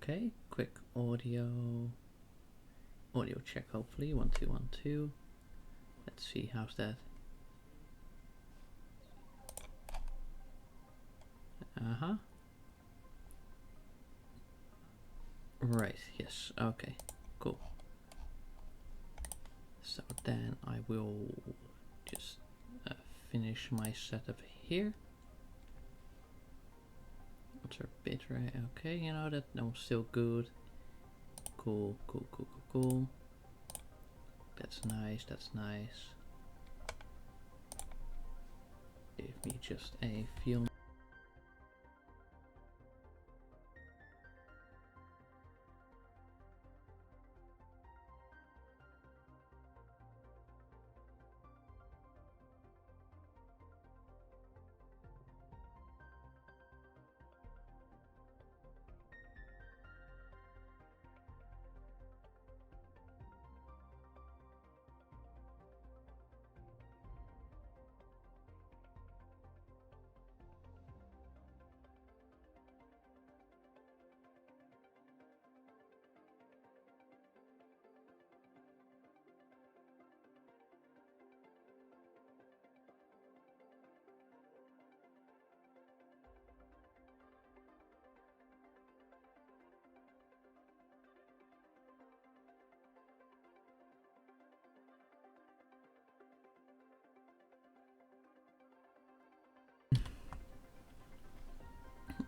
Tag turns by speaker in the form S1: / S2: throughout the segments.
S1: Okay, quick audio check. Hopefully 1 2 1 2. Let's see, how's that? Right, yes, okay, cool. So then I will just finish my setup here. What's our bit rate? Okay, you know that, no, still good. Cool. That's nice, that's nice. Give me just a few.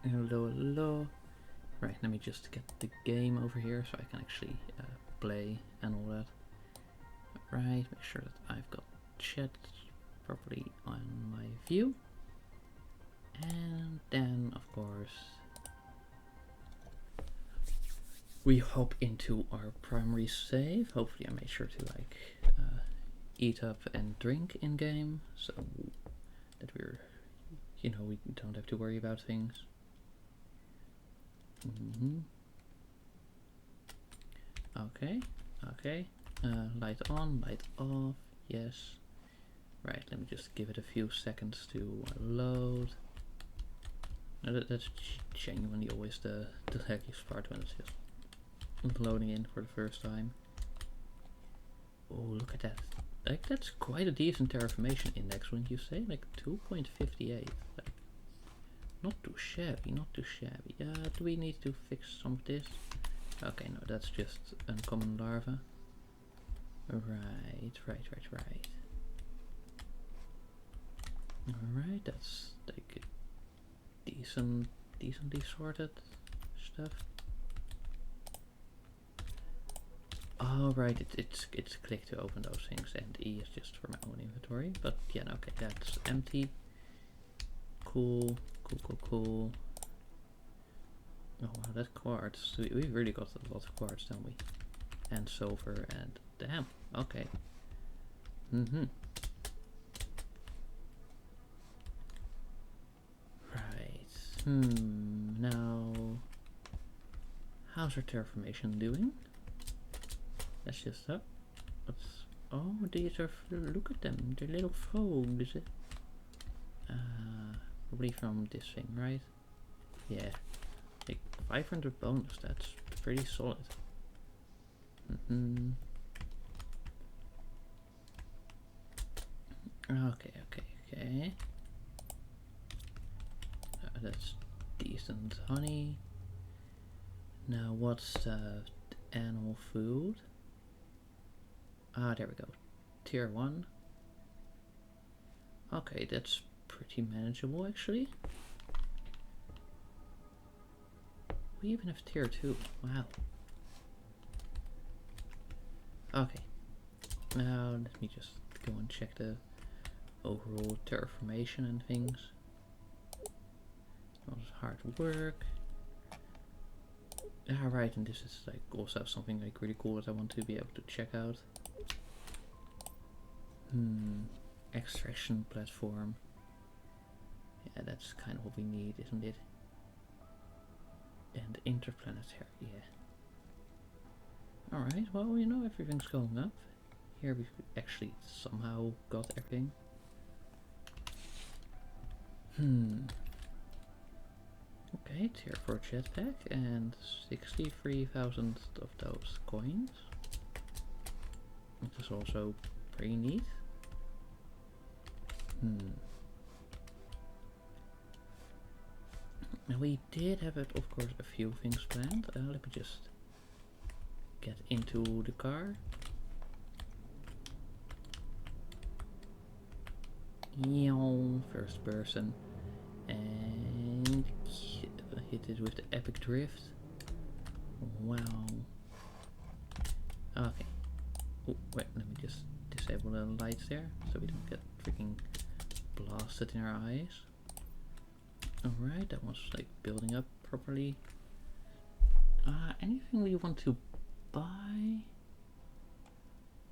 S1: Hello. Right, let me just get the game over here so I can actually play and all that. Right, make sure that I've got chat properly on my view. And then, of course, we hop into our primary save. Hopefully I made sure to like eat up and drink in game so that we're, you know, we don't have to worry about things. Okay. Light on, light off, yes. Right, let me just give it a few seconds to load. That's genuinely always the laggiest part when it's just loading in for the first time. Oh, look at that. Like, that's quite a decent Terraformation index, wouldn't you say? Like 2.58. Like, not too shabby, not too shabby. Do we need to fix some of this? Okay, no, that's just uncommon larva. Right. Alright, that's like decently sorted stuff. Oh right, it's click to open those things, and E is just for my own inventory. But yeah, okay, that's empty. Cool. Oh wow, that quartz. We've really got a lot of quartz, don't we? And silver and damn. Okay. Right. Now, how's our Terraformation doing? That's just up. Oh, these are, look at them, they're little frogs. Probably from this thing, right? Yeah, like 500 bonus, that's pretty solid. Okay. That's decent honey. Now what's animal food? Ah, there we go. Tier 1. Okay, that's pretty manageable actually. We even have tier 2. Wow. Okay. Now let me just go and check the overall Terraformation and things. It's not hard work. Right, and this is like also something like really cool that I want to be able to check out. Extraction platform. Yeah, that's kind of what we need, isn't it? And interplanetary, yeah. Alright, well, you know, everything's going up. Here we've actually somehow got everything. Okay, tier 4 jetpack and 63,000 of those coins. Which is also pretty neat. Now we did have, of course, a few things planned. Let me just get into the car. First person. And hit it with the epic drift. Wow. Okay. Oh, wait, let me just disable the lights there so we don't get freaking blasted in our eyes. Alright, that was like building up properly. Anything we want to buy?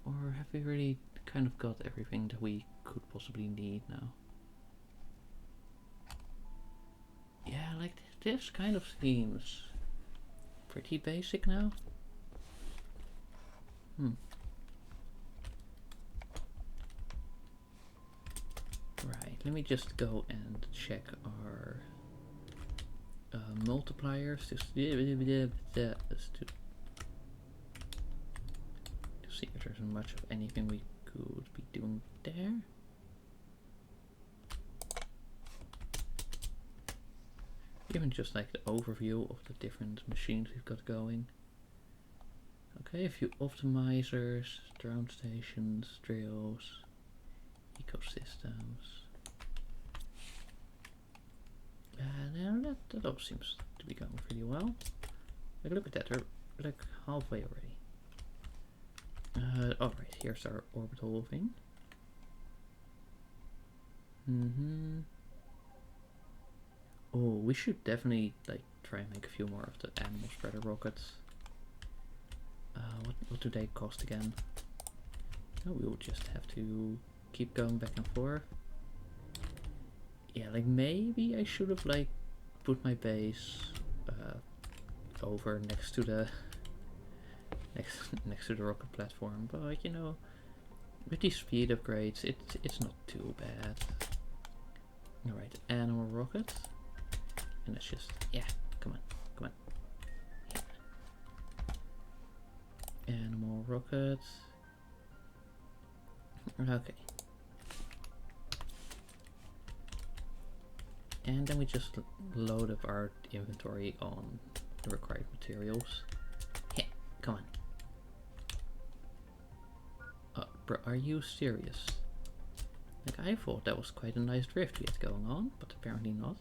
S1: Or have we really kind of got everything that we could possibly need now? Yeah, like this kind of seems pretty basic now. Right, let me just go and check our multipliers to see if there's much of anything we could be doing there. Even just like the overview of the different machines we've got going. Okay, a few optimizers, drone stations, drills, ecosystems. Now that all seems to be going pretty well. Like, look at that, we're like halfway already. Alright, here's our orbital thing. Oh, we should definitely like try and make a few more of the animal spreader rockets. What do they cost again? Oh, we will just have to keep going back and forth. Yeah, like maybe I should have like put my base over next to the next to the rocket platform, but you know, with these speed upgrades, it's not too bad. All right, animal rocket, and let's just come on. Yeah. Animal rocket. Okay. And then we just load up our inventory on the required materials. Yeah, come on. Bro, are you serious? Like, I thought that was quite a nice drift we had going on, but apparently not.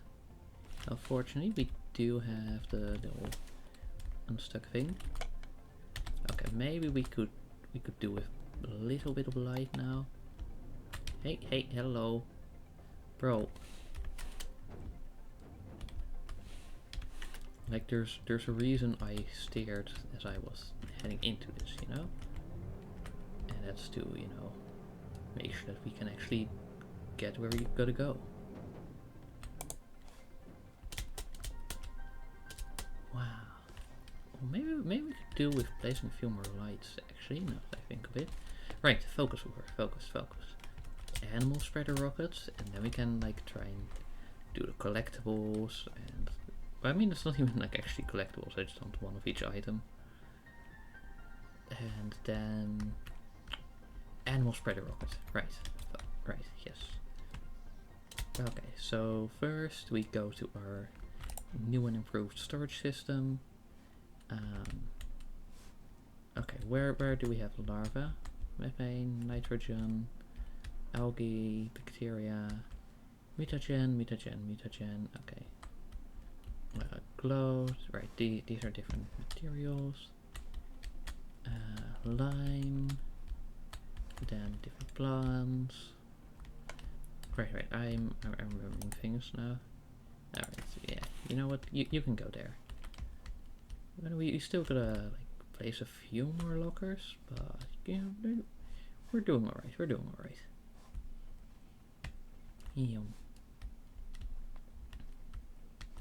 S1: Unfortunately, we do have the little unstuck thing. Okay, maybe we could do with a little bit of light now. Hey, hello. Bro. Like there's a reason I steered as I was heading into this, you know? And that's to, you know, make sure that we can actually get where we gotta go. Wow. Well, maybe we could do with placing a few more lights actually, now that I think of it. Right, focus. Animal spreader rockets, and then we can like try and do the collectibles and I mean, it's not even like actually collectibles, I just want one of each item. And then animal spreader rocket, right, yes. Okay, so first we go to our new and improved storage system. Okay, where do we have larva? Methane, nitrogen, algae, bacteria, mutagen, okay. Glows, right, these are different materials. Lime, then different plants. Right, I'm remembering things now. Alright, so yeah, you know what, you can go there. We still gotta like place a few more lockers, but you know, we're doing alright.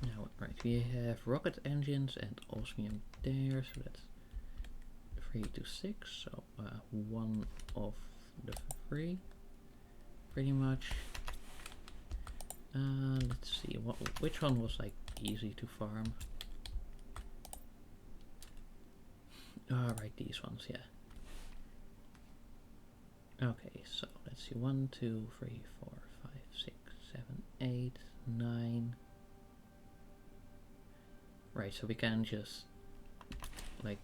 S1: Now, right, we have rocket engines and osmium there, so that's 3 to 6, so one of the 3, pretty much. Let's see, which one was like easy to farm. Alright, these ones, yeah. Okay, so let's see, 1, 2, 3, 4, 5, 6, 7, 8, 9. Right, so we can just like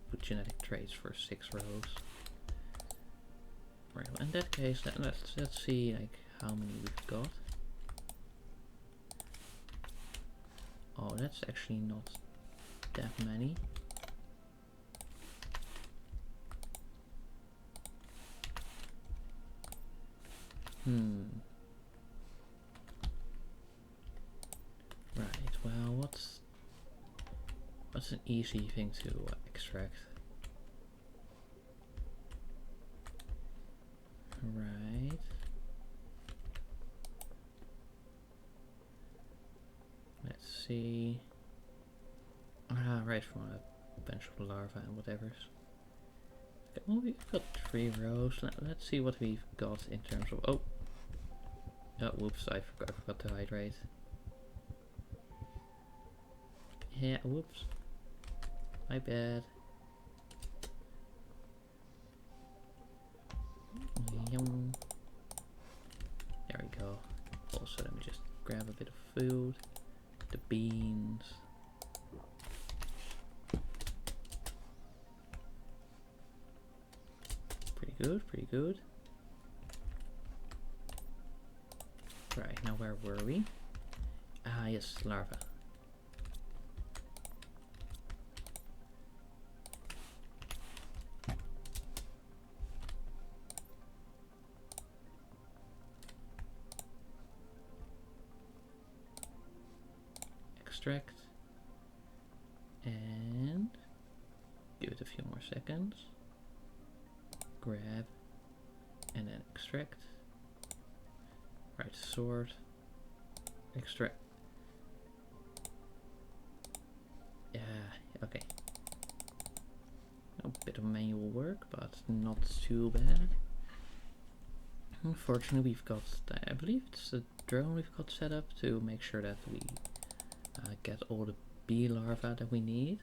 S1: put genetic traits for 6 rows. Right, well, in that case, let's see like how many we've got. Oh, that's actually not that many. Right, well, what's an easy thing to extract? Right. Let's see. Right, from a bunch of larvae and whatever's. Okay, well, we've got 3 rows. Let's see what we've got in terms of. Oh, whoops! I forgot to hydrate. Yeah, whoops. My bad. There we go. Also, let me just grab a bit of food. The beans. Pretty good, pretty good. Right, now where were we? Ah, yes, larva. Extract. And give it a few more seconds. Grab. And then extract. Right, sort. Extract. Yeah, okay. A bit of manual work, but not too bad. Unfortunately, we've got, I believe it's a drone we've got set up to make sure that we get all the bee larvae that we need.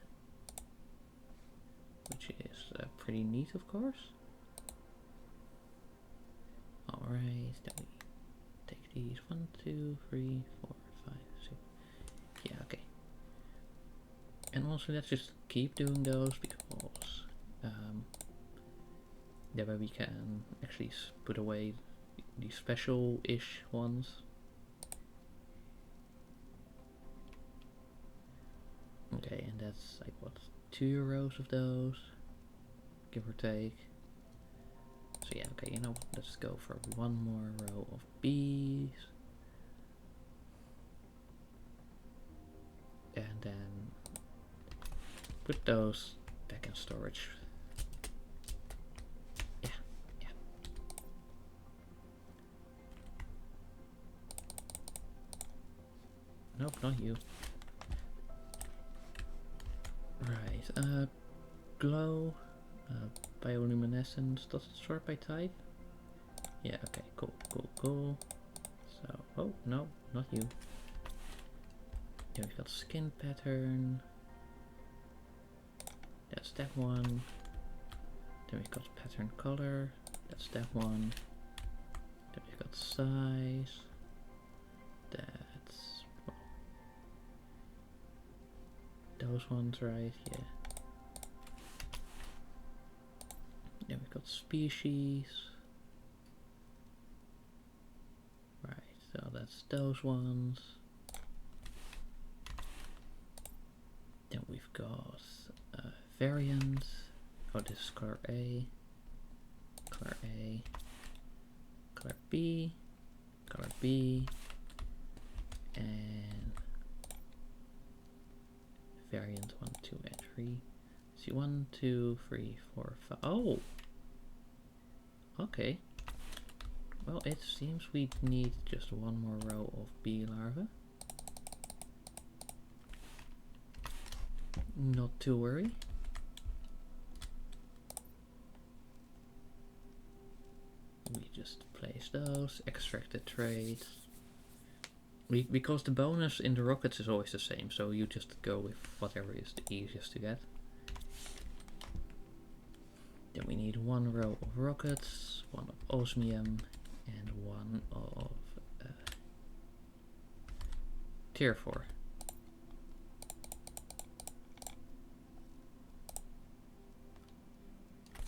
S1: Which is pretty neat, of course. Alright, then we take these 1, 2, 3, 4, 5, 6. Yeah, okay. And also let's just keep doing those because that way we can actually put away the special-ish ones. Okay, and that's like what, 2 rows of those, give or take. So yeah, okay, you know what, let's go for 1 more row of bees. And then put those back in storage. Yeah, yeah. Nope, not you. Right, glow, bioluminescence, does it sort by type? Yeah, okay, cool, cool, cool. So, oh, no, not you. Then we've got skin pattern. That's that one. Then we've got pattern color. That's that one. Then we've got size. That's, well, those ones, right? Yeah. Then we've got species. Right, so that's those ones. Then we've got variants. Oh, this is color A, color A, color B, and variant 1, 2, and 3. See, 1, 2, 3, 4, 5. Oh! Okay. Well, it seems we need just 1 more row of bee larvae. Not to worry. We just place those, extract the traits. Because the bonus in the rockets is always the same, so you just go with whatever is the easiest to get. Then we need 1 row of rockets, 1 of osmium, and 1 of Terraform.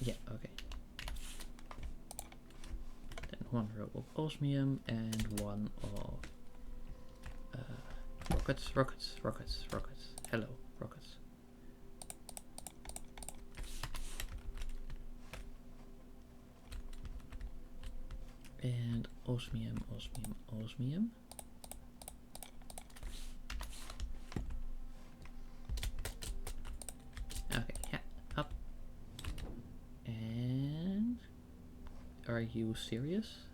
S1: Yeah, okay. Then 1 row of osmium and 1 of rockets. Hello, rockets. And osmium. Okay, yeah, up. And are you serious?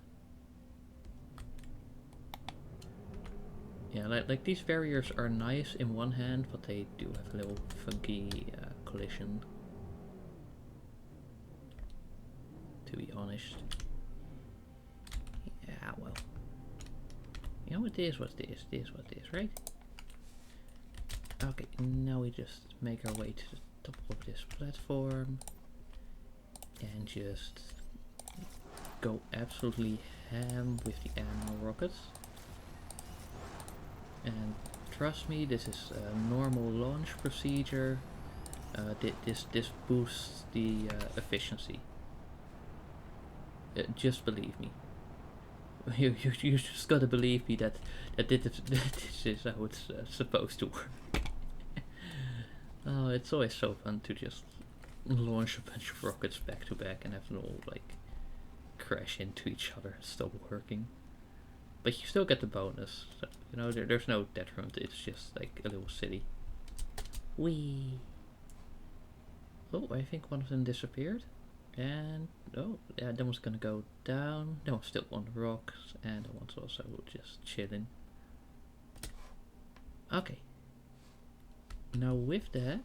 S1: Yeah, like these barriers are nice in one hand, but they do have a little funky collision. To be honest. Yeah, well. You know, it is what it is, right? Okay, now we just make our way to the top of this platform. And just go absolutely ham with the ammo rockets. And trust me, this is a normal launch procedure. This boosts the efficiency. Just believe me. You just gotta believe me that this is how it's supposed to work. Oh, it's always so fun to just launch a bunch of rockets back to back and have them all like crash into each other and stop working. But you still get the bonus. So, you know, there's no detriment. It's just like a little city. Whee! Oh, I think one of them disappeared. And oh, yeah, that one's gonna go down. That one's still on the rocks, and that one's also just chilling. Okay. Now with that,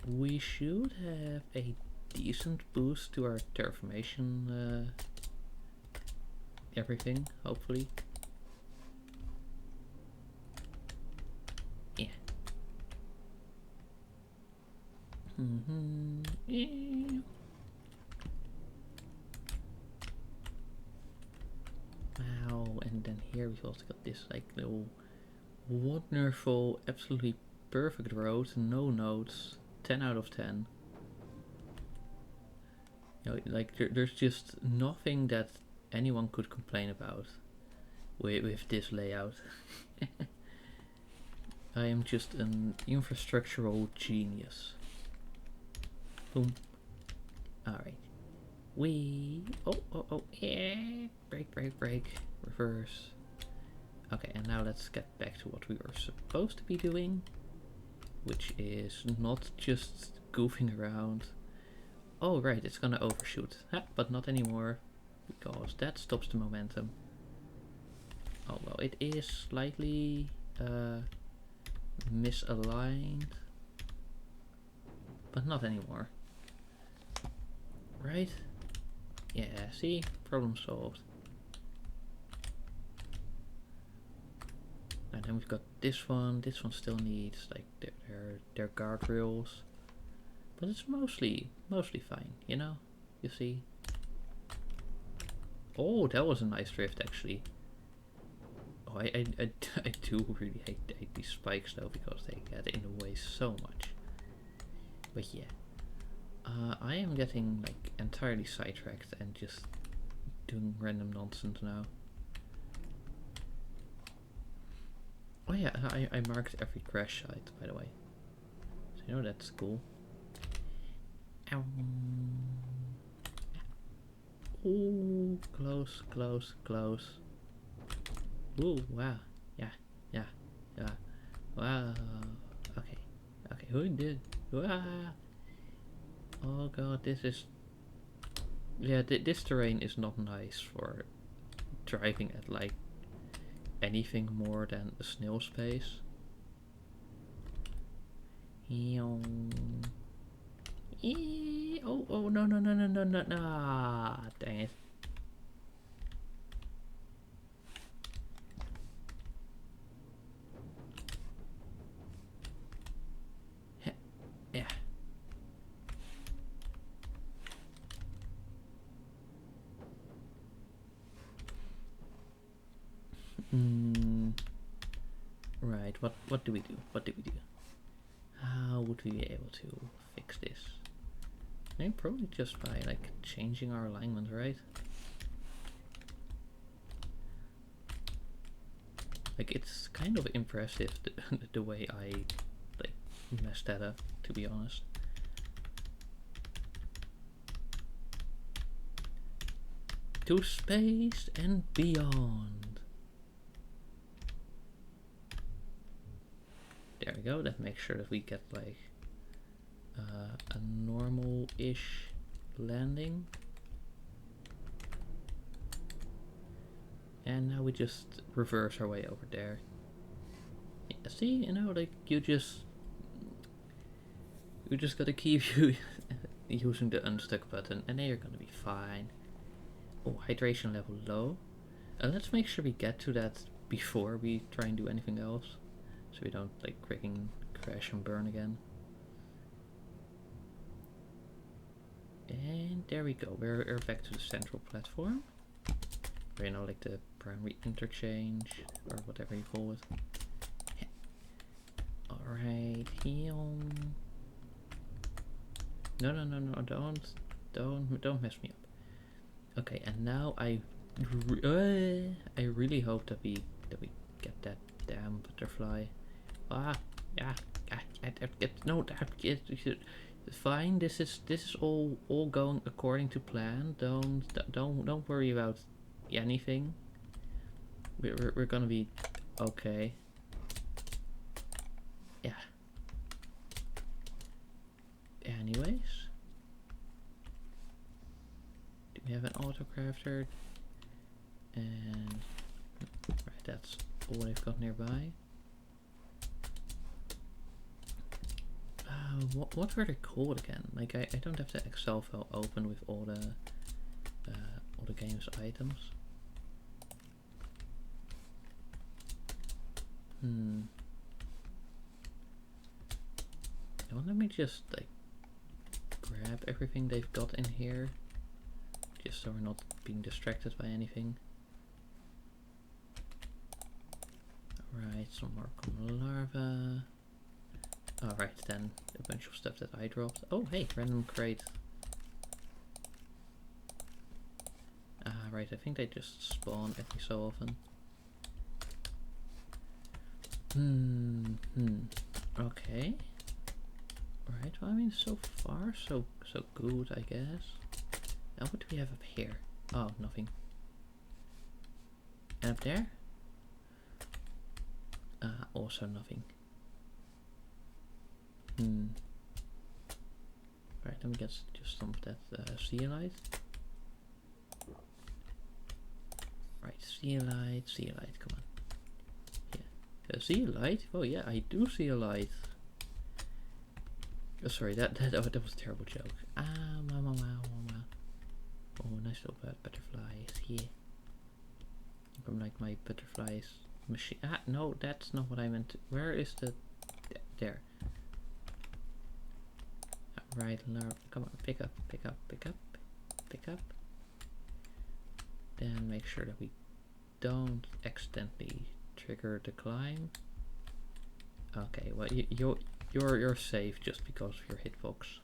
S1: we should have a decent boost to our terraformation everything, hopefully. Yeah. Yeah. Wow, and then here we've also got this like little wonderful, absolutely perfect road, no nodes, 10 out of 10. You know, like there's just nothing that anyone could complain about with this layout. I am just an infrastructural genius. Boom. Alright. Oh, yeah. Brake. Reverse. Okay, and now let's get back to what we were supposed to be doing, which is not just goofing around. Oh, right, it's gonna overshoot. But not anymore, because that stops the momentum. Oh, well, it is slightly misaligned, but not anymore. Right? Yeah, see? Problem solved. And then we've got this one. This one still needs like their guardrails, but it's mostly fine, you know. You see. Oh, that was a nice drift actually. Oh, I do really hate these spikes though, because they get in the way so much. But yeah, I am getting like entirely sidetracked and just doing random nonsense now. Oh yeah, I marked every crash site, by the way. So you know that's cool. Ow. Ooh, close. Ooh, wow. Yeah. Wow. Okay, who did? Wow. Oh god, this is... Yeah, this terrain is not nice for driving at like anything more than a snail's pace. Oh no, dang it. what do we do? What do we do? How would we be able to fix this? Maybe probably just by like changing our alignment, right? Like it's kind of impressive the way I like messed that up, to be honest. To space and beyond. There we go. Let's make sure that we get like a normal-ish landing. And now we just reverse our way over there. Yeah, see, you know, like you just gotta keep using the unstuck button, and then you're gonna be fine. Oh, hydration level low. Let's make sure we get to that before we try and do anything else, so we don't like freaking crash and burn again. And there we go. We're back to the central platform. Where, you know, like the primary interchange or whatever you call it. Alright, here. No, don't mess me up. Okay, and now I really hope that we get that damn butterfly. No, fine. This is all going according to plan. Don't worry about anything. We're gonna be okay. Yeah. Anyways, do we have an autocrafter? And right, that's all I've got nearby. What were they called again? Like I don't have the Excel file open with all the game's items. Well, let me just like grab everything they've got in here, just so we're not being distracted by anything. Alright, some more common larva. Alright, then a bunch of stuff that I dropped. Oh, hey, random crate. Right, I think they just spawn every so often. Okay. Alright, well, I mean, so far, so good, I guess. Now, what do we have up here? Oh, nothing. And up there? Also nothing. Right, let me get just some of that zeolite. Right, zeolite, come on. Yeah. Zeolite? Oh yeah, I do see a light. Oh, sorry, that was a terrible joke. Wow. Oh, nice little butterflies here. I'm like my butterflies machine. No, that's not what I meant. Where is the... There. Right, come on, pick up. Then make sure that we don't accidentally trigger the climb. Okay, well you're safe just because of your hitbox.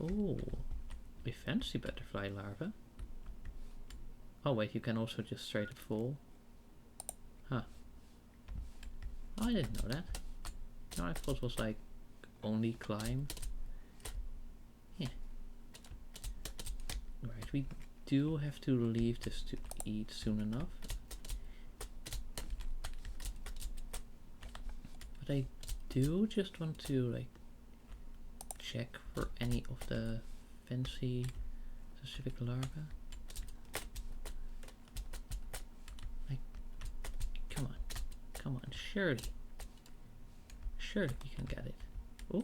S1: Oh, a fancy butterfly larva. Oh wait, you can also just straight up fall. Huh. Oh, I didn't know that. No, I thought it was like only climb. Yeah. Right, we do have to leave this to eat soon enough. But I do just want to like check for any of the fancy specific larvae. Like, come on, surely we can get it. Oh,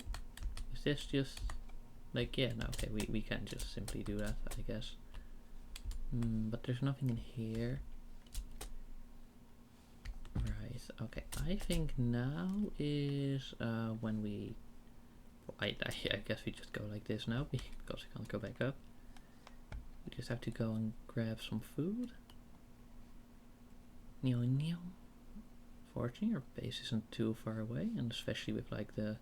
S1: is this just like, yeah, no, okay, we can just simply do that, I guess. But there's nothing in here. Right, okay, I think now is when we, I guess we just go like this now because we can't go back up. We just have to go and grab some food. Fortunately, our base isn't too far away, and especially with like the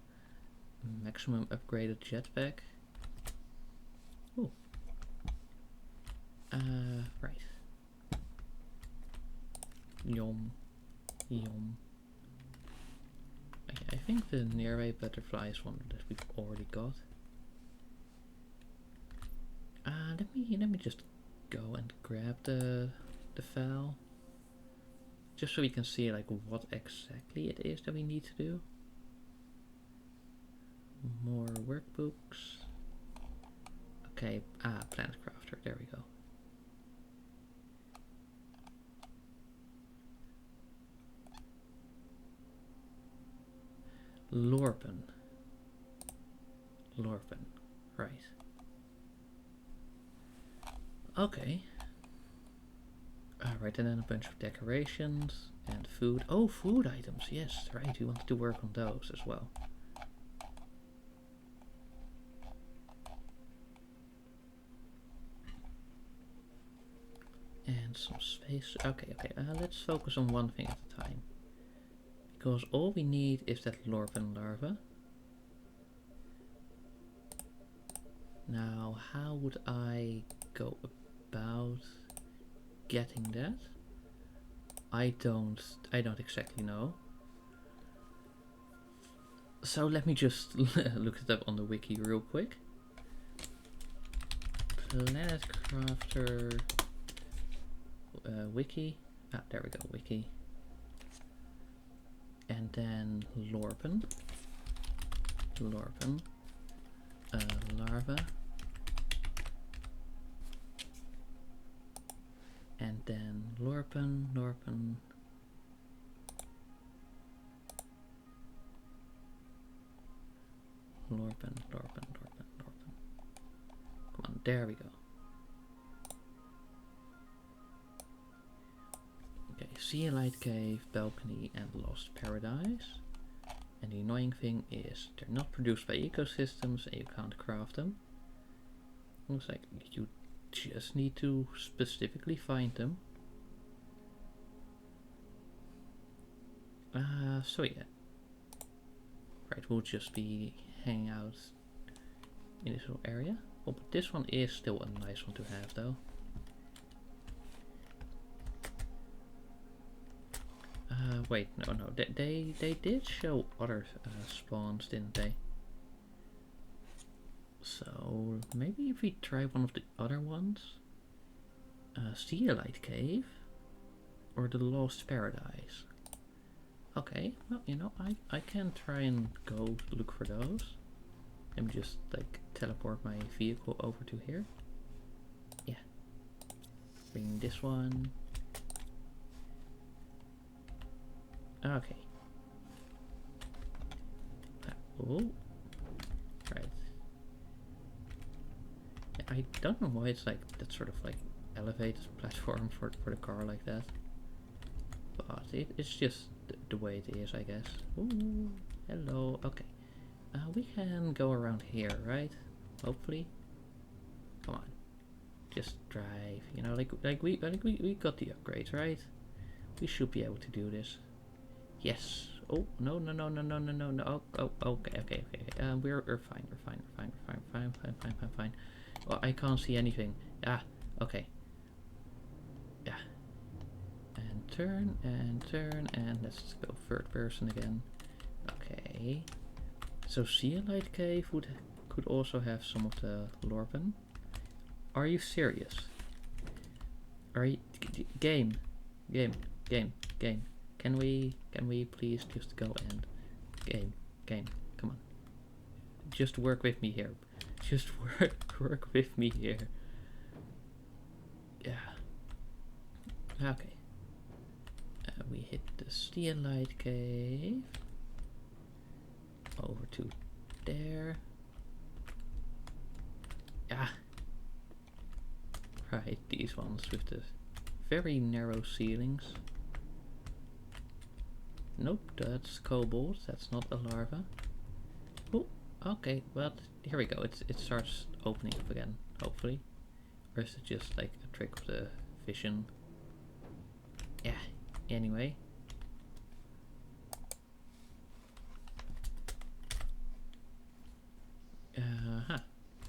S1: maximum upgraded jetpack. Ooh. Right. Yum. Yum. Okay, I think the nearby butterfly is one that we've already got. Let me just go and grab the file, just so we can see like what exactly it is that we need to do. More workbooks. Okay, Planet Crafter, there we go. Lorpen, right. Okay. Right, and then a bunch of decorations and food. Oh, food items, yes, right, we wanted to work on those as well. And some space. Okay, let's focus on one thing at a time. Because all we need is that Lorpen larva. Now, how would I go about getting that? I don't exactly know. So let me just look it up on the wiki real quick. Planet Crafter wiki. There we go, wiki. And then Lorpen. Larva. And then Lorpen. Come on, there we go. Okay, Sea Light Cave, Balcony, and Lost Paradise. And the annoying thing is they're not produced by ecosystems and you can't craft them. Looks like you just need to specifically find them. So yeah. Right, we'll just be hanging out in this little area. Oh, but this one is still a nice one to have though. Wait, no, they did show other spawns, didn't they? So maybe if we try one of the other ones, Sea Light Cave or the Lost Paradise. Okay, well, you know, I can try and go look for those. Let me just like teleport my vehicle over to here. Yeah. Bring this one. Okay. Oh. Right. I don't know why it's like that sort of like elevated platform for the car like that. But it's just the way it is, I guess. Ooh, hello. Okay. We can go around here, right? Hopefully. Come on. Just drive. You know, like we got the upgrades, right? We should be able to do this. Yes. Oh no. Oh, okay. We're fine. We're fine. Well, I can't see anything. Okay. Yeah. And turn, and let's go third person again. Okay. So Sea Light Cave could also have some of the Lorpen. Are you serious? Are you game? Can we please just go and game? Come on. Just work with me here. Just work with me here. Yeah. Okay. We hit the Sea Light Cave. Over to there. Yeah. Right, these ones with the very narrow ceilings. Nope, that's cobalt. That's not a larva. Oh, okay. Well, here we go. It starts opening up again. Hopefully, or is it just like a trick of the vision? Yeah, Anyway.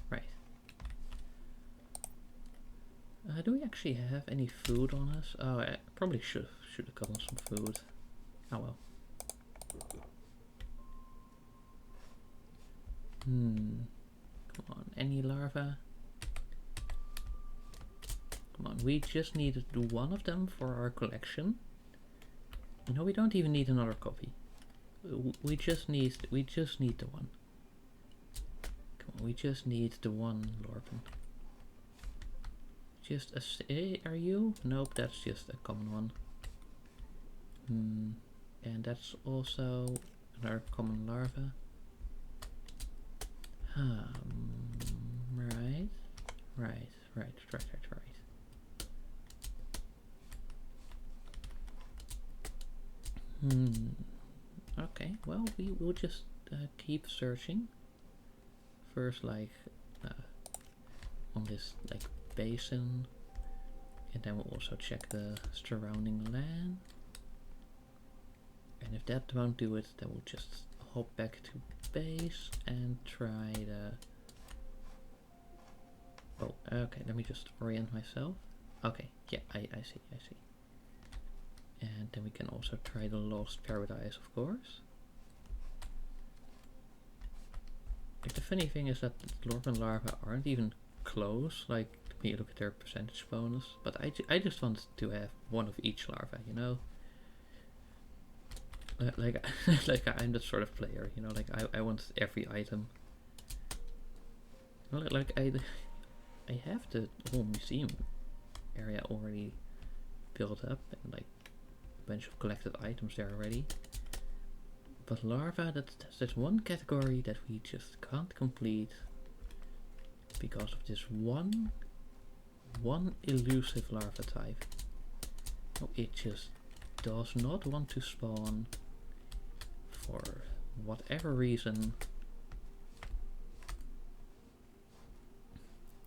S1: Right. Do we actually have any food on us? Oh, I probably should have gotten some food. Oh well. Come on, any larva? Come on, we just need one of them for our collection. No, we don't even need another copy. We just need the one. Come on, we just need the one Lorpen. Just a are you? Nope, that's just a common one. And that's also another common larva. Right. Okay, well, we will just keep searching. First, like, on this, like, basin. And then we'll also check the surrounding land. And if that won't do it, then we'll just hop back to base and try the... Oh, okay, let me just orient myself. Okay, yeah, I see. And then we can also try the Lost Paradise, of course. Like, the funny thing is that the Lorpen larvae aren't even close, like when you look at their percentage bonus, but I just want to have one of each larva, you know? Like I'm that sort of player, you know, like I want every item. Like I have the whole museum area already built up and like a bunch of collected items there already. But larva, that's one category that we just can't complete because of this one elusive larva type. No, it just does not want to spawn for whatever reason.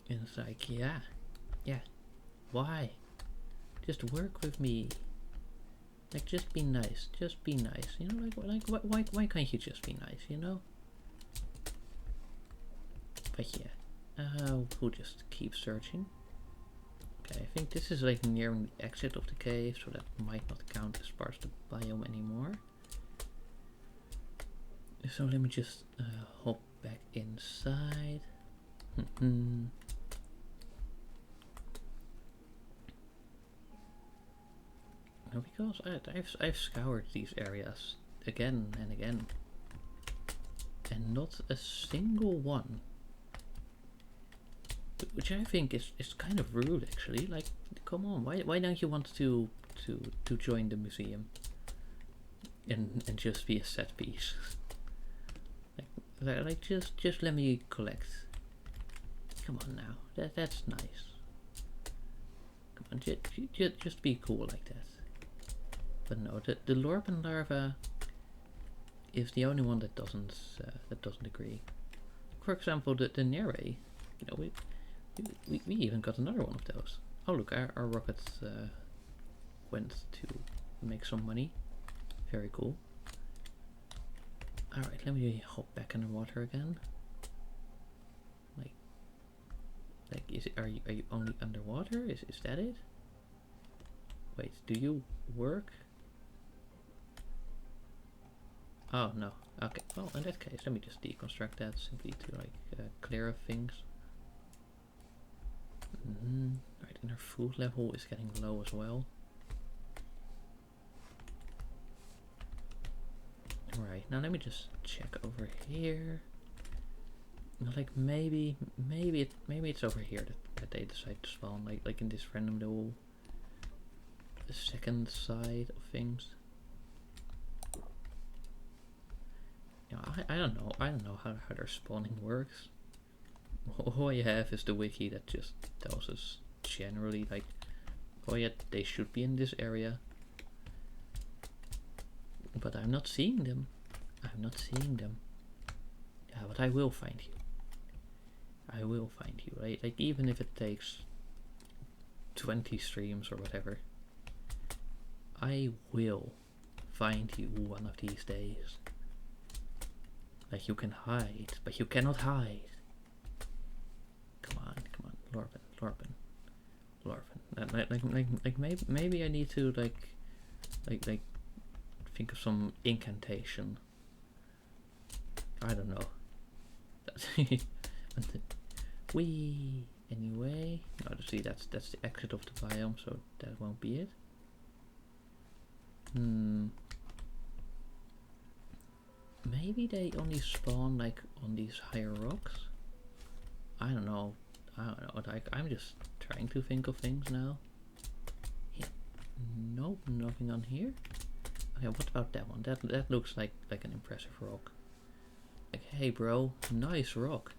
S1: And it's like, yeah, why? Just work with me. Like, just be nice, you know, why can't you just be nice, you know? But yeah, we'll just keep searching. Okay, I think this is like nearing the exit of the cave, so that might not count as part of the biome anymore. So let me just hop back inside. No, because I've scoured these areas again and again, and not a single one, which I think is kind of rude actually. Like, come on, why don't you want to join the museum and just be a set piece? like just let me collect. Come on now, that's nice. Come on, just be cool like that. But no, the Lorpen larva is the only one that doesn't agree. For example, the Nere, you know, we even got another one of those. Oh look, our rocket went to make some money. Very cool. All right, let me hop back in the water again. Like, are you only underwater? Is that it? Wait, do you work? Oh no. Okay. Well, in that case, let me just deconstruct that simply to like clear things. Right, and our food level is getting low as well. Right, now let me just check over here. Like maybe it's over here that they decide to spawn, like in this random little second side of things. You know, I don't know how their spawning works. All I have is the wiki that just tells us generally like, oh yeah, they should be in this area. But I'm not seeing them. Yeah, but I will find you. Right? Like, even if it takes 20 streams or whatever, I will find you one of these days. Like you can hide, but you cannot hide. Come on, Lorben, Lorben, Lorben. Like maybe I need to like think of some incantation. I don't know. Wee. Anyway, no, see that's the exit of the biome, so that won't be it. Maybe they only spawn like on these higher rocks. I don't know. Like I'm just trying to think of things now. Yeah. Nope, nothing on here. Okay, what about that one? That looks like an impressive rock. Like, hey bro, nice rock.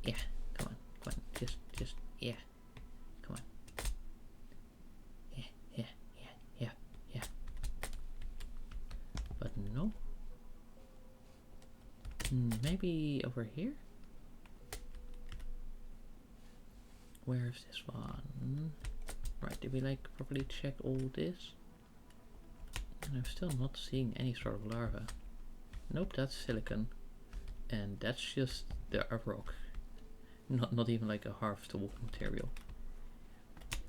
S1: Yeah, come on, just yeah. Come on. Yeah. But no. Maybe over here? Where's this one? Right, did we like properly check all this? And I'm still not seeing any sort of larva. Nope, that's silicon. And that's just the rock. Not even like a harvestable material.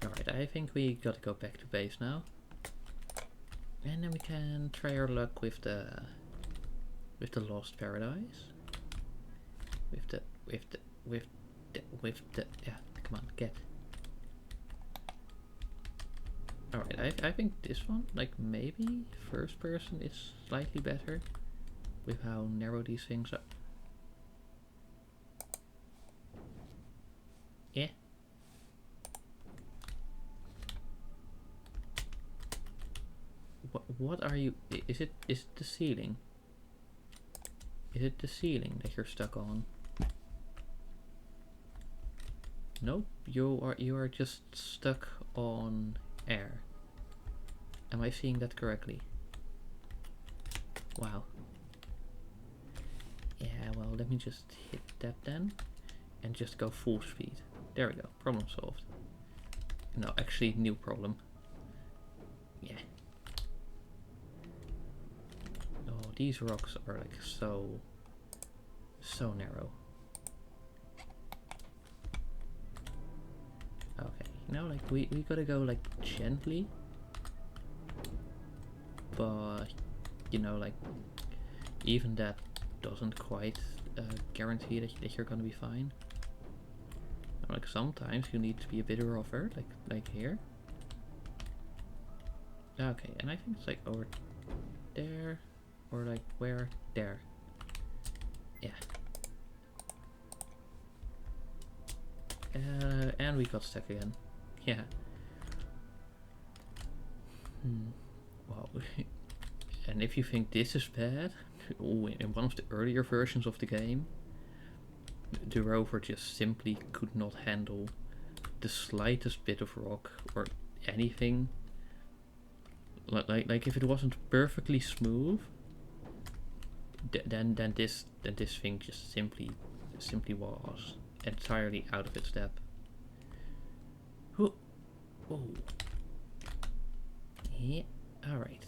S1: Alright, I think we gotta go back to base now. And then we can try our luck with the Lost Paradise. With the yeah, come on, get. Alright, I think this one, like maybe first person is slightly better with how narrow these things are. Yeah. What are you? Is it the ceiling? Is it the ceiling that you're stuck on? Nope, you are just stuck on air. Am I seeing that correctly? Wow. Yeah, well, let me just hit that then and just go full speed. There we go, problem solved. No, actually new problem. Yeah. Oh, these rocks are like so narrow. Okay, now like we gotta go like gently, but you know, like even that doesn't quite guarantee that you're gonna be fine. Like sometimes you need to be a bit rougher, like here. Okay, and I think it's like over there, or like where? There. Yeah. And we got stuck again. Yeah. Wow. And if you think this is bad, in one of the earlier versions of the game, the rover just simply could not handle the slightest bit of rock or anything. Like if it wasn't perfectly smooth, then this thing just simply was entirely out of its depth. Oh. Yeah. All right.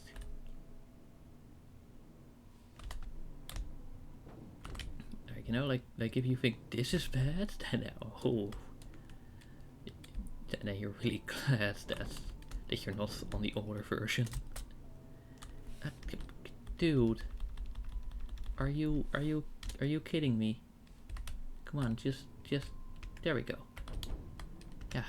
S1: You know, like if you think this is bad, then then you're really glad that you're not on the older version. Dude, are you kidding me? Come on, just there we go. Yeah.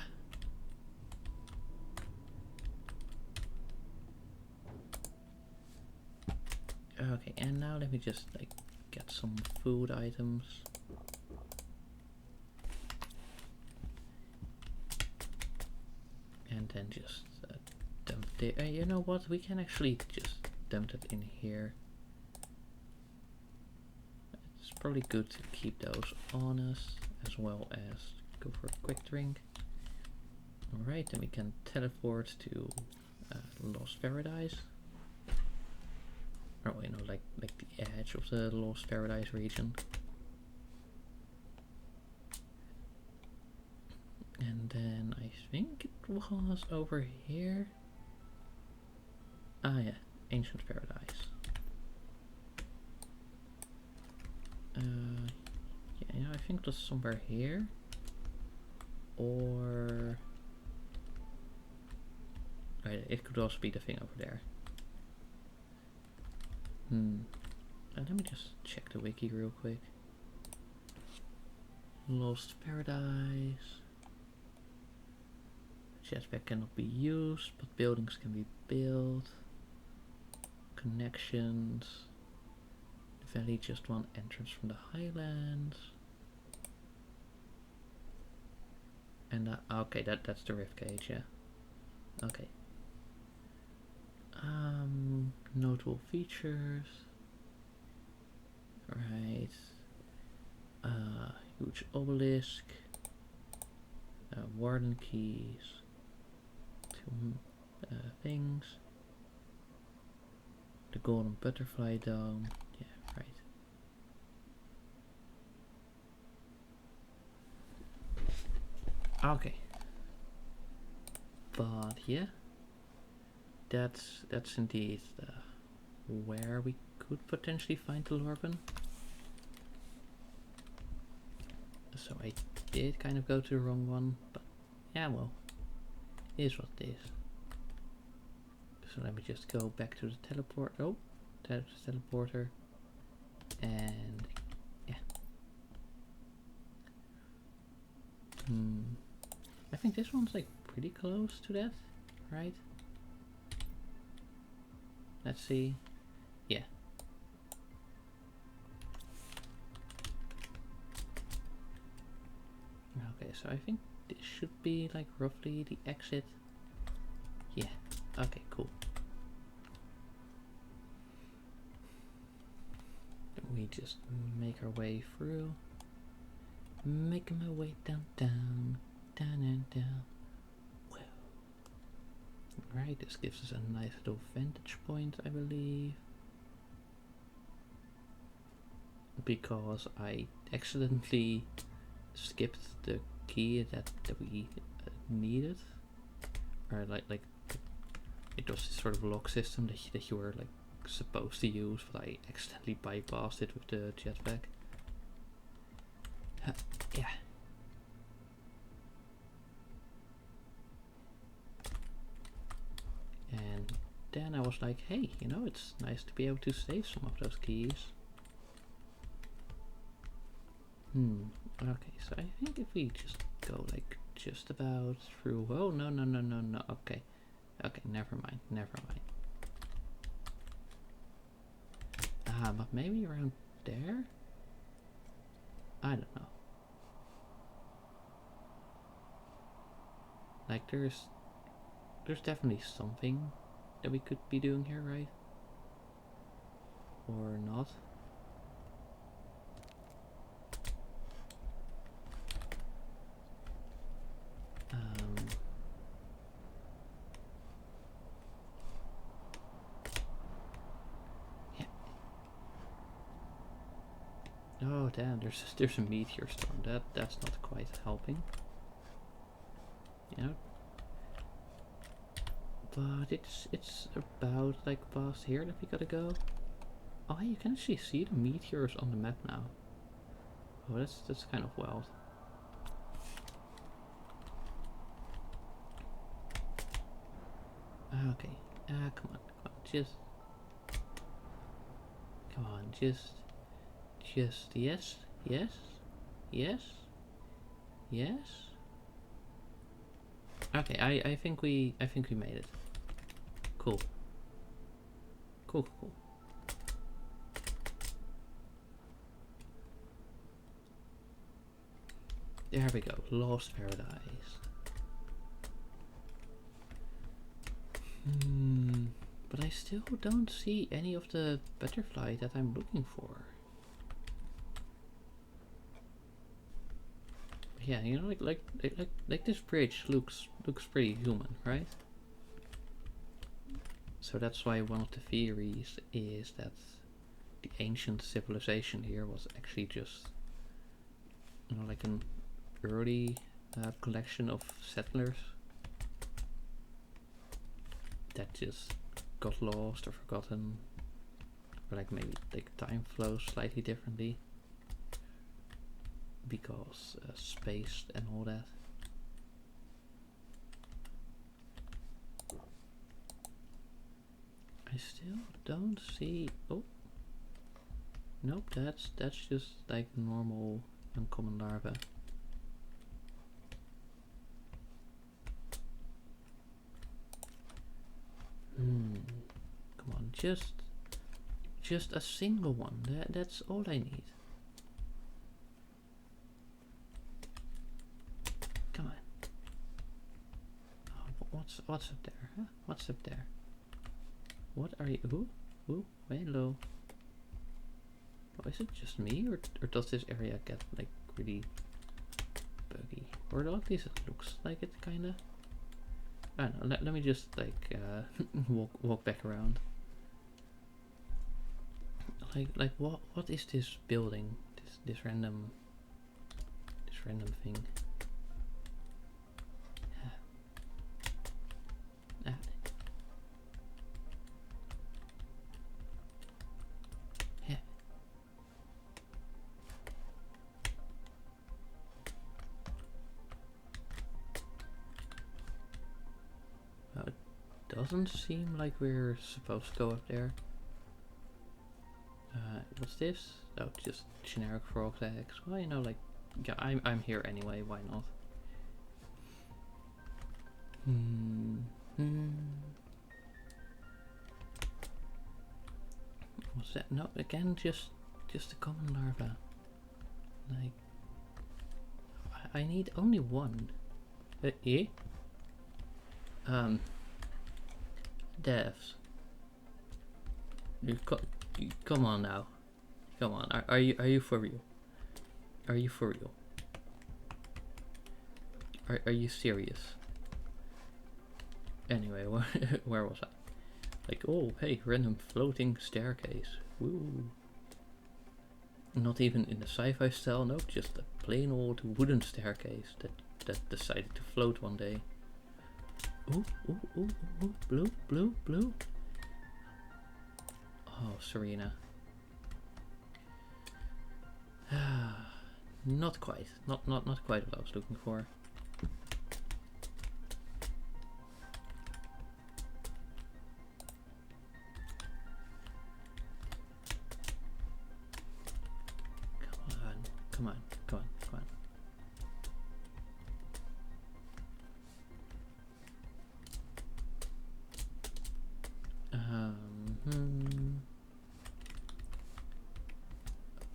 S1: Okay, and now let me just like get some food items. And then just dump it. You know what? We can actually just dump it in here. It's probably good to keep those on us as well as go for a quick drink. Alright, then we can teleport to Lost Paradise. Oh, you know, like the edge of the Lost Paradise region. And then I think it was over here. Ah yeah, ancient paradise. Yeah, you know, I think it was somewhere here. Or... Right, it could also be the thing over there. Let me just check the wiki real quick. Lost paradise. Jetpack cannot be used, but buildings can be built. Connections. The valley just one entrance from the highlands. And okay, that's the rift cage, yeah. Okay. Notable features. Right. Huge obelisk. Warden keys. Two things. The golden butterfly dome. Yeah, right. Okay. But yeah, that's indeed where we could potentially find the Lorben. So I did kind of go to the wrong one, but yeah, well, it is what it is. So let me just go back to the teleport. Oh, that's the teleporter. And yeah. I think this one's like pretty close to that, right? Let's see. Yeah. Okay, so I think this should be like roughly the exit. Yeah. Okay, cool. We just make our way through. Making my way down and down. Wow. Right, this gives us a nice little vantage point, I believe. Because I accidentally skipped the key that we needed. Or like it was this sort of lock system that you were like supposed to use, but I accidentally bypassed it with the jetpack. Yeah. And then I was like, hey, you know, it's nice to be able to save some of those keys. Okay, so I think if we just go like just about through. Oh, no. Okay. Okay, never mind. But maybe around there? I don't know. Like there's definitely something that we could be doing here, right? Or not? Yeah. Oh damn! There's a meteor storm. That's not quite helping. You know. But it's about like past here that we gotta go. Oh, hey, you can actually see the meteors on the map now. Oh, that's kind of wild. Okay. Come on. Just. Come on. Just. Yes. Okay. I think we made it. Cool. Cool. There we go. Lost paradise. But I still don't see any of the butterfly that I'm looking for. Yeah, you know, like this bridge looks pretty human, right? So that's why one of the theories is that the ancient civilization here was actually just, you know, like an early collection of settlers that just got lost or forgotten, or like maybe like time flows slightly differently because space and all that. I still don't see. Oh, nope. That's just like normal uncommon larva. Come on, just a single one. That's all I need. Come on. Oh, what's up there? Huh? What's up there? What are you? Ooh, hello. Oh, is it just me, or does this area get like really buggy? Or at least it looks like it, kinda. I don't know. Let me just like walk back around. Like what is this building? This random thing. Well, it doesn't seem like we're supposed to go up there. What's this? Oh, just generic frog eggs. Well, you know, like, yeah, I'm here anyway. Why not? What's that? No, again, just a common larva. Like, I need only one. Eh? Devs. Come on now. Come on. Are you for real? Are you for real? Are you serious? Anyway, where was I? Like, oh, hey, random floating staircase. Woo. Not even in the sci-fi style, nope, just a plain old wooden staircase that decided to float one day. Ooh, blue. Oh, Serena. Not quite. Not quite what I was looking for. Come on.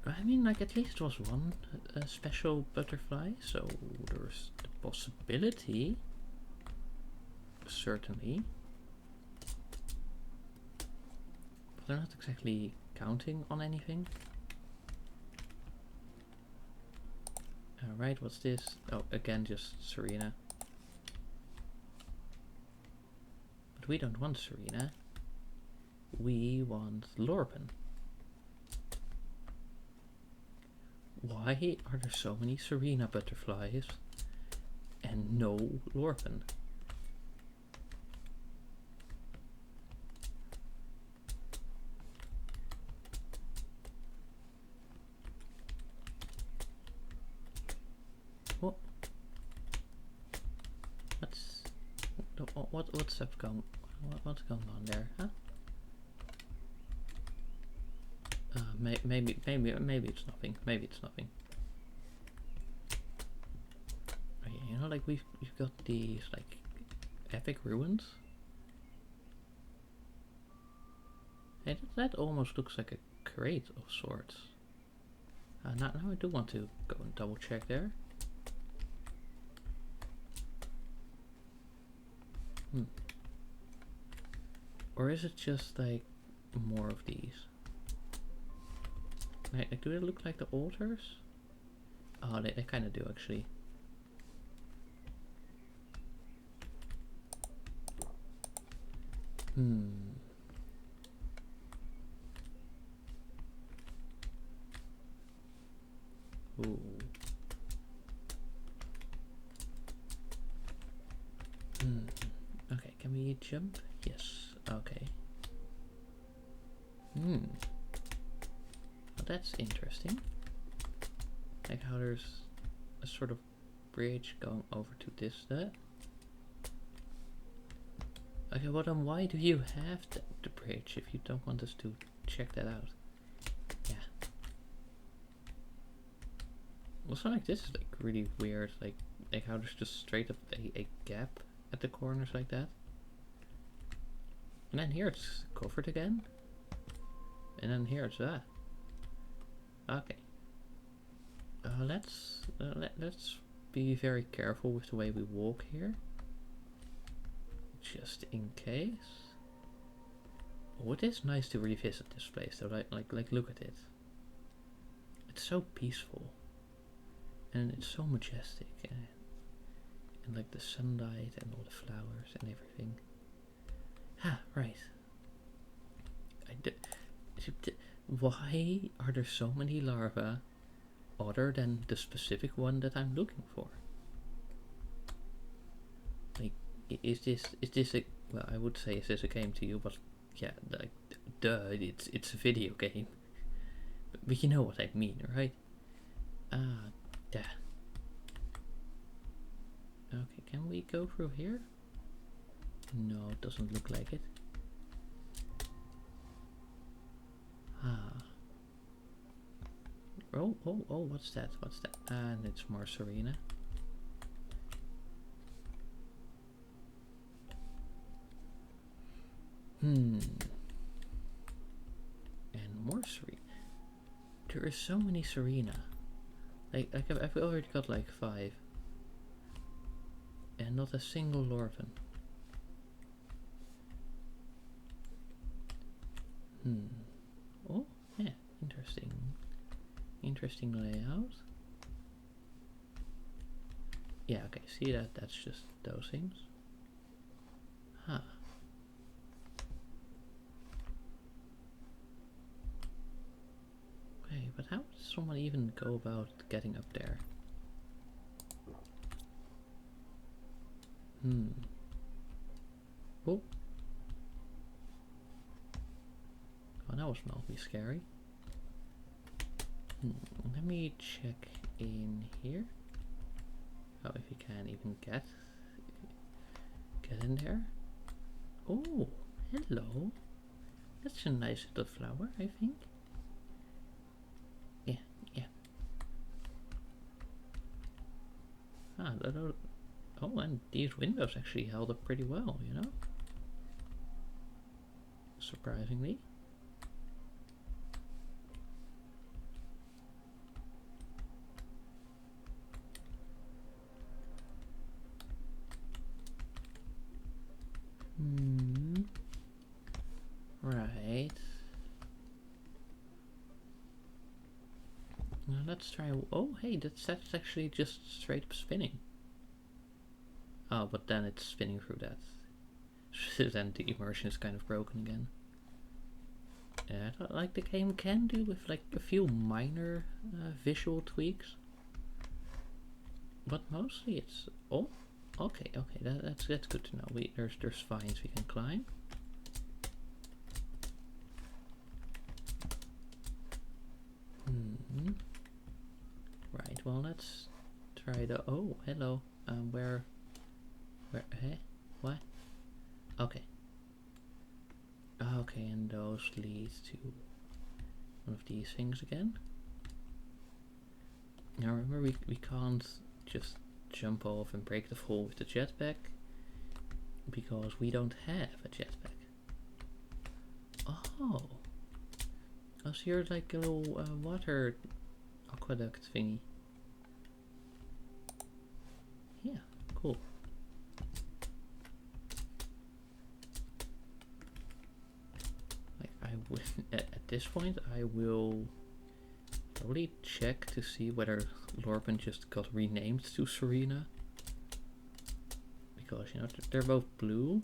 S1: I mean, like, at least it was one special butterfly, so there's the possibility, certainly. But I'm not exactly counting on anything. Alright, what's this? Oh, again, just Serena. But we don't want Serena. We want Lorpen. Why are there so many Serena butterflies and no Lorpen? What? What's up going? What's going on there? Huh? Maybe it's nothing. Maybe it's nothing. Okay, you know, like we've got these like epic ruins. Hey, that almost looks like a crate of sorts. Now I do want to go and double check there. Or is it just like more of these? Like, do they look like the altars? Oh, they kind of do actually. Ooh. Okay, can we jump? Yes. Okay. Well, that's interesting. Like how there's a sort of bridge going over to this there. Okay, well then why do you have the bridge if you don't want us to check that out? Yeah. Also, like, this is like really weird, like how there's just straight up a gap at the corners like that. And then here it's covered again. And then here it's that. Okay. Let's be very careful with the way we walk here. Just in case. Oh, it is nice to revisit this place though, like look at it. It's so peaceful. And it's so majestic. And like the sunlight and all the flowers and everything. Ah, right. Why are there so many larvae other than the specific one that I'm looking for? Like, is this a, well, I would say is this a game to you, but yeah, like, duh, it's a video game. But you know what I mean, right? Ah, duh. Okay, can we go through here? No, it doesn't look like it. Ah. Oh, what's that? What's that? And it's more Serena. And more Serena. There is so many Serena. Like I've already got like 5. And not a single Lorphin. Oh, yeah, interesting. Interesting layout. Yeah, okay, see that's just those things. Huh. Okay, but how does someone even go about getting up there? Oh. Oh, that was mildly scary. Let me check in here. Oh, if you can even get in there. Oh, hello. That's a nice little flower, I think. Yeah. Ah, oh, and these windows actually held up pretty well, you know? Surprisingly. Right. Now let's try. Oh, hey, that's actually just straight up spinning. Oh, but then it's spinning through that. Then the immersion is kind of broken again. Yeah, like the game can do with like a few minor visual tweaks, but mostly it's okay. That's good to know. There's vines we can climb. Right. Well, let's try the. Oh, hello. Where? Hey, what? Okay. Okay, and those lead to one of these things again. Now remember, we can't just jump off and break the fall with the jetpack because we don't have a jetpack. Oh, so you're like a little water aqueduct thingy. Yeah, cool. At this point, I will probably check to see whether Lorpin just got renamed to Serena, because you know they're both blue,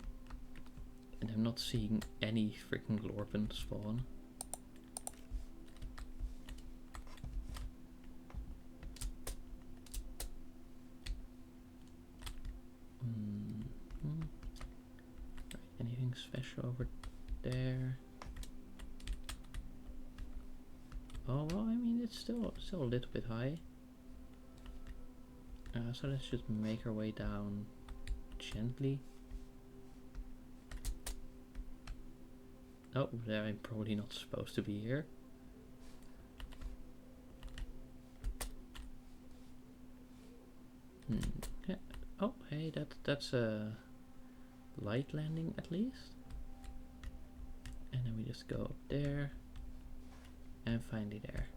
S1: and I'm not seeing any freaking Lorpin spawn. Right, anything special over there? Oh well, I mean it's still a little bit high. So let's just make our way down gently. Oh, I'm probably not supposed to be here. Okay. Oh, hey, that's a light landing at least. And then we just go up there, and finally there.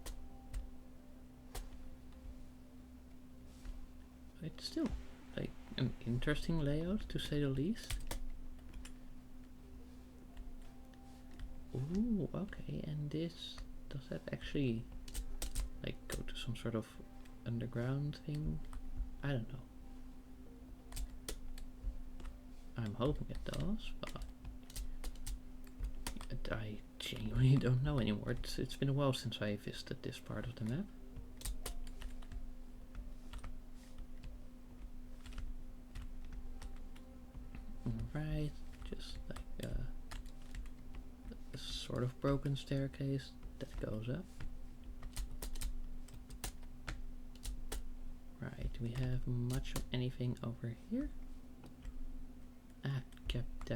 S1: It's still like an interesting layout to say the least. Ooh, okay, and this, does that actually like go to some sort of underground thing? I don't know. I'm hoping it does, but I genuinely don't know anymore. It's been a while since I visited this part of the map. Alright, just like a sort of broken staircase that goes up. Right, do we have much of anything over here? Ah, kept.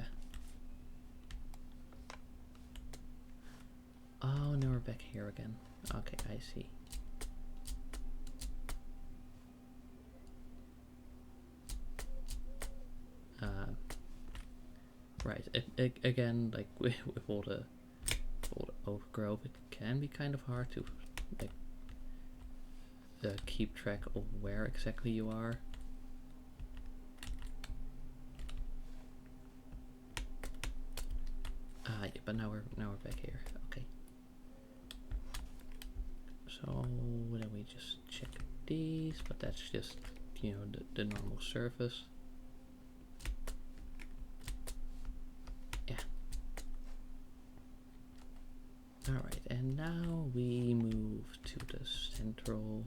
S1: Oh, now we're back here again. Okay, I see. Right, again, like with all the overgrowth, it can be kind of hard to like keep track of where exactly you are. Yeah, but now we're back here. Okay. So then we just check these, but that's just, you know, the normal surface. Yeah. Alright, and now we move to the central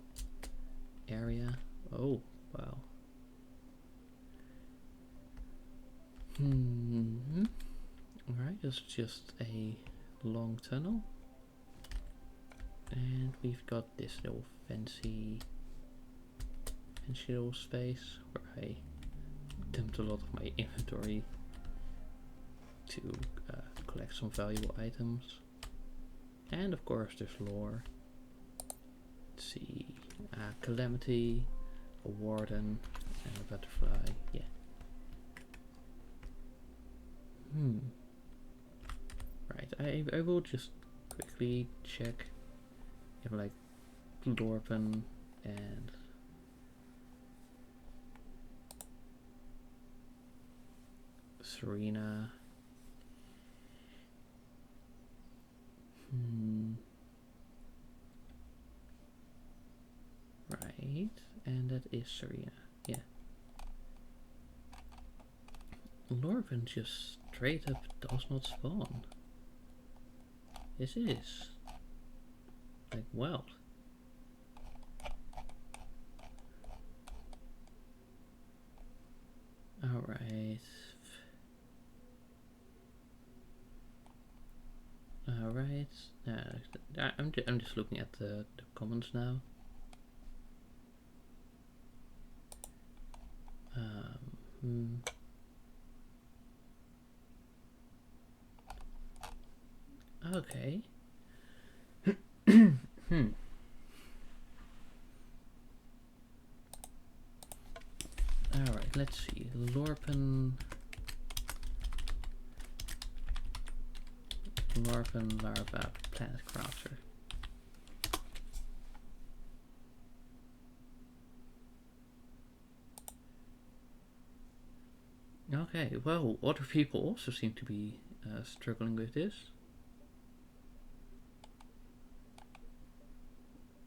S1: area. Oh, wow. Alright, it's just a long tunnel. And we've got this little fancy little space where I dumped a lot of my inventory to collect some valuable items. And of course there's lore. Let's see, Calamity, a warden, and a butterfly. Yeah. Right, I will just quickly check if like Lorpen and Serena. Right, and that is Serena. Yeah. Lorpen just straight up does not spawn. This is like wild. Alright. Alright. I'm just looking at the comments now. Okay. Alright, let's see. Lorpen larva planet crafter. Okay, well, other people also seem to be struggling with this.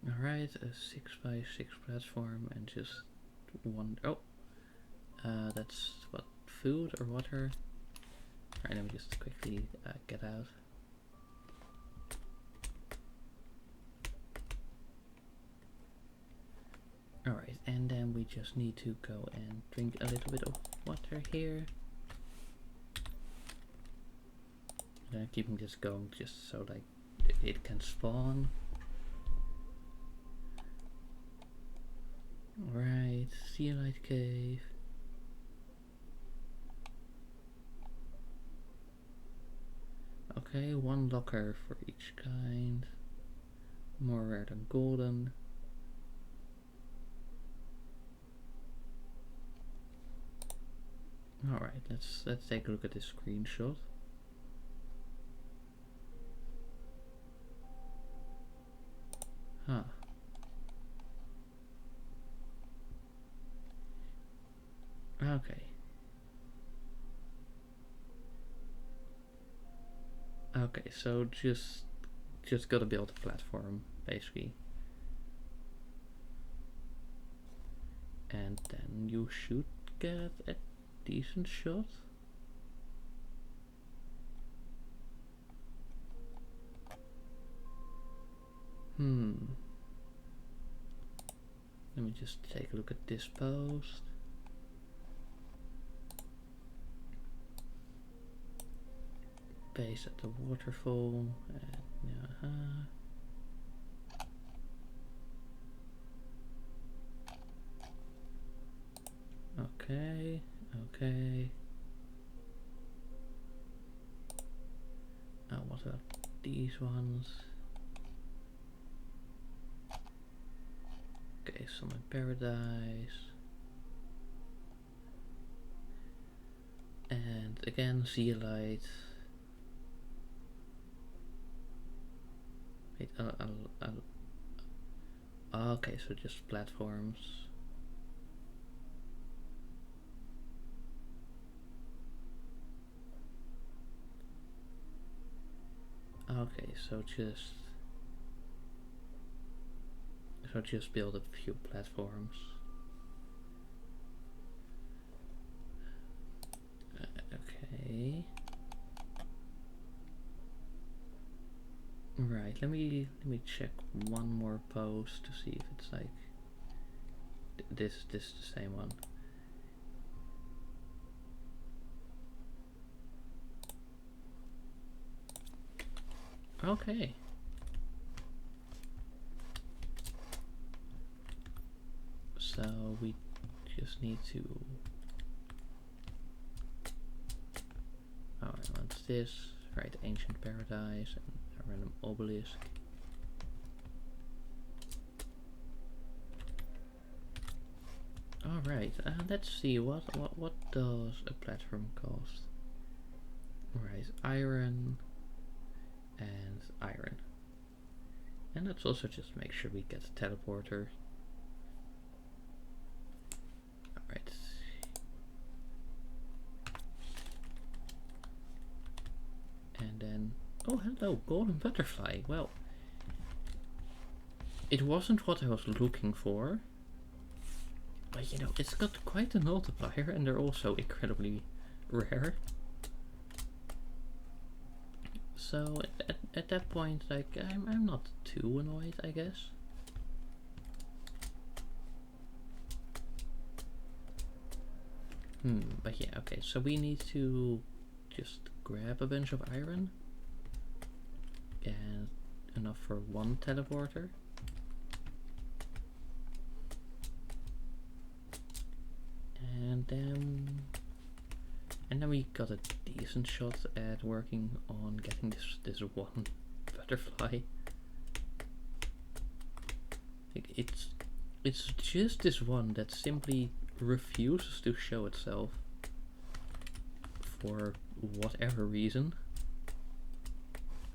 S1: Alright, a 6x6 platform and just one. Oh, that's what, food or water? Alright, let me just quickly get out. Alright, and then we just need to go and drink a little bit of water here. Keeping this going just so like it can spawn. Right, Zeolite Cave. Okay, one locker for each kind. More rare than golden. Alright, let's take a look at this screenshot. Huh. Okay. Okay, so just gotta build a platform, basically. And then you should get a decent shot. Let me just take a look at this post. Base at the waterfall. And, okay, okay. What about these ones? Okay, some in paradise. And again, zeolite. Wait, okay, so just platforms. Okay, so just build a few platforms. Okay. Right, let me check one more post to see if it's like this the same one. Okay. So we just need to what's this? Right, ancient paradise and a random obelisk. Alright, let's see what does a platform cost? Right, iron and iron. And let's also just make sure we get a teleporter. Alright. And then, oh hello, golden butterfly. Well, it wasn't what I was looking for. But you know, it's got quite a multiplier and they're also incredibly rare. So at that point, like, I'm not too annoyed, I guess. But yeah, okay, so we need to just grab a bunch of iron. And enough for one teleporter. And then we got a decent shot at working on getting this one butterfly. It's just this one that simply refuses to show itself for whatever reason.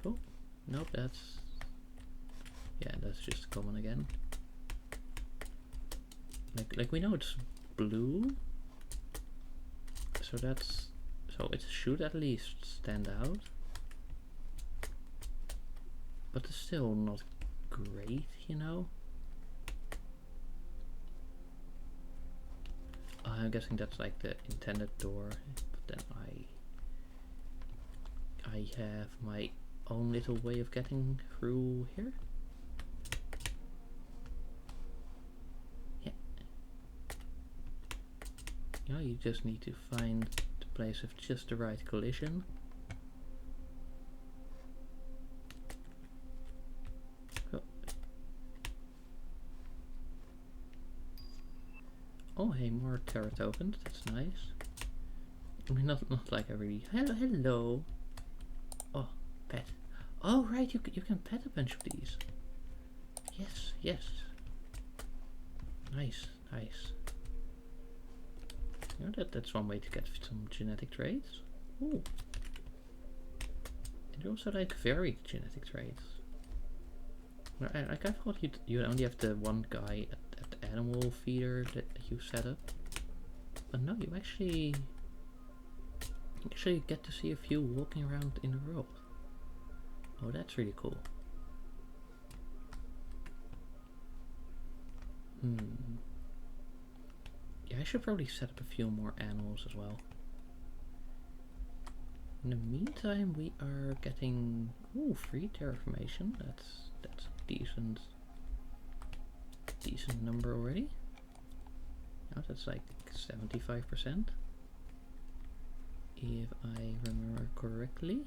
S1: Oh, nope, that's just common again. Like we know it's blue, so it should at least stand out, but it's still not great, you know. I'm guessing that's like the intended door, but then I have my own little way of getting through here. Yeah. You know, you just need to find the place of just the right collision. Oh. Oh, hey, more Terra tokens. That's nice. I mean, not like I really. Hello. Oh, pet. Oh, right. You can pet a bunch of these. Yes, yes. Nice, nice. You know that's one way to get some genetic traits. Ooh. And also like varied genetic traits. Like I thought you'd only have the one guy at the animal feeder that you set up. But no, you actually get to see a few walking around in the world. Oh, that's really cool. Yeah, I should probably set up a few more animals as well. In the meantime, we are getting free terraformation. That's a decent number already. Now that's like 75%, if I remember correctly.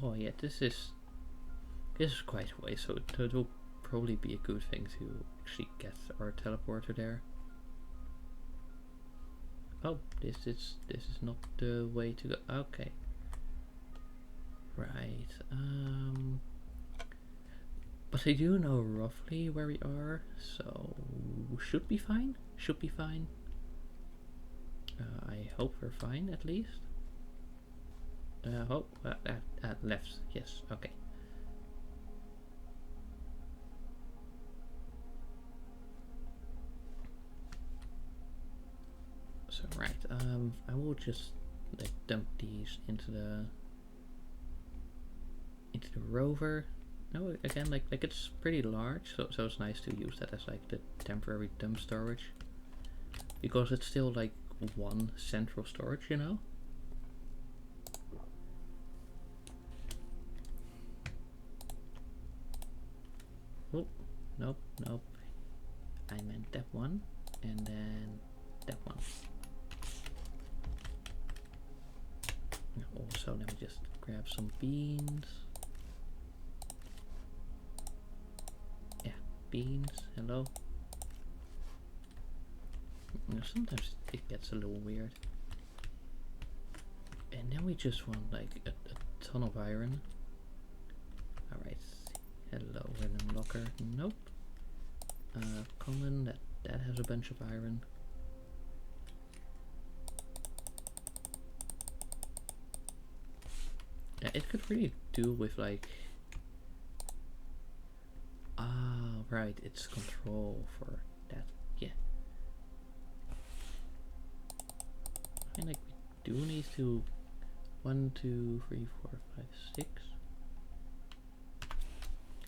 S1: Oh yeah, this is quite a way, so it will probably be a good thing to actually get our teleporter there. Oh, this is not the way to go. Okay. Right. But I do know roughly where we are, so should be fine. Should be fine. I hope we're fine at least. Left. Yes. Okay. So right. I will just like dump these into the rover. No, again, like it's pretty large, so it's nice to use that as like the temporary dump storage, because it's still like one central storage, you know. Oh, nope. I meant that one, and then that one. Also, let me just grab some beans. Yeah, beans. Hello. Sometimes it gets a little weird. And then we just want like a ton of iron. Alright. Hello, random locker. Nope. Common, that has a bunch of iron. Yeah, it could really do with like right, it's control for that. Yeah. I mean, like we do need to 1, 2, 3, 4, 5, 6.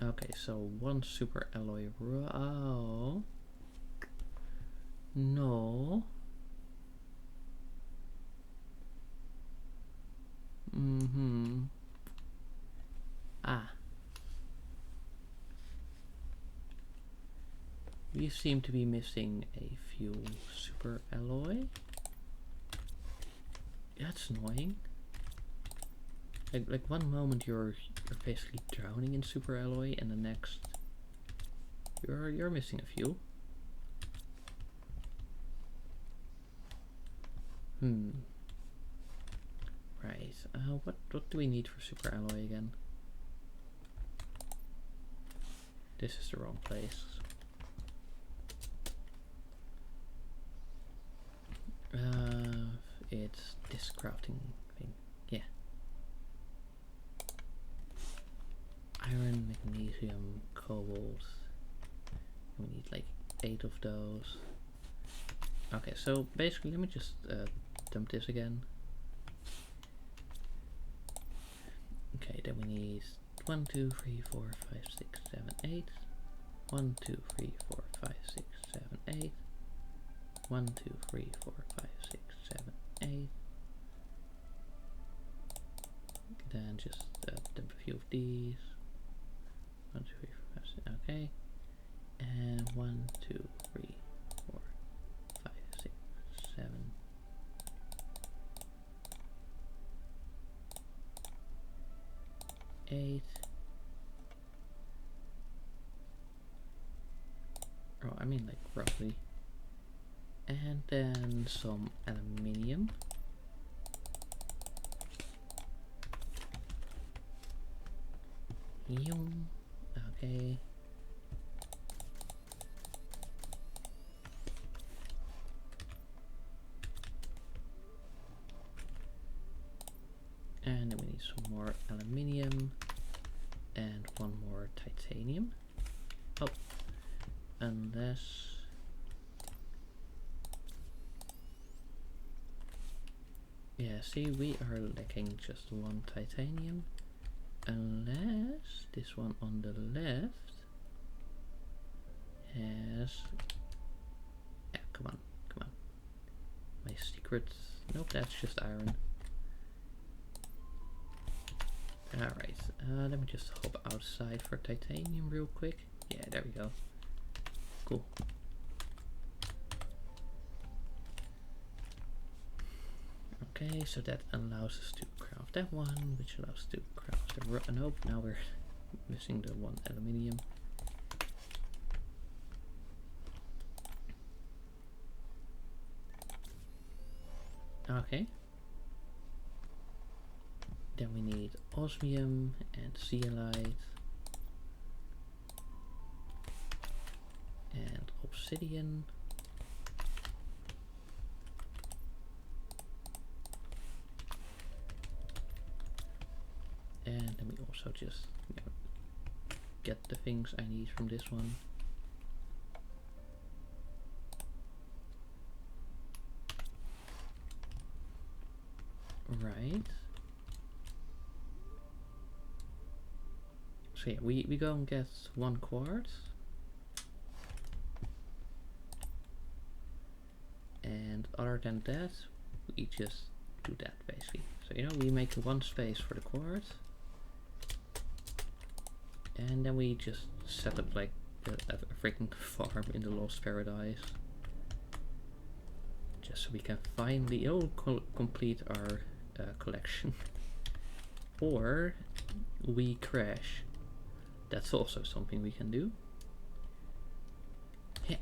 S1: Okay, so one super alloy raw. No. We seem to be missing a few super alloy. That's annoying. Like one moment you're basically drowning in super alloy, and the next you're missing a few. Right. What do we need for super alloy again? This is the wrong place. It's this crafting thing. Yeah. Iron, magnesium, cobalt. We need like 8 of those. Okay, so basically, let me just dump this again. Okay, then we need 1, 2, 3, 4, 5, 6, 7, 8. 1, 2, 3, 4, 5, 6, 7, 8. 1, 2, 3, 4, 5, 6, 7, 8. Then just dump a few of these. 1, 2, 3, 4, 5, 6. Okay. And 1, 2, 3, 4, 5, 6, 7. 8. Oh, I mean like roughly. And then some aluminium. Yum. Okay. And then we need some more aluminium and one more titanium. Oh, unless... Yeah, see, we are lacking just one titanium. Unless this one on the left has... Yeah, come on, come on. My secret... Nope, that's just iron. Alright, let me just hop outside for titanium real quick. Yeah, there we go. Cool. Okay, so that allows us to craft that one, which allows us to craft the... Nope, now we're missing the one aluminium. Okay. Then we need osmium and zeolite and obsidian. And then we also just get the things I need from this one. Right. So yeah, we go and get 1 quartz. And other than that, we just do that basically. So you know, we make 1 space for the quartz. And then we just set up like a freaking farm in the Lost Paradise. Just so we can finally complete our collection. Or we crash. That's also something we can do. Yeah.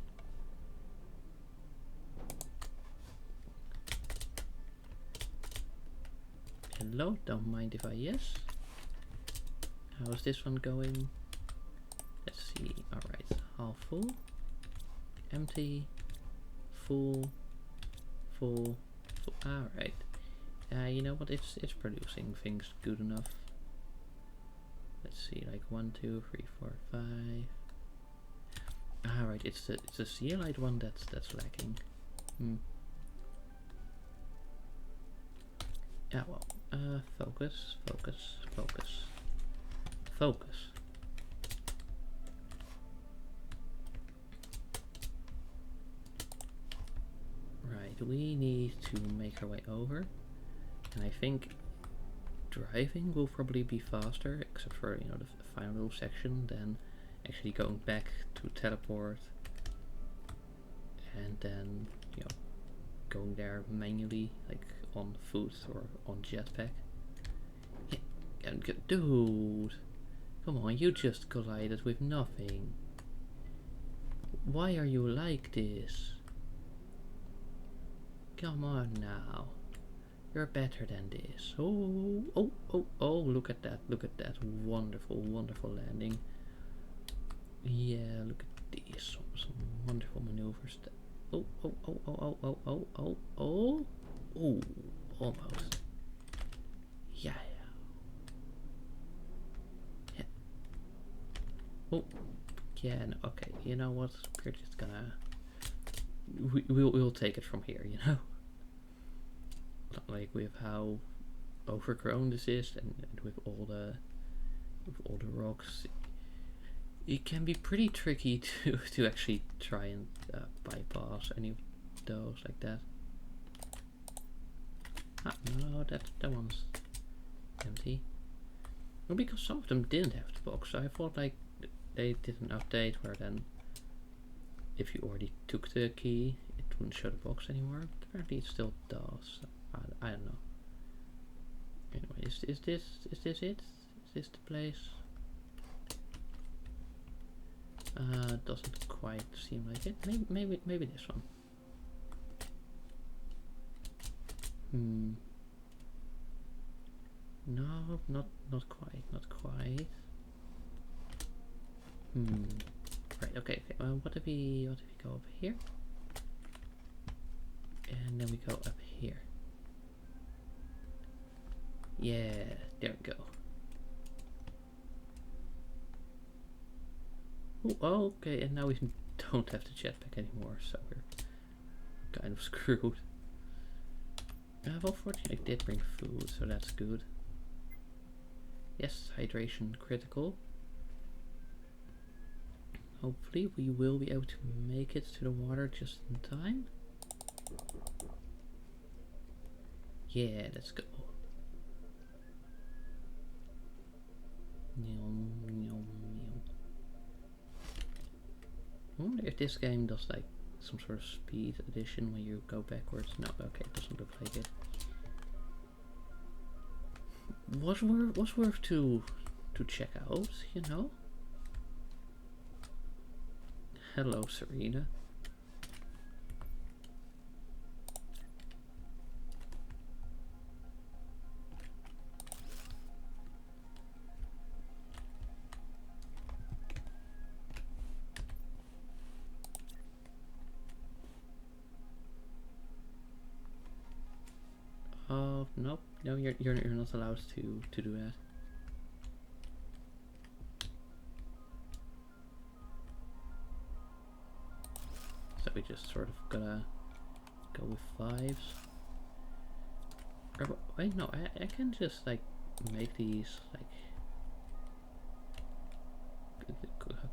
S1: Hello, don't mind if I yes. How's this one going? Let's see. Alright, half full, empty, full, full, full. Alright. You know what? It's producing things good enough. Let's see, like 1, 2, 3, 4, 5. Alright, it's the zeolite one that's lacking. Yeah, well, focus, focus, focus, focus. Right, we need to make our way over, and I think driving will probably be faster, except for, you know, the final section, than actually going back to teleport and then, you know, going there manually, like on foot or on jetpack. Yeah, and dude, come on, you just collided with nothing. Why are you like this? Come on now. You're better than this. Oh, oh, oh, oh, look at that, look at that. Wonderful, wonderful landing. Yeah, look at these, some wonderful maneuvers. Oh, oh, oh, oh, oh, oh, oh, oh, oh, oh, almost. Yeah. Yeah. Oh, yeah, no, okay, you know what, we're just gonna, we'll take it from here, you know? Like with how overgrown this is, and with all the rocks, it can be pretty tricky to actually try and bypass any of those like that. Ah, no, that one's empty. Well, because some of them didn't have the box, so I thought like they did an update where then if you already took the key, it wouldn't show the box anymore. But apparently it still does. I don't know. Anyway, is this it? Is this the place? Doesn't quite seem like it. Maybe this one. No, not quite, not quite. Right, okay. Well, what if we go up here? And then we go up here. Yeah, there we go. Ooh, oh, okay, and now we don't have the jetpack anymore, so we're kind of screwed. Well, fortunately I did bring food, so that's good. Yes, hydration critical. Hopefully we will be able to make it to the water just in time. Yeah, let's go. I wonder if this game does like some sort of speed addition when you go backwards. No, okay, it doesn't look like it. Was worth to check out, you know. Hello, Serena. Oh nope, no, you're not allowed to do that. So we just sort of gotta go with 5s. Or, wait, no, I can just like make these like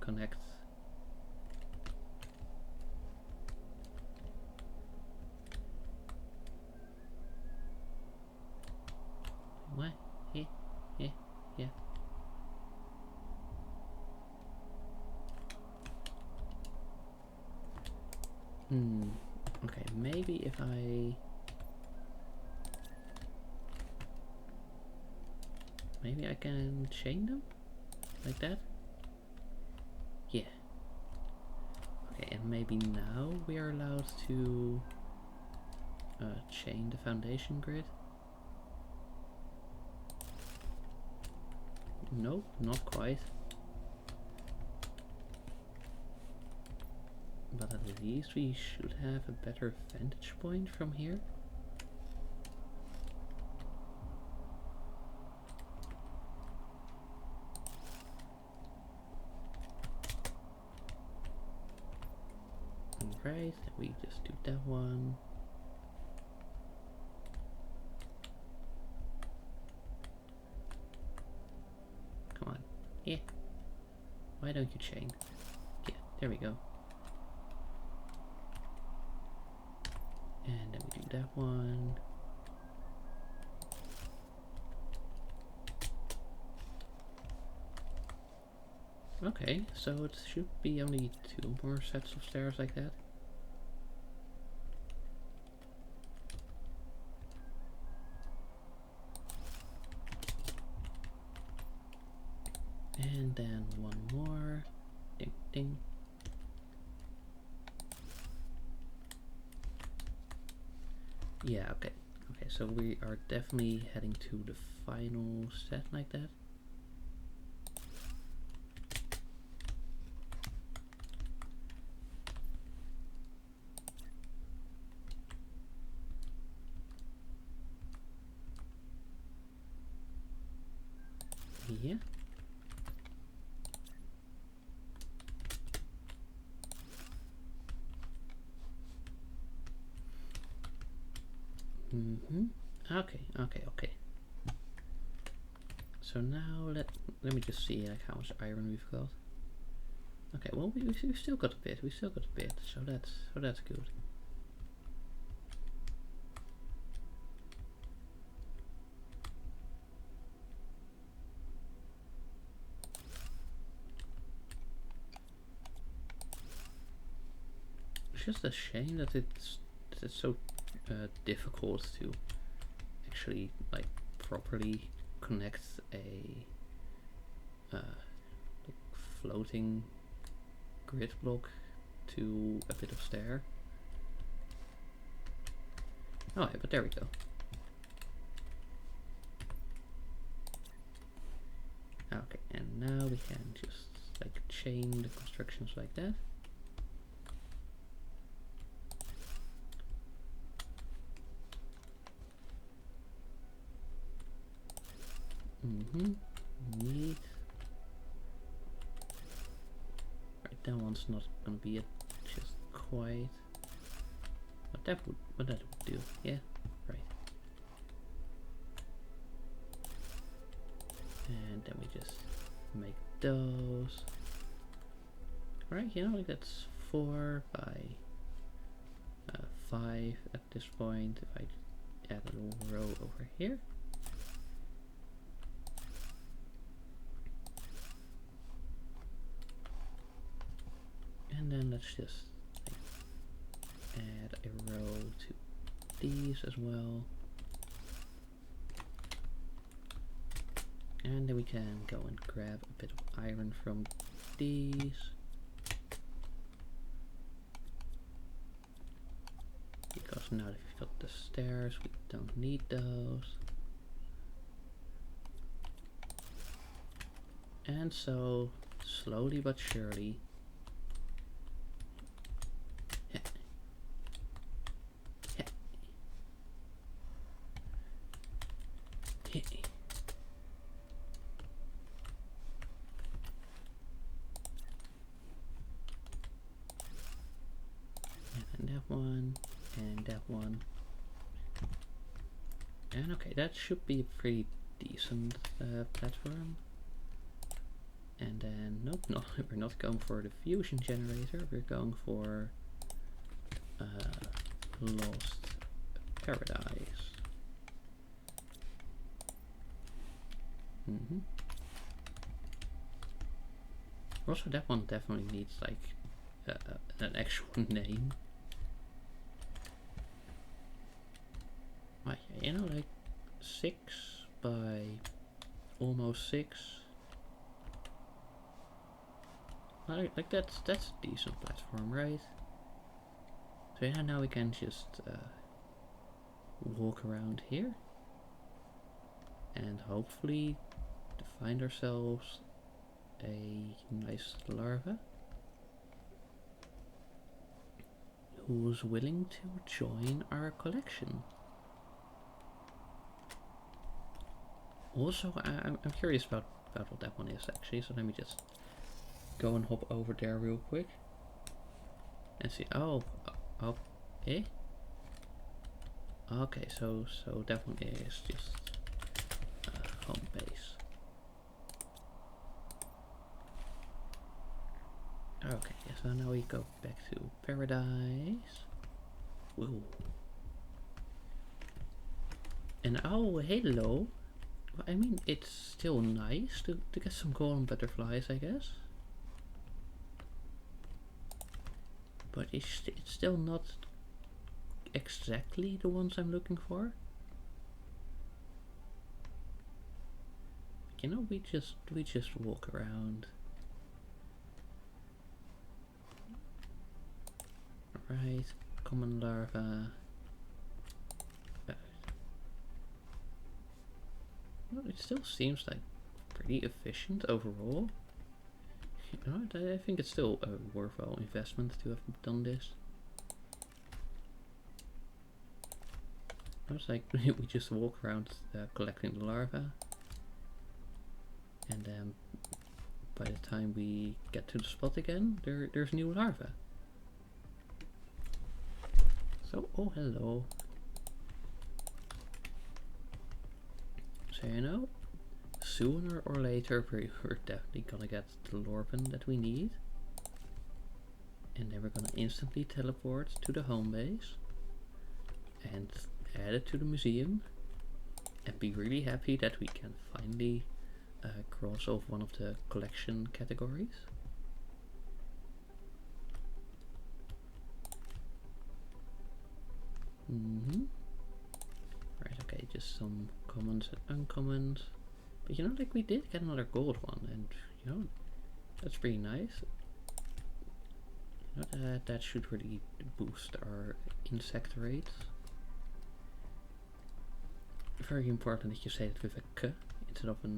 S1: connect. What? Yeah. Okay, maybe if maybe I can chain them like that. Yeah. Okay, and maybe now we are allowed to chain the foundation grid. Nope, not quite. But at least we should have a better vantage point from here. Alright, we just do that one. Come on. Yeah. Why don't you chain? Yeah, there we go. And then we do that one. Okay, so it should be only 2 more sets of stairs like that. And then 1 more. Ding, ding. Yeah, okay. Okay, so we are definitely heading to the final set like that. Yeah. Okay. So now let me just see like how much iron we've got. Okay, well we've still got a bit. So that's good. It's just a shame that it's so difficult to actually like properly connect a like floating grid block to a bit of stair. Oh yeah, but there we go. Okay, and now we can just like chain the constructions like that. Neat. Right, that one's not gonna be it just quite. But that would do, yeah, right. And then we just make those. Alright, you know, like that's 4 by 5 at this point. If I add a little row over here. And then let's just add a row to these as well. And then we can go and grab a bit of iron from these. Because now that we've got the stairs, we don't need those. And so, slowly but surely, and that one, and that one. And okay, that should be a pretty decent platform. And then, nope, no, we're not going for the fusion generator, we're going for Lost Paradise. Also, that one definitely needs like an actual name. Right, you know, like 6 by almost 6. Like that's a decent platform, right? So yeah, now we can just walk around here and hopefully find ourselves a nice larva who's willing to join our collection. Also, I'm curious about what that one is actually, so let me just go and hop over there real quick and see. Oh, eh? Okay, so that one is just home base. Okay, yeah, so now we go back to paradise. Whoa. And oh, hello. I mean, it's still nice to get some golden butterflies, I guess. But it's still not exactly the ones I'm looking for. You know, we just walk around. Right, common larva. Well, it still seems like pretty efficient overall. You know, I think it's still a worthwhile investment to have done this. It's like we just walk around collecting the larva, and then by the time we get to the spot again, there's new larva. So, oh hello. So you know, sooner or later we're definitely gonna get the Lorpen that we need. And then we're gonna instantly teleport to the home base and add it to the museum and be really happy that we can finally cross off one of the collection categories. Right, okay, just some commons and uncommons. But you know, like we did get another gold one, and you know, that's pretty nice. That should really boost our insect rates. Very important that you say it with a k instead of a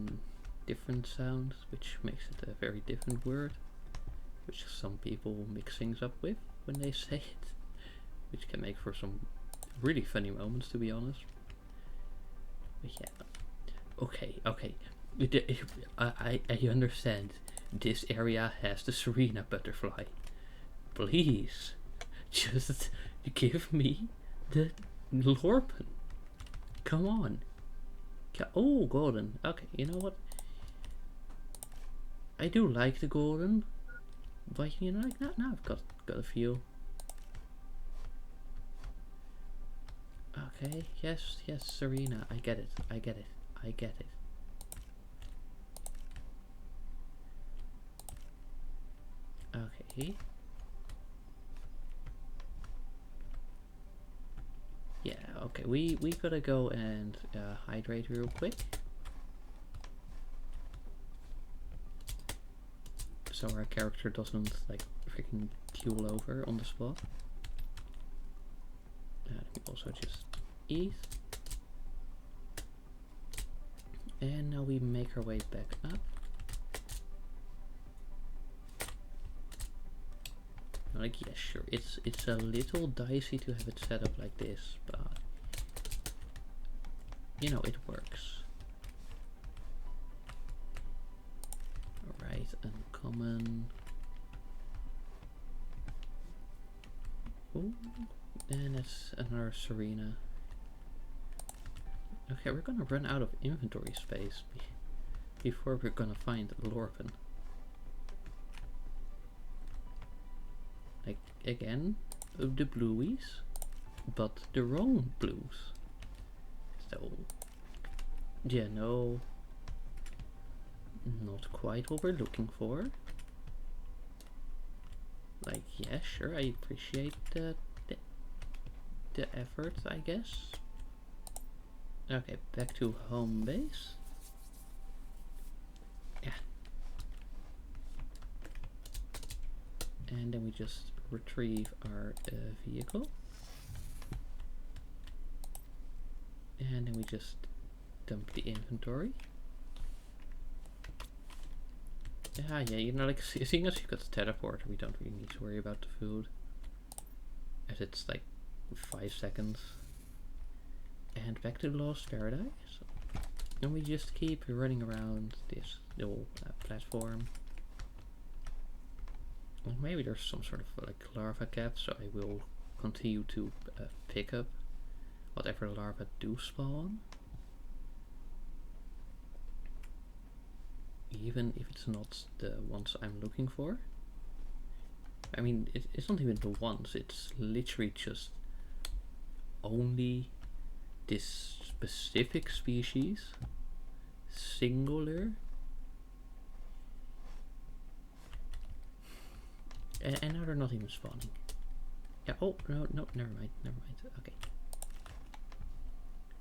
S1: different sound, which makes it a very different word, which some people mix things up with when they say it, which can make for some really funny moments, to be honest. But yeah, okay. I understand this area has the Serena butterfly. Please, just give me the Lorpen. Come on. Oh, golden. Okay, you know what? I do like the golden, but you know, like now I've got a few. Okay, yes, Serena. I get it. Okay. Yeah, okay, we gotta go and hydrate real quick. So our character doesn't like freaking keel over on the spot. Let me also just eat. And now we make our way back up. Like, yeah, sure, it's a little dicey to have it set up like this, but you know, it works. Alright, uncommon. Ooh, and that's another Serena. Okay, we're gonna run out of inventory space before we're gonna find Lorpen. Like, again, the blueies, but the wrong blues. So, yeah, no, not quite what we're looking for. Like, yeah, sure, I appreciate the effort, I guess. Okay, back to home base. Yeah. And then we just retrieve our vehicle. And then we just dump the inventory. Yeah, you know, like, seeing as you've got the teleporter, we don't really need to worry about the food, as it's like 5 seconds. And back to the Lost Paradise. And we just keep running around this little platform. And maybe there's some sort of like larva cap, so I will continue to pick up whatever larvae do spawn. Even if it's not the ones I'm looking for. I mean, it's not even the ones, it's literally just only this specific species, singular. And now they're not even spawning. Yeah, oh, no, never mind, okay.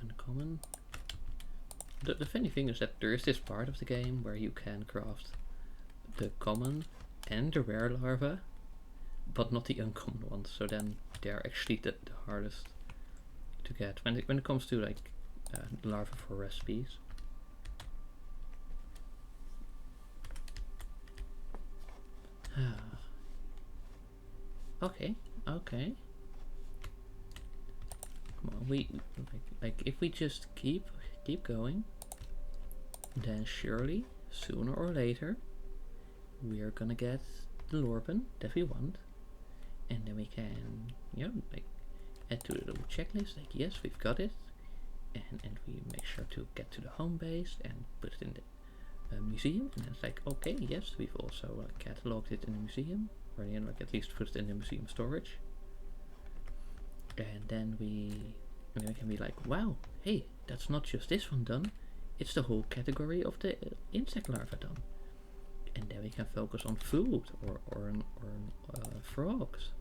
S1: Uncommon. The funny thing is that there is this part of the game where you can craft the common and the rare larva, but not the uncommon ones, so then they're actually the hardest to get when it comes to like larva for recipes. Okay. Come on, we like if we just keep going, then surely sooner or later we are gonna get the Lorpen that we want, and then we can, you know, like add to the little checklist, like yes, we've got it, and we make sure to get to the home base and put it in the museum, and it's like, okay, yes, we've also cataloged it in the museum, or you know, like at least put it in the museum storage, and then we can be like, wow, hey, that's not just this one done, it's the whole category of the insect larva done. And then we can focus on food, or on frogs,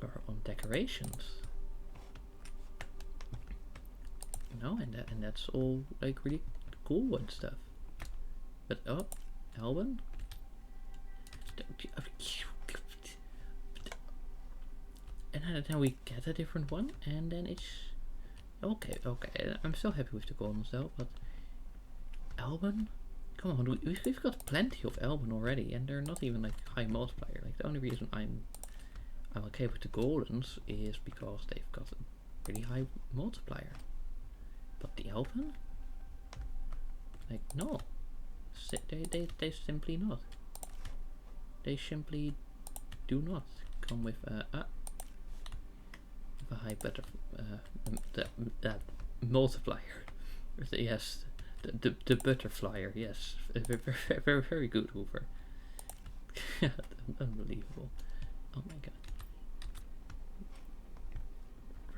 S1: or on decorations. You know, and that's all like really cool and stuff. But oh, Alban, and then we get a different one, and then it's okay. I'm so happy with the golems though, but Alban, come on, we've got plenty of Alban already, and they're not even like high multiplier. Like the only reason I'm okay with the golems is because they've got a pretty high multiplier. But the Alban, like no, they simply not. They simply do not come with a high better that multiplier. Yes, the butterflyer. Yes, very good, Hoover. Unbelievable. Oh my god.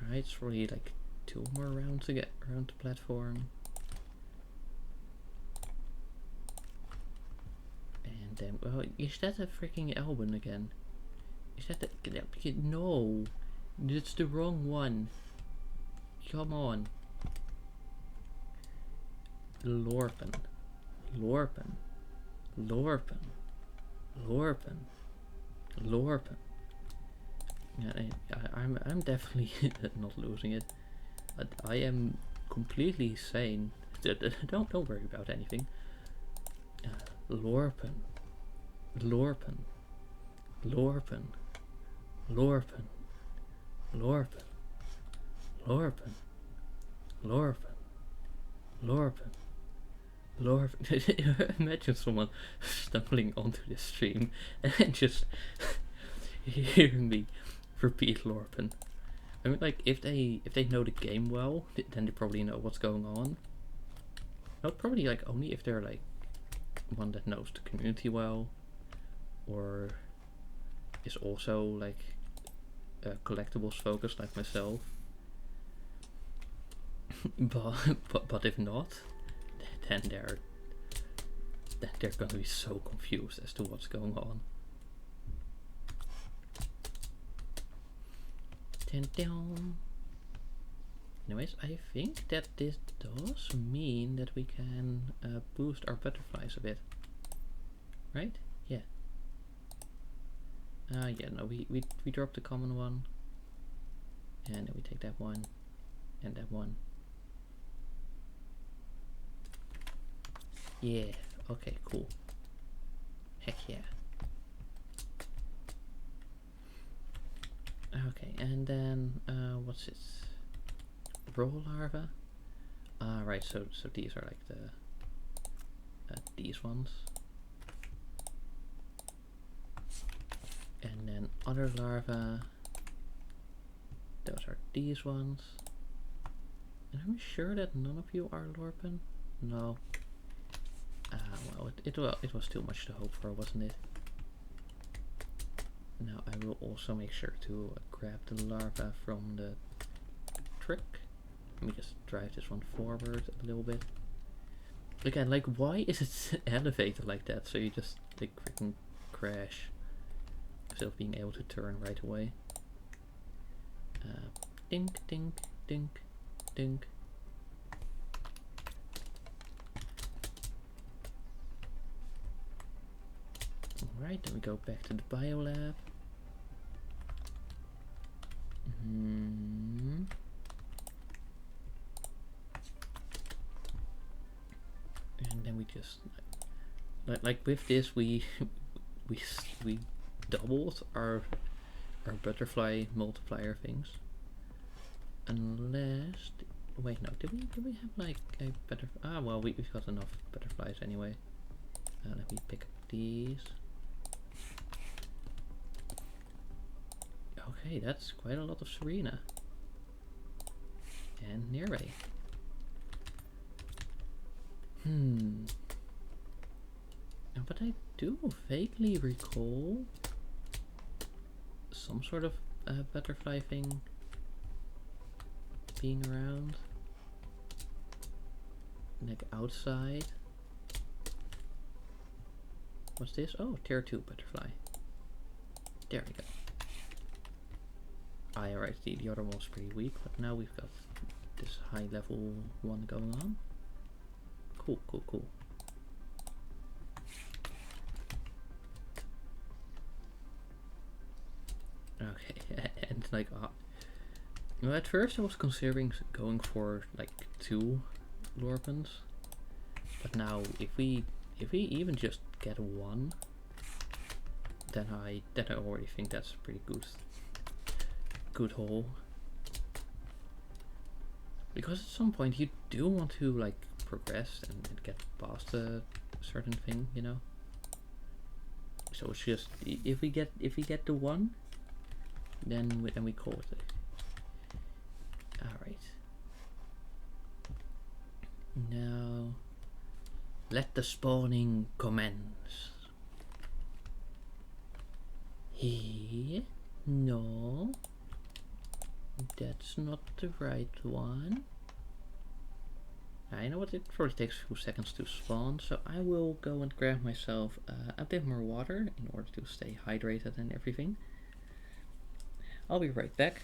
S1: Right, it's really like 2 more rounds to get around the platform. And then, well, is that a freaking Alban again? Is that the... No! It's the wrong one. Come on. Lorpen. Lorpen. Lorpen. Lorpen. Lorpen. Yeah, I'm definitely not losing it. But I am completely sane. Don't worry about anything. Lorpen. Lorpen. Lorpen. Lorpen. Lorpen. Lorpen. Lorpen. Lorpen. Lorpen. Imagine someone stumbling onto this stream and just hearing me repeat Lorpen. I mean, like, if they know the game well, then they probably know what's going on. No, probably like only if they're like one that knows the community well, or is also like collectibles focused like myself. but if not, then they're gonna be so confused as to what's going on. Anyways, I think that this does mean that we can boost our butterflies a bit, right? Yeah. Yeah, no, we dropped the common one, and then we take that one, and that one. Yeah, okay, cool. Heck yeah. Okay, and then, what's it? Raw larva? Right, so these are like the, these ones. And then other larvae, those are these ones. And I'm sure that none of you are Lorpen? No. Well, it was too much to hope for, wasn't it? Now I will also make sure to grab the larva from the trick. Let me just drive this one forward a little bit. Again, like, why is it elevated like that? So you just like freaking crash instead of being able to turn right away. Dink, dink, dink, dink. Alright, then we go back to the biolab. And then we just like with this we doubled our butterfly multiplier things. Unless, wait, no, did we have like a better? Well, we've got enough butterflies anyway. Let me pick up these. Okay, that's quite a lot of Serena. And Nere. But I do vaguely recall some sort of butterfly thing being around. Like outside. What's this? Oh, tier 2 butterfly. There we go. Alright, the other one was pretty weak, but now we've got this high level one going on. Cool, cool, cool. Okay, and like, well, at first I was considering going for like 2 Lorpens, but now if we even just get 1, then I already think that's a pretty good haul. Because at some point you do want to like progress and get past a certain thing, you know. So it's just if we get to 1, then we call it. All right. Now let the spawning commence. Here? No. That's not the right one. I know what, it probably takes a few seconds to spawn, so I will go and grab myself a bit more water in order to stay hydrated and everything. I'll be right back.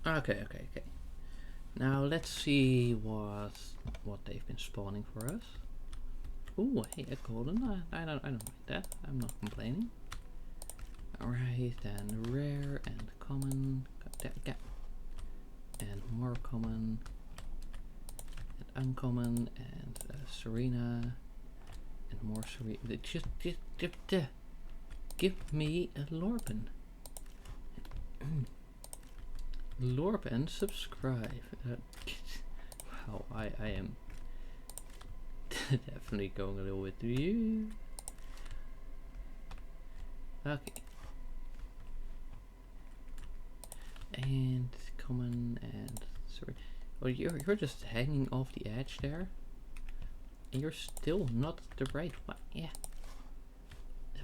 S1: Okay. Now let's see what they've been spawning for us. Ooh, hey, a golden. I don't mind that. I'm not complaining. Alright, then rare and common. And more common. And uncommon. And Serena. And more Serena. Just give me a Lorpen. Lorpen, subscribe. Wow, I am definitely going a little bit to you. Okay. And common and sorry. Oh, you're just hanging off the edge there, and you're still not the right one. Yeah.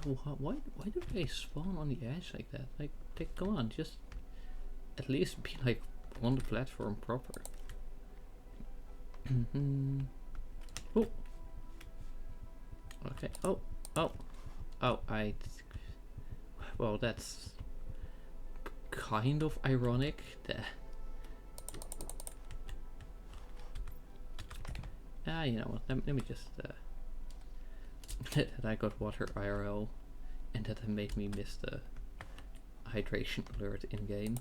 S1: Why do they spawn on the edge like that? Like, come on, just at least be like on the platform proper. Oh. Okay. Oh. Well, that's kind of ironic. You know what? Let me just. That I got water IRL, and that made me miss the hydration alert in game.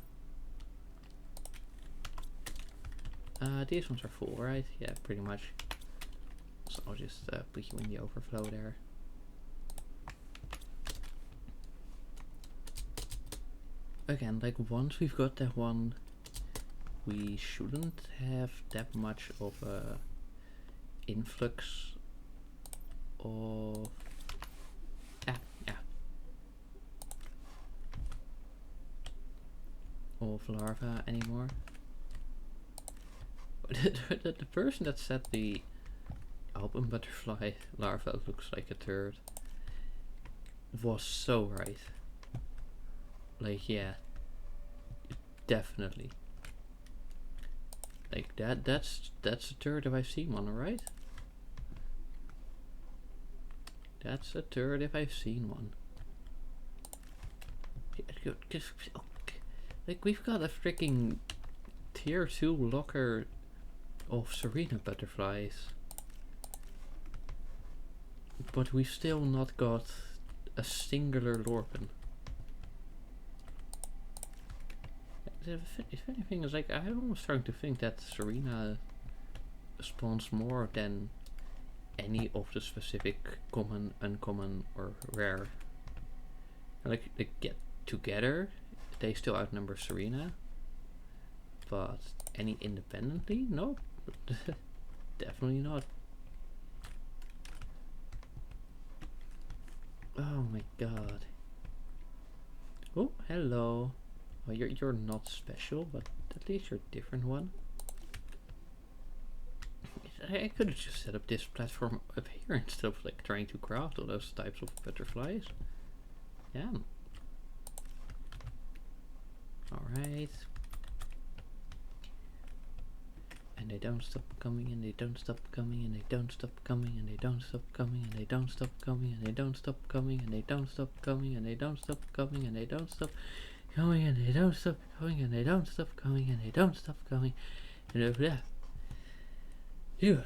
S1: These ones are full, right? Yeah, pretty much. So I'll just put you in the overflow there. Again, like once we've got that one we shouldn't have that much of a influx of of larva anymore. The person that said the album butterfly larva looks like a turd was so right. Like, yeah, definitely. Like that's a turd if I've seen one, alright? That's a turd if I've seen one. Like, we've got a freaking tier 2 locker of Serena butterflies, but we've still not got a singular Lorpen. The funny thing is, like, I'm almost starting to think that Serena spawns more than any of the specific common, uncommon, or rare. Like, they get together, they still outnumber Serena, but any independently? No, definitely not. Oh my god. Oh, hello. Well, you're not special, but at least you're a different one. I could have just set up this platform up here instead of like trying to craft all those types of butterflies. Yeah. Alright. And they don't stop coming, and they don't stop coming, and they don't stop coming, and they don't stop coming, and they don't stop coming, and they don't stop coming, and they don't stop coming, and they don't stop coming, and they don't stop coming, and they don't stop coming, and they don't stop coming, and they don't stop coming, and over there. Phew.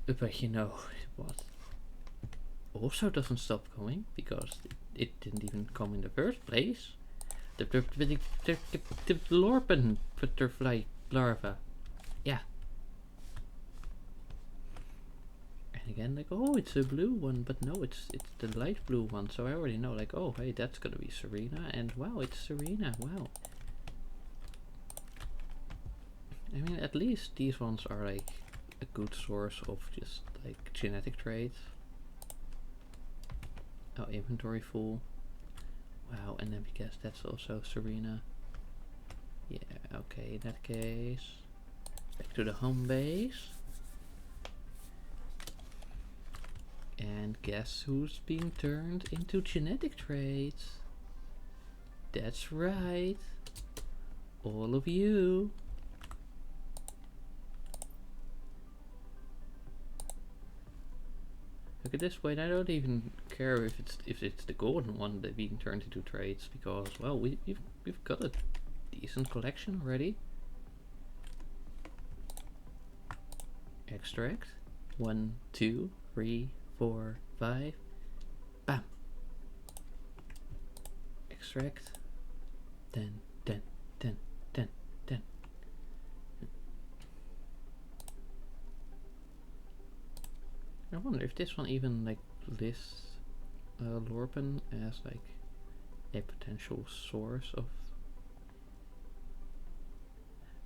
S1: But you know what? Also doesn't stop coming because it didn't even come in the first place. The Lorpen butterfly larva. Yeah. And again, like, oh, it's a blue one, but no, it's the light blue one. So I already know, like, oh, hey, that's gonna be Serena, and wow, it's Serena. Wow. I mean, at least these ones are like a good source of just like genetic traits. Oh, inventory full. Wow, and then because that's also Serena. Yeah, okay, in that case, back to the home base. And guess who's being turned into genetic traits? That's right, all of you. Look at this point, I don't even care if it's the golden one that being turned into traits, because well, we've got a decent collection already. Extract 1, 2, 3, 4, 5. Bam. Extract 10, 10, 10, 10, 10. I wonder if this one even like lists Lorpen as like a potential source of.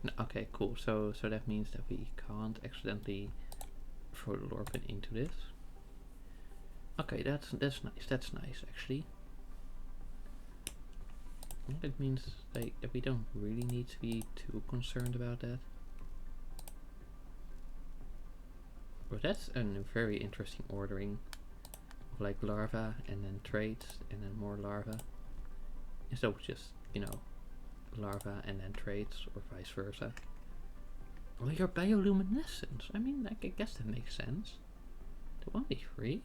S1: No, okay, cool. So that means that we can't accidentally throw the Lorpen into this. Okay, that's nice. That's nice actually. It means like that we don't really need to be too concerned about that. But that's a very interesting ordering of like larva and then traits and then more larva, instead of just, you know, larva and then traits or vice versa. Well, your bioluminescence, I mean, like, I guess that makes sense. The 1v3?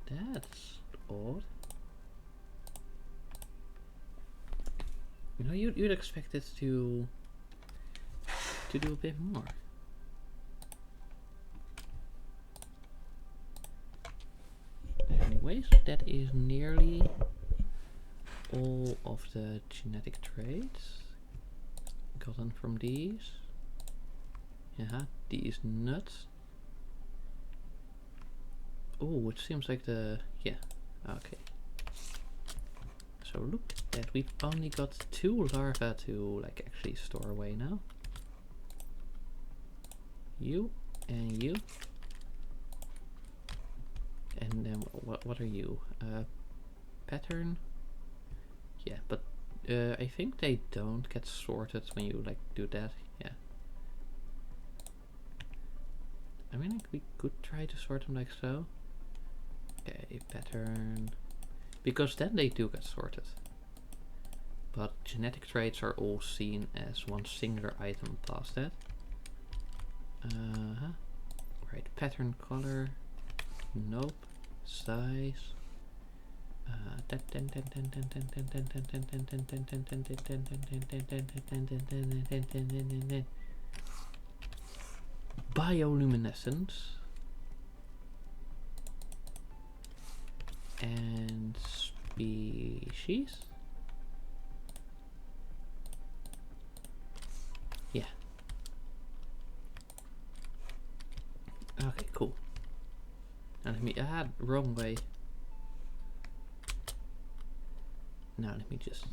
S1: That's odd. You know, you'd expect it to do a bit more. Anyways, that is nearly all of the genetic traits gotten from these. Yeah, these nuts. Oh, it seems like the, yeah, okay. So look that we've only got 2 larvae to like actually store away now. You and you. And then what are you? Pattern? Yeah, but I think they don't get sorted when you like do that. Yeah. I mean, like, we could try to sort them like so. Okay, pattern. Because then they do get sorted. But genetic traits are all seen as one singular item past that. Right, pattern, color. Nope. Size. Bioluminescence. And species. Yeah. Okay, cool. Now let me wrong way. Now let me just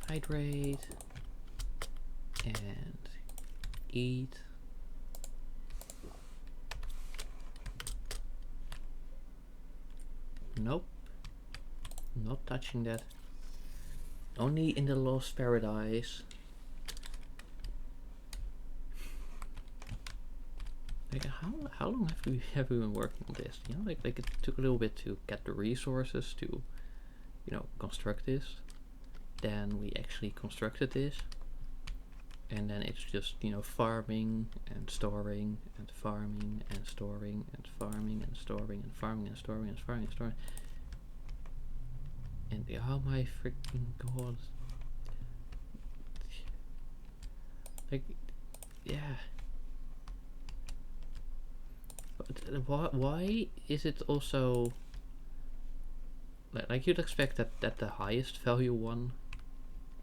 S1: hydrate and eat. Nope. Not touching that. Only in the Lost Paradise. Like how long have we been working on this? You know, like it took a little bit to get the resources to, you know, construct this. Then we actually constructed this. And then it's just, you know, farming and storing and farming and storing and farming and storing and farming and storing and farming and storing. And oh my freaking god. Like, yeah. But why is it also like you'd expect that the highest value one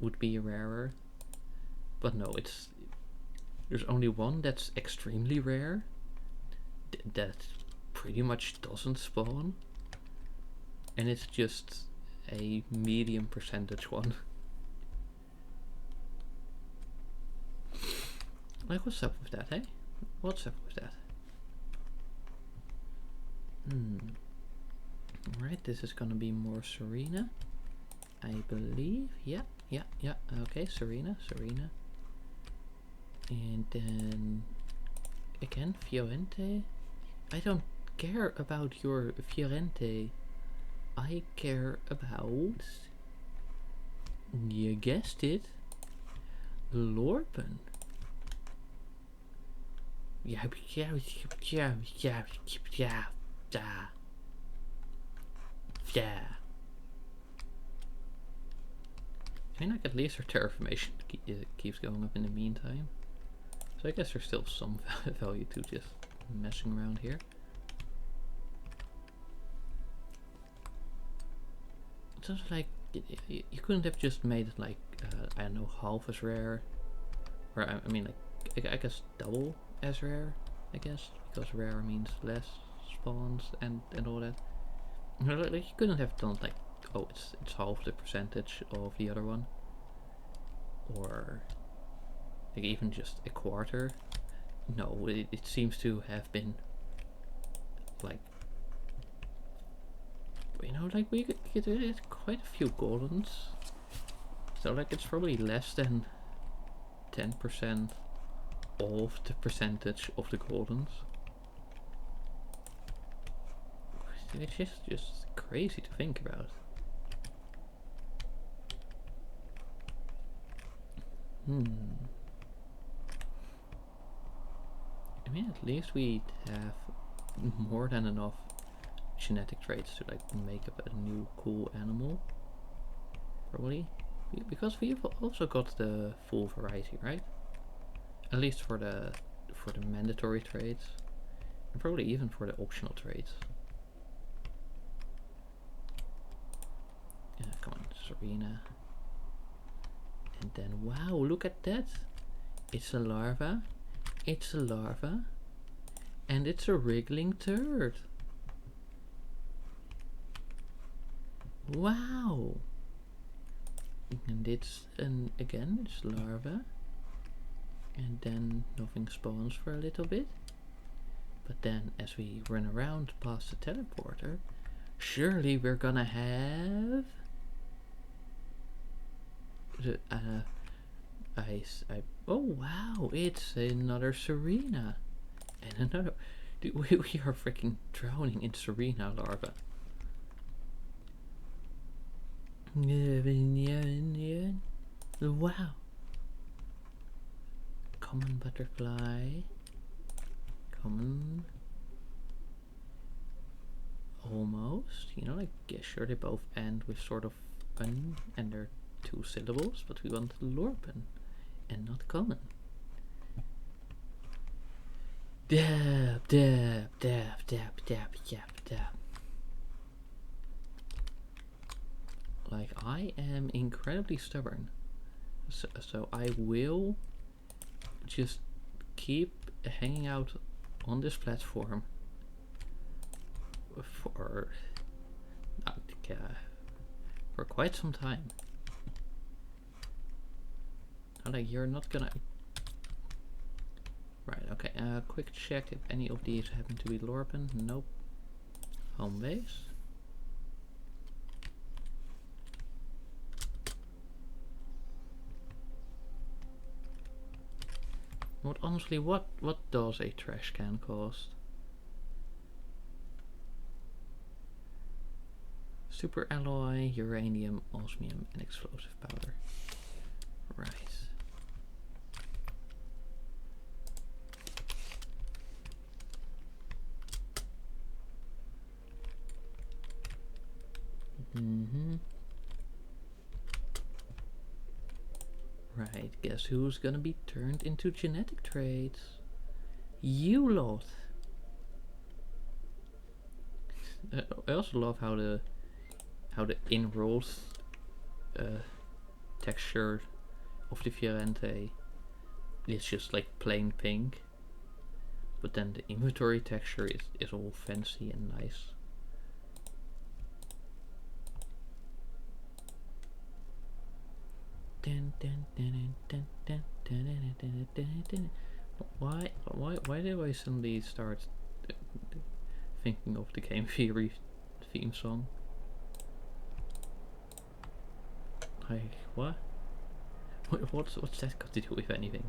S1: would be rarer? But no, there's only one that's extremely rare that pretty much doesn't spawn, and it's just a medium percentage one. Like, what's up with that, eh? What's up with that? Right, this is gonna be more Serena, I believe. Yeah. Okay, Serena. And then again, Fiorente. I don't care about your Fiorente. I care about, you guessed it, Lorpen. Yeah. I mean, like, at least her terraformation keeps going up in the meantime. So I guess there's still some value to just messing around here. It's just like, you couldn't have just made it like, I don't know, half as rare. Or, I mean, like, I guess double as rare, I guess. Because rare means less spawns and all that. Like, you couldn't have done like, oh, it's half the percentage of the other one. Or like even just a quarter. No, it seems to have been like, you know, like we get quite a few golems. So like it's probably less than 10% of the percentage of the golems. It's just crazy to think about. I mean, at least we have more than enough genetic traits to like make up a new cool animal. Probably. Because we've also got the full variety, right? At least for the mandatory traits. And probably even for the optional traits. Yeah, come on, Serena. And then, wow, look at that. It's a larva. It's a larva. And it's a wriggling turd. Wow. And again, it's larva. And then nothing spawns for a little bit. But then as we run around past the teleporter, surely we're gonna have the oh wow, it's another Serena. And another, dude, we are freaking drowning in Serena larva. Wow. Common butterfly. Common. Almost. You know, like, yeah, sure, they both end with sort of un, and they're 2 syllables, but we want lorpen and not common. Dab, dab, dab, dab, dab, dab, dab. Like, I am incredibly stubborn. So I will just keep hanging out on this platform for quite some time. Like, you're not gonna. Right, okay, quick check if any of these happen to be lorpen. Nope. Home base. What, honestly, what does a trash can cost? Super alloy, uranium, osmium, and explosive powder. Right. Right, guess who's gonna be turned into genetic traits? You lot. I also love how the in-rolls texture of the Fiorente is just like plain pink, but then the inventory texture is all fancy and nice. Why do I suddenly start thinking of the Game Theory theme song? Like, what? What's that got to do with anything?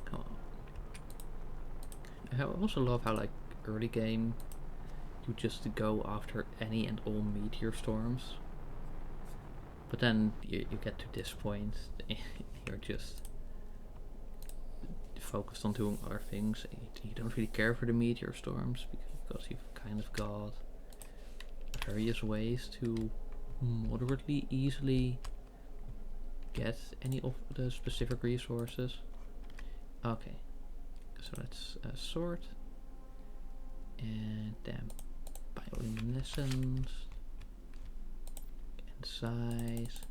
S1: Come on. I also love how, like, early game you just go after any and all meteor storms, but then you get to this point, you're just focused on doing other things. You don't really care for the meteor storms because you've kind of got various ways to moderately easily get any of the specific resources. Okay, so let's sort and then bioluminescence and size.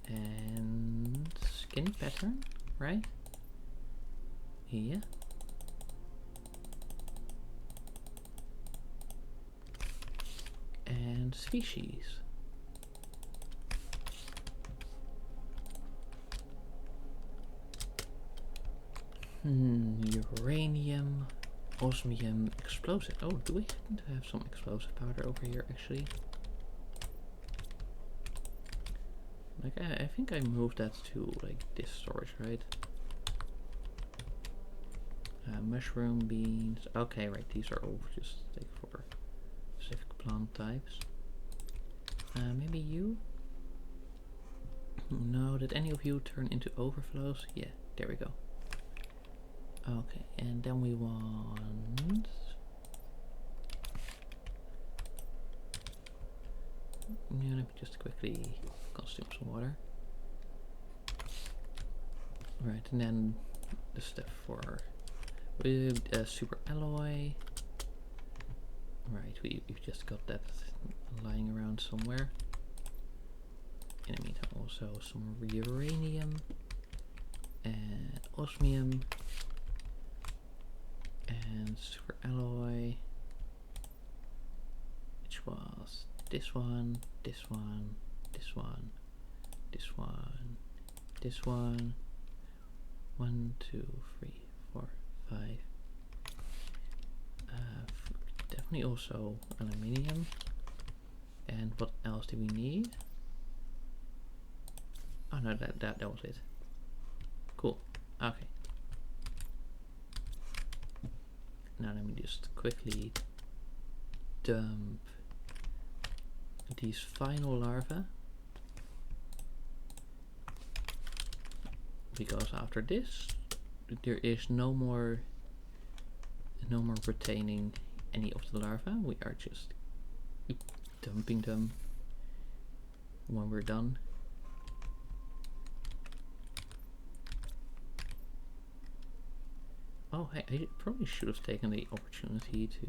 S1: And skin pattern, right? Yeah. And species. Uranium, osmium, explosive. Oh, do we happen to have some explosive powder over here actually? Like, I think I moved that to like this storage, right? Mushroom beans. Okay, right, these are all just like for specific plant types. Maybe you? No, did any of you turn into overflows? Yeah, there we go. Okay, and then we want... Yeah, let me just quickly consume some water. Right, and then the stuff for with super alloy. Right, we've just got that lying around somewhere. in the meantime also some uranium and osmium and super alloy, which was this one, this one, this one, this one, this one. 1, 2, 3, 4, 5. Definitely also aluminium. And what else do we need? Oh no, that was it. Cool. Okay. Now let me just quickly dump these final larvae, because after this there is no more retaining any of the larvae. We are just dumping them when we're done. Oh, hey, I probably should have taken the opportunity to,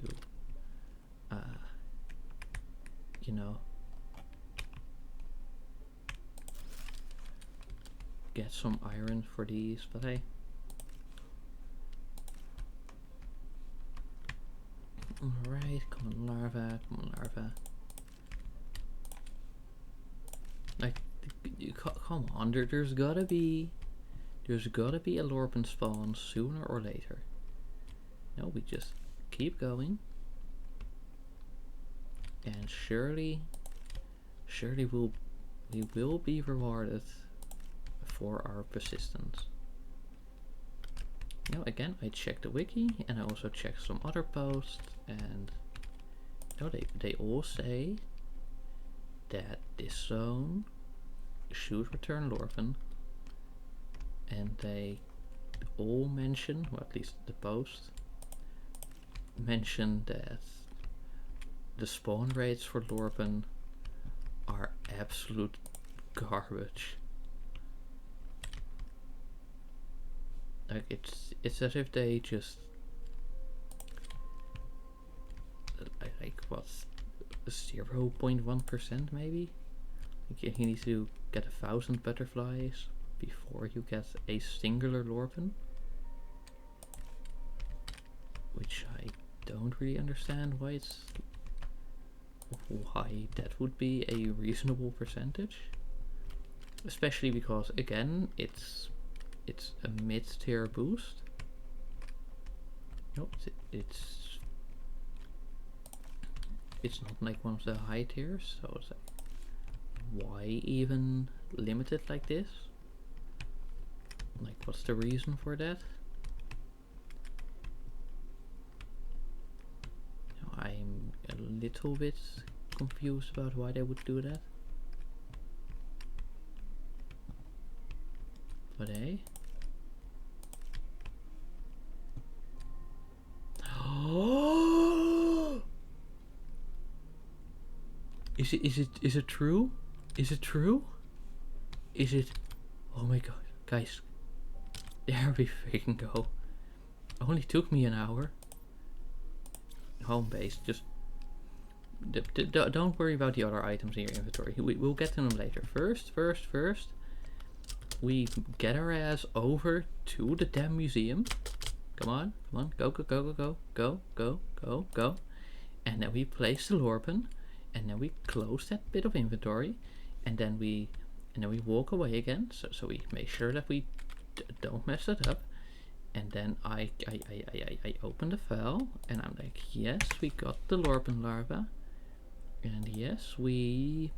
S1: you know, get some iron for these, but hey. Alright, come on larva, come on larva. Like, come on, there's gotta be a Lorpen spawn sooner or later. No, we just keep going. And surely we will be rewarded for our persistence. You know, again, I checked the wiki and I also checked some other posts, and you know, they all say that this zone should return Lorpen, and they all mention, well, at least the post mention, that the spawn rates for Lorpen are absolute garbage. Like, it's as if they just like what's 0.1% maybe. Like, you need to get 1,000 butterflies before you get a singular Lorpen, which I don't really understand why that would be a reasonable percentage, especially because again it's a mid-tier boost. Nope, it's not like one of the high tiers, so it's like, why even limit it like this? Like, what's the reason for that? I'm a little bit confused about why they would do that. But hey. Is it true? Is it true? Is it? Oh my god, guys. There we freaking go. Only took me an hour. Home base, just don't worry about the other items in your inventory. We'll get to them later. First, we get our ass over to the damn museum. Come on, go. And then we place the Lorpen, and then we close that bit of inventory, and then we walk away again. So we make sure that we don't mess it up. And then I open the file, and I'm like, yes, we got the Lorpen larva, and yes, we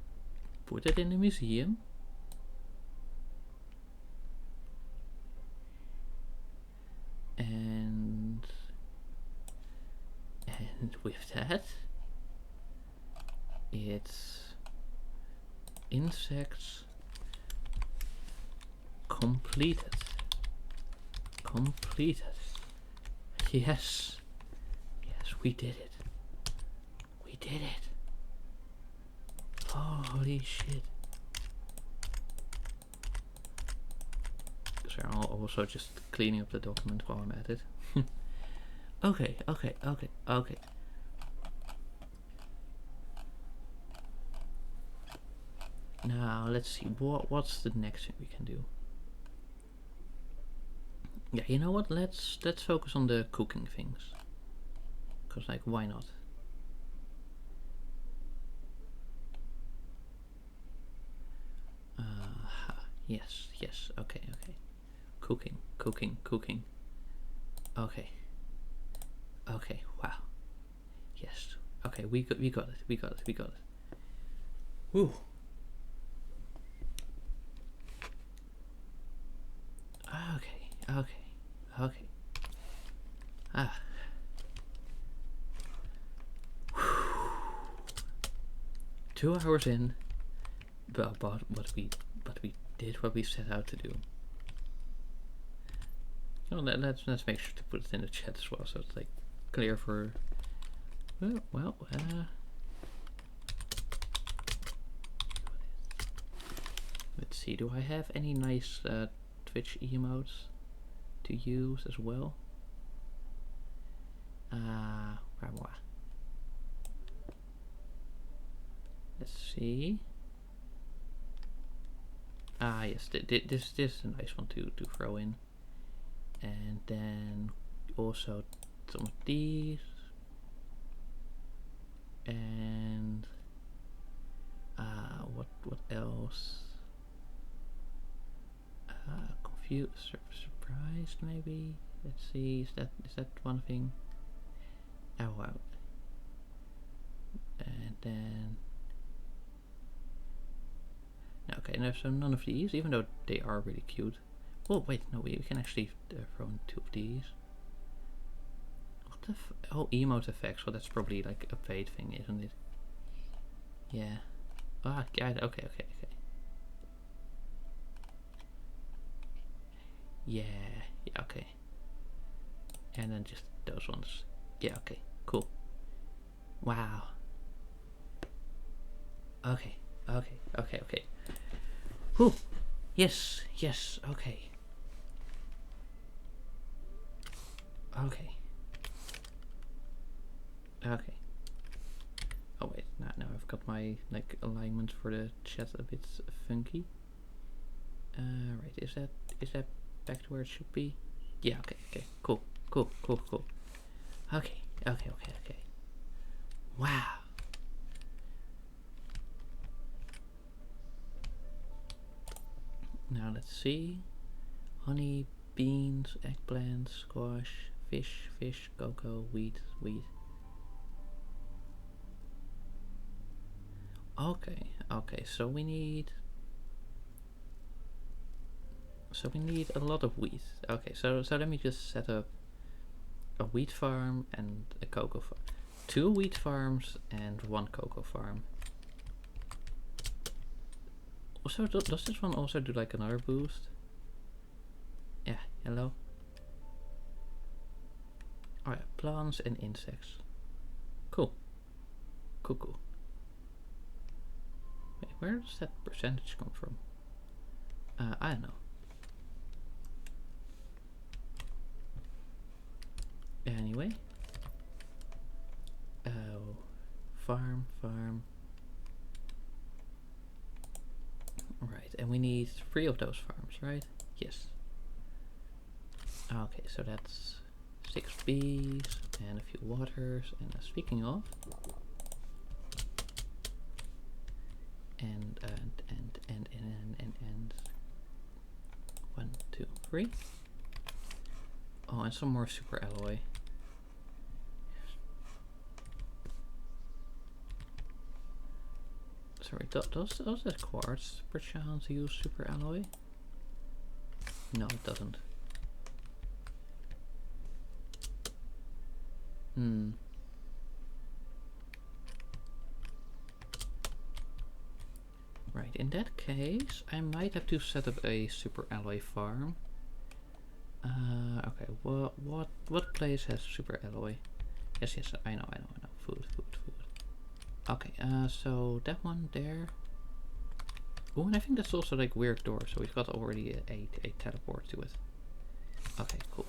S1: put it in the museum. And with that, it's insects completed. Yes, we did it. Holy shit. So I'm also just cleaning up the document while I'm at it. Okay. Now let's see, what's the next thing we can do? Yeah, you know what? Let's focus on the cooking things. Cause like, why not? Yes, yes. Okay, okay. Cooking, cooking, cooking. Okay. Okay. Wow. Yes. Okay. We got it. We got it. We got it. Whew. Okay. Okay. Okay. Ah. 2 hours in, but we did what we set out to do. You know, let's make sure to put it in the chat as well, so it's like clear for. Well. Let's see. Do I have any nice Twitch emotes to use as well? Where am I? Let's see. Yes, this is a nice one to throw in. And then also some of these. And what else? Confused, surprised maybe. Let's see. Is that one thing? Oh wow. And then. Okay, no, so none of these, even though they are really cute. Oh wait, no, we can actually throw in 2 of these. What the oh, emote effects, well that's probably like a paid thing, isn't it? Yeah. Ah, yeah, okay. Yeah, okay. And then just those ones. Yeah, okay, cool. Wow. Okay. Whew. Yes, okay. Okay. Oh wait, now I've got my like alignment for the chat a bit funky. Right, is that back to where it should be? Yeah, okay, cool. Okay. Wow. Now let's see. Honey, beans, eggplant, squash, fish, cocoa, wheat. Okay, so we need a lot of wheat. Okay, so let me just set up a wheat farm and a cocoa farm. 2 wheat farms and 1 cocoa farm. Also, does this one also do like another boost? Yeah, hello. Alright, plants and insects. Cool. Wait, where does that percentage come from? I don't know. Anyway. Oh, farm. Right, and we need 3 of those farms, right? Yes. Okay, so that's 6 bees and a few waters. And speaking of, and 1, 2, 3. Oh, and some more super alloy. Sorry, does that quartz perchance use super alloy? No, it doesn't. Right, in that case, I might have to set up a super alloy farm. Okay, what place has super alloy? Yes, I know. Food. Okay, so that one there. Oh, and I think that's also like weird door, so we've got already a teleport to it. Okay, cool.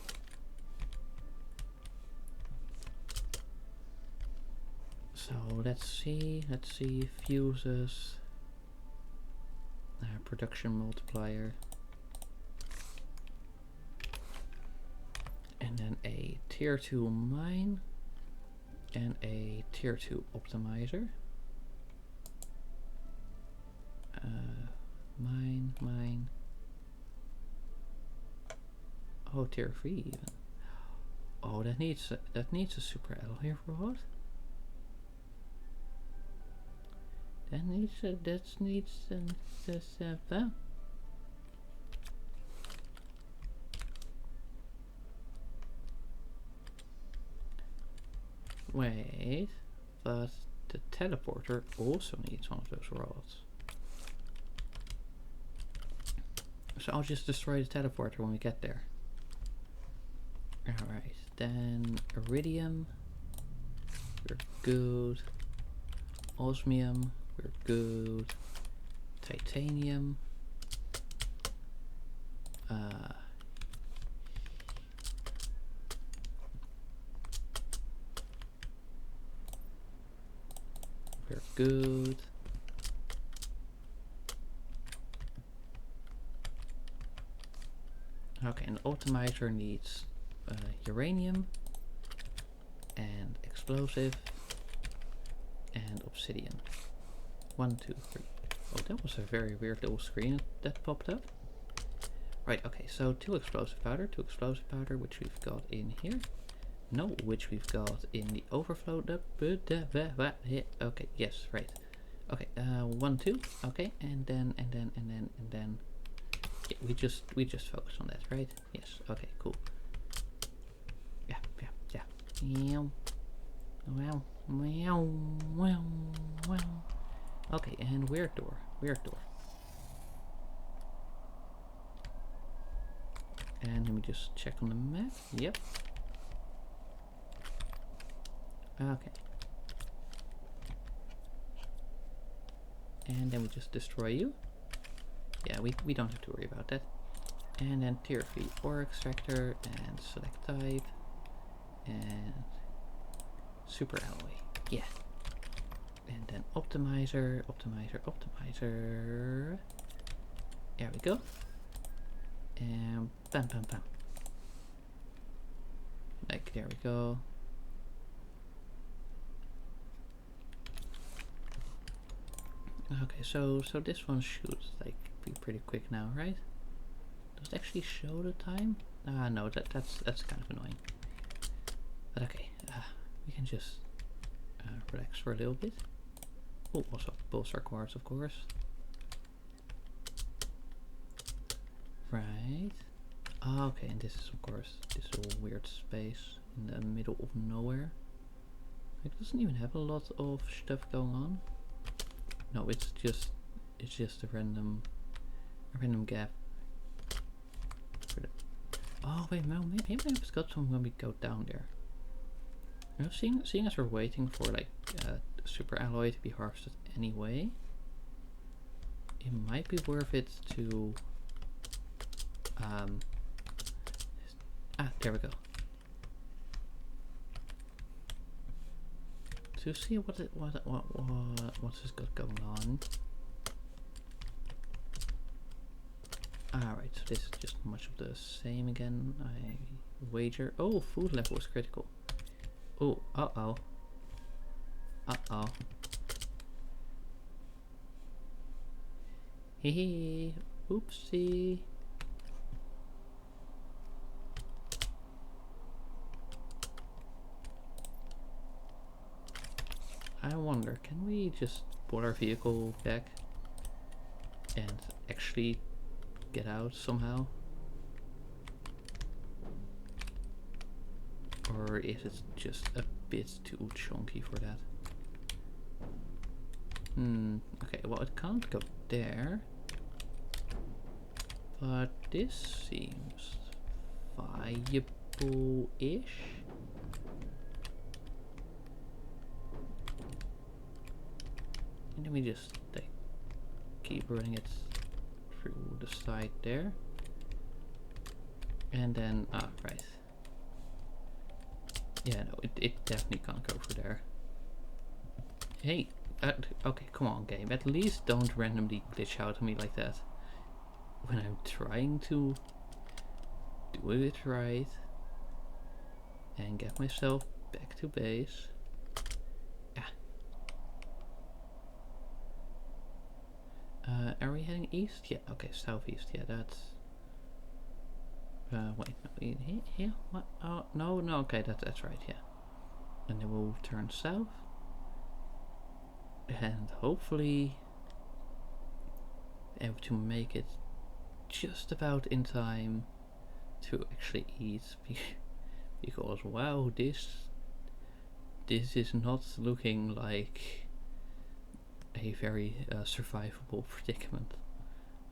S1: So let's see, fuses. production multiplier. And then a tier 2 mine and a tier 2 optimizer. Mine. Oh, tier 3 even. Oh, that needs a super alloy for what? That needs wait, but the teleporter also needs one of those rods. So I'll just destroy the teleporter when we get there. Alright, then iridium, we're good. Osmium, we're good. Titanium. We're good. Okay, and the optimizer needs uranium and explosive and obsidian. 1, 2, 3. Oh, that was a very weird little screen that popped up. Right, okay, so 2 explosive powder, which we've got in here. No, which we've got in the overflow. Okay, yes, right. Okay, 1, 2. Okay, and then. Yeah, we just focus on that, right? Yes. Okay, cool. Yeah. Well. Okay, and weird door. And let me just check on the map. Yep. Okay. And then we just destroy you. Yeah, we don't have to worry about that. And then tier 3 ore extractor and select type and super alloy. Yeah. And then optimizer. There we go. And bam. Like, there we go. Okay, so this one should like be pretty quick now, right? Does it actually show the time? No, that's kind of annoying. But okay, we can just relax for a little bit. Oh, also pulsar quartz, of course. Right. Okay, and this is of course this little weird space in the middle of nowhere. It doesn't even have a lot of stuff going on. No, it's just a random gap. Oh wait, no, maybe it's got some when we go down there. You know, seeing as we're waiting for like super alloy to be harvested anyway, it might be worth it to there we go. To see what's this got going on. Alright, so this is just much of the same again. I wager. Oh, food level is critical. Oh, uh-oh. Hehe, oopsie. I wonder, can we just pull our vehicle back and actually get out somehow? Or is it just a bit too chunky for that? Okay, well it can't go there. But this seems viable-ish. And then we just like keep running it through the side there. And then, right. Yeah, no, it definitely can't go through there. Hey, Okay, come on, game. At least don't randomly glitch out on me like that when I'm trying to do it right and get myself back to base. Yeah. Are we heading east? Yeah. Okay, southeast. Yeah, that's. Wait, no, here? What? Oh, no, no. Okay, that's right. Yeah. And then we'll turn south, and hopefully able to make it just about in time to actually eat. Because wow, this is not looking like a very survivable predicament.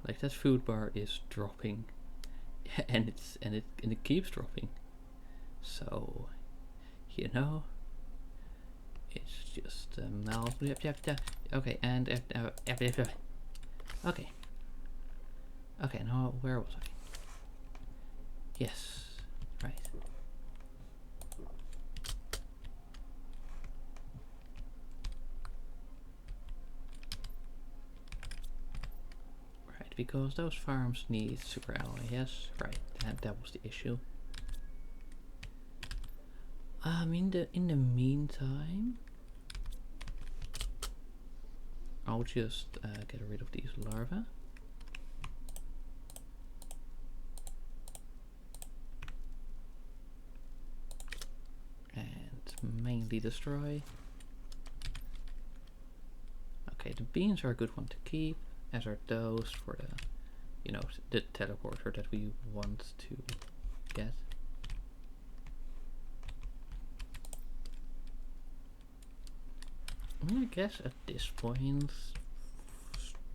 S1: Like that food bar is dropping, and it keeps dropping. So, you know, it's just melt. Okay, and okay, okay. Now where was I? Yes, right. Right, because those farms need super alloy. Yes, right. That was the issue. In the meantime, I'll just get rid of these larvae. And mainly destroy. Okay, the beans are a good one to keep, as are those for the, you know, the teleporter that we want to get. I guess at this point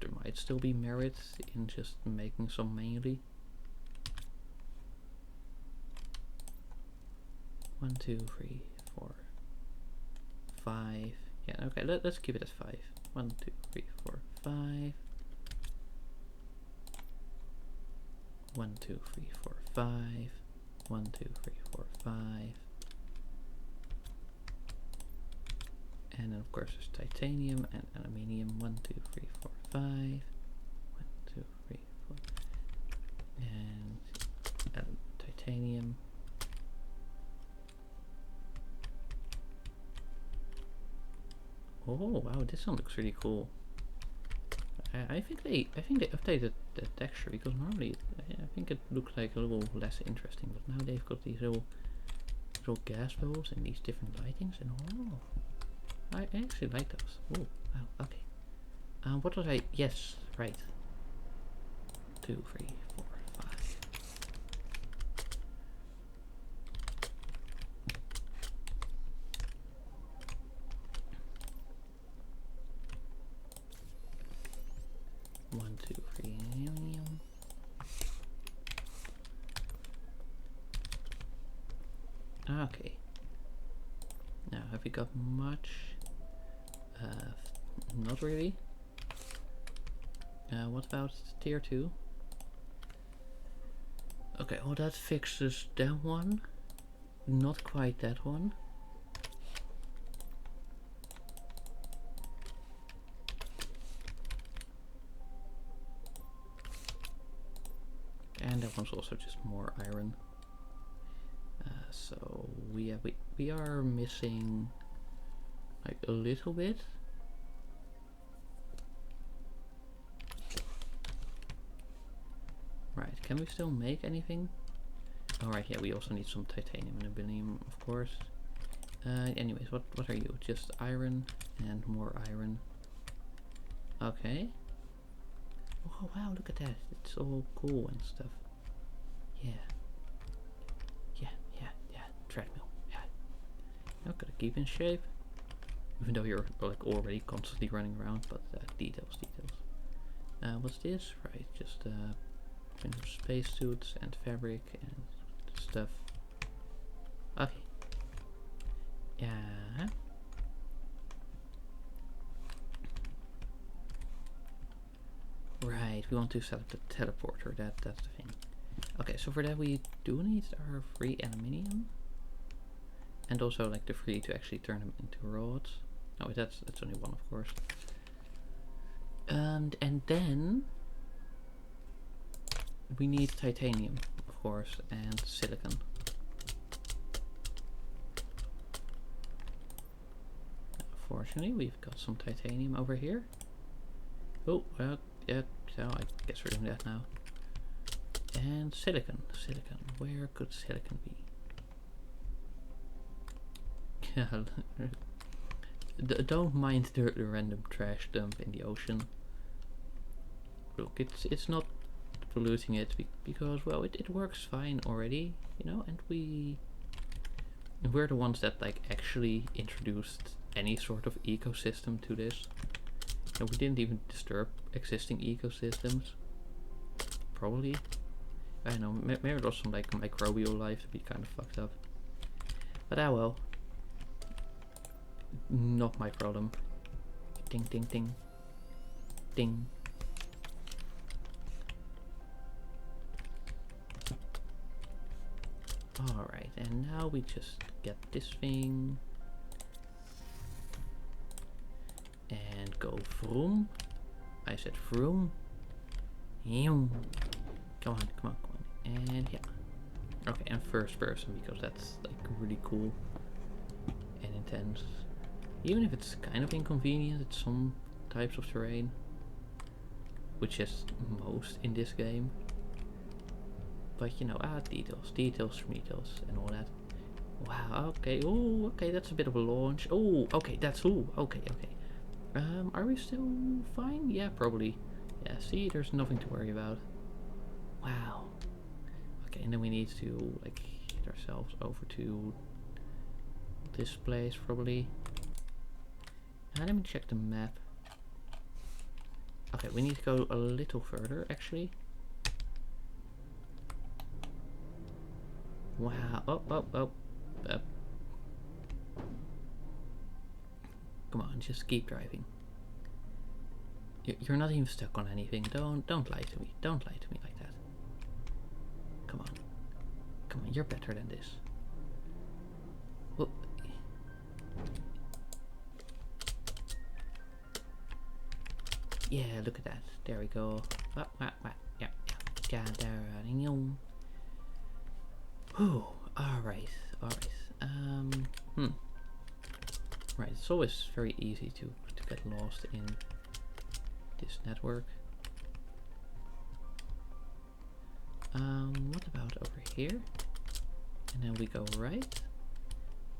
S1: there might still be merit in just making some manually. 1, 2, 3, 4, 5. Yeah, okay, let's keep it at 5. 1, 2, 3, 4, 5. 1, 2, 3, 4, 5. 1, 2, 3, 4, 5. And then of course there's titanium and aluminium. 1, 2, 3, 4, 5. 1, 2, 3, 4. And titanium. Oh wow, this one looks really cool. I think they updated the texture, because normally I think it looked like a little less interesting, but now they've got these little gas bubbles and these different lightings, and oh, I actually like those. Oh wow, okay. What was I? Yes, right. 2, 3, 4, 5. One, 2, 3, aluminium. Okay. Now, have we got much? Not really. What about tier 2? Okay, well that fixes that one. Not quite that one. And that one's also just more iron. So we are missing like a little bit. Right, can we still make anything? Alright, yeah, we also need some titanium and aluminium, of course. Anyways, what are you? Just iron and more iron. Okay. Oh wow, look at that. It's all cool and stuff. Yeah. Yeah. Treadmill. Yeah. Now gotta keep in shape. Even though you're like already constantly running around, but details. What's this? Right, just space suits and fabric and stuff. Okay. Yeah. Right, we want to set up the teleporter. That's the thing. Okay, so for that we do need our free aluminium, and also like the free to actually turn them into rods. Oh, wait, that's only one, of course. And then we need titanium, of course, and silicon. Fortunately, we've got some titanium over here. Oh, well, yeah, so I guess we're doing that now. And silicon. Silicon. Where could silicon be? Don't mind the random trash dump in the ocean. Look, it's not polluting it because, well, it works fine already, you know, and we're the ones that like actually introduced any sort of ecosystem to this. And we didn't even disturb existing ecosystems. Probably. I don't know, maybe there was some like microbial life to be kind of fucked up. But ah well. Not my problem. Ding ding ding. Ding. Alright, and now we just get this thing. And go vroom. I said vroom. Come on, come on, come on. And yeah. Okay, and first person because that's like really cool and intense. Even if it's kind of inconvenient at some types of terrain. Which is most in this game. But you know, details, details from details and all that. Wow, okay, oh, okay, that's a bit of a launch. Oh, okay, that's, oh, okay, okay. Are we still fine? Yeah, probably. Yeah, see, there's nothing to worry about. Wow. Okay, and then we need to, like, get ourselves over to this place, probably. Let me check the map. Okay, we need to go a little further, actually. Wow. Oh, oh, oh. Come on, just keep driving. You're not even stuck on anything. Don't lie to me. Don't lie to me like that. Come on. Come on, you're better than this. Well, yeah, look at that. There we go. Yeah, yeah. Whew. Alright, alright. Right, it's always very easy to get lost in this network. What about over here? And then we go right.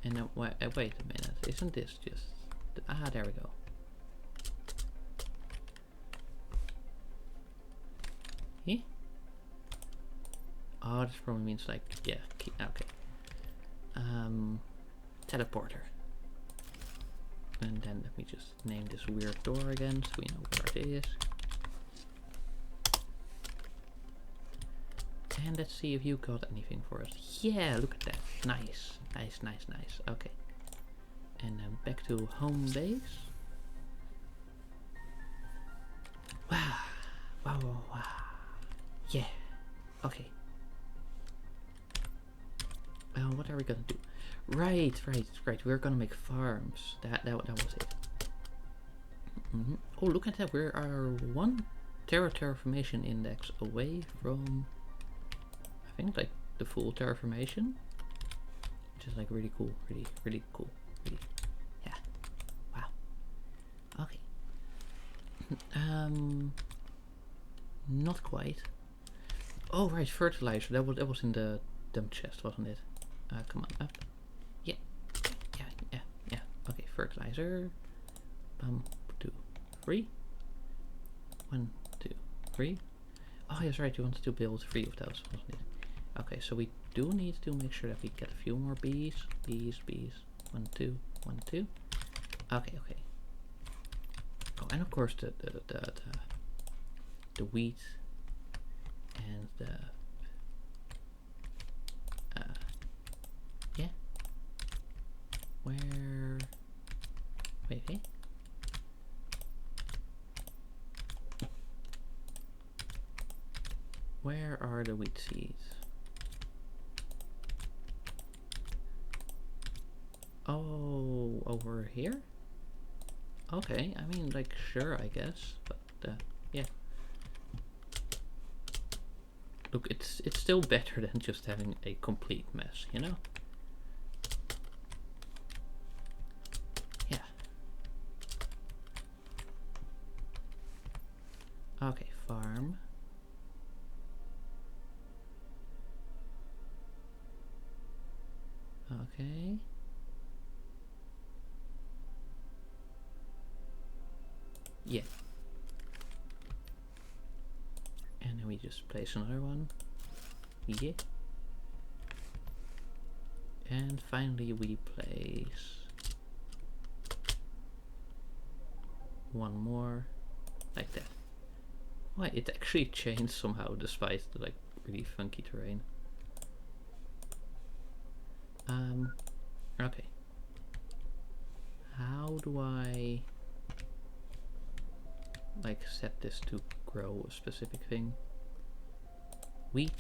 S1: And then wait a minute, isn't this just there we go. Yeah. Oh, this probably means like, yeah, okay. Teleporter. And then let me just name this weird door again so we know where it is. And let's see if you got anything for us. Yeah, look at that. Nice. Nice, nice, nice. Okay. And then back to home base. Wow. Wow, wow, wow. Yeah. Okay. Well, what are we gonna do? Right. We're gonna make farms. That was it. Oh, look at that. We are one terraformation index away from, I think, like the full terraformation, which is like really cool. Really cool. Really, yeah. Wow. Okay. Not quite. Oh right, fertilizer. That was in the dump chest, wasn't it? Come on, up. Yeah. Okay, fertilizer. 2, 3. 1, 2, 3. Oh, yes, right. You wanted to build 3 of those, wasn't it? Okay, so we do need to make sure that we get a few more bees. Bees. 1, 2, 1, 2. Okay. Oh, and of course the wheat and the yeah. Where? Wait, hey. Where are the wheat seeds? Oh, over here? Okay, I mean, like, sure, I guess, but yeah. Look, it's still better than just having a complete mess, you know? Yeah. Okay, farm. Okay. Yeah. And then we just place another one. Yeah. And finally we place one more like that. Why, it actually changed somehow despite the like really funky terrain. Okay. How do I like set this to grow a specific thing? Wheat.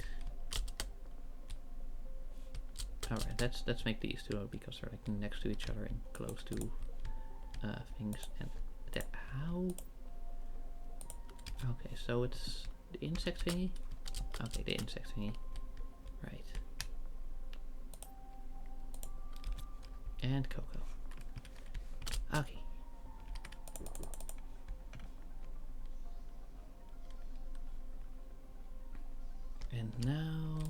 S1: Alright, let's make these two because they're like next to each other and close to things. And that, how? Okay, so it's the insect thingy. Okay, the insect thingy. Right. And cocoa. Okay. And now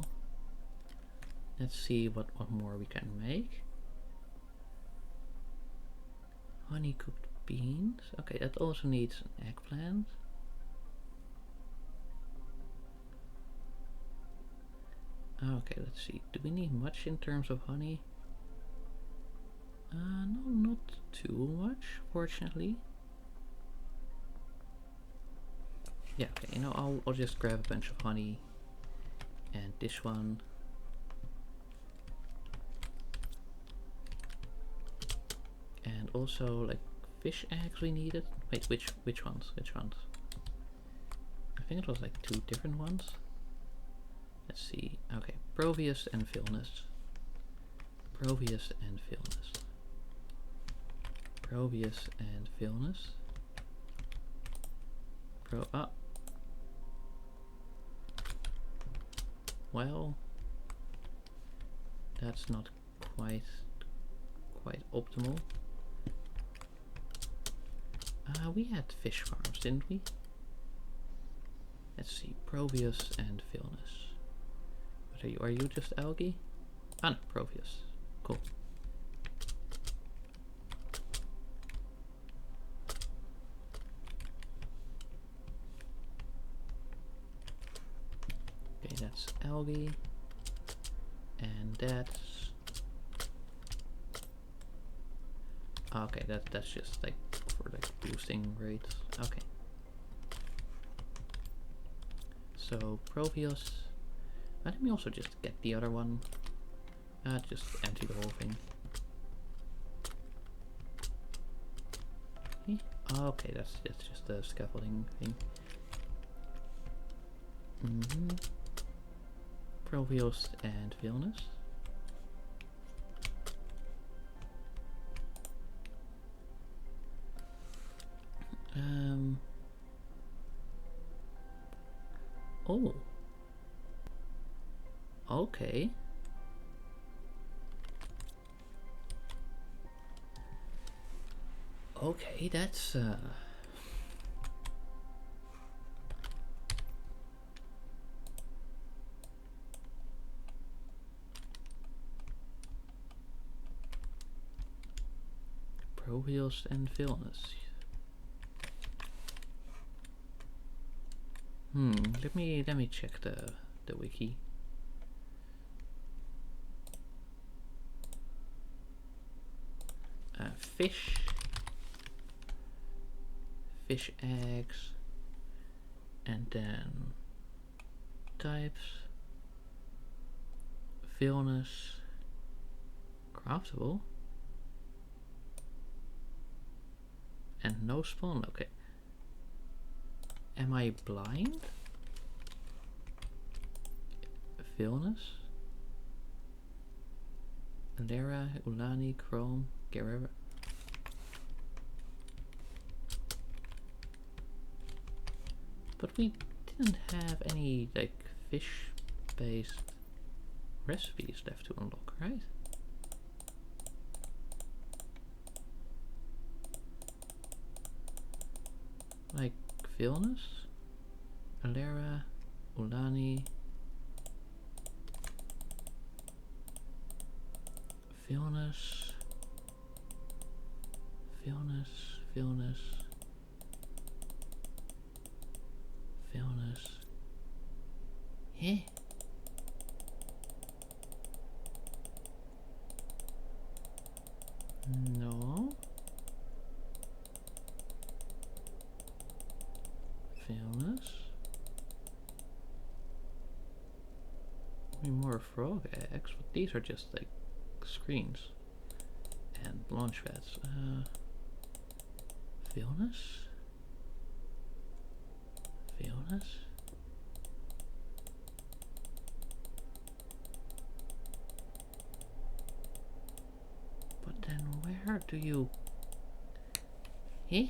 S1: let's see what more we can make. Honey cooked beans. Okay, that also needs an eggplant. Okay, let's see. Do we need much in terms of honey? No, not too much, fortunately. Yeah, okay, you know, I'll just grab a bunch of honey. And this one. And also, like, fish eggs we needed. Wait, which ones? Which ones? I think it was like 2 different ones. Let's see. Okay, Proteus and Vilnus. Proteus and Vilnus. Proteus and Vilnus. Well, that's not quite optimal. We had fish farms, didn't we? Let's see, Proteus and Vilnus. What are you? Are you just algae? Ah, no, Proteus. Cool. Okay, that's algae. And that's... Okay, that's just like for like boosting rates. Okay. So Proteus. Let me also just get the other one. Just empty the whole thing. Okay, that's just the scaffolding thing. Proteus and Vilnus. Oh. Okay. Okay, that's Proteus and Vilnus. Let me check the wiki. Fish eggs, and then types, Vilnus, craftable, and no spawn. Okay. Am I blind? Vilnus, Alera, Ulani, Chrome, Guerrero. But we didn't have any like fish-based recipes left to unlock, right? Like Vilnius, Alera, Ulani, Vilnius, Vilnius, Vilnius, Vilnius. Eh? No. Vilnius. More frog eggs, but these are just like screens and launch pads. Vilnius? Vilnius? But then where do you... Eh?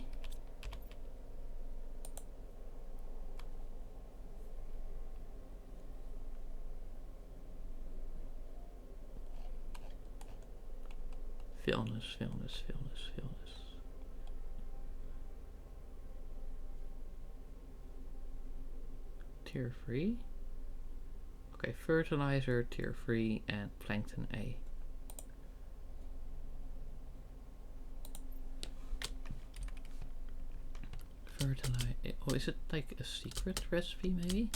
S1: Vilnius, Vilnius, Vilnius, Vilnius. Tier 3? Okay, fertilizer, tier 3 and plankton A. Fertilizer. Oh, is it like a secret recipe maybe?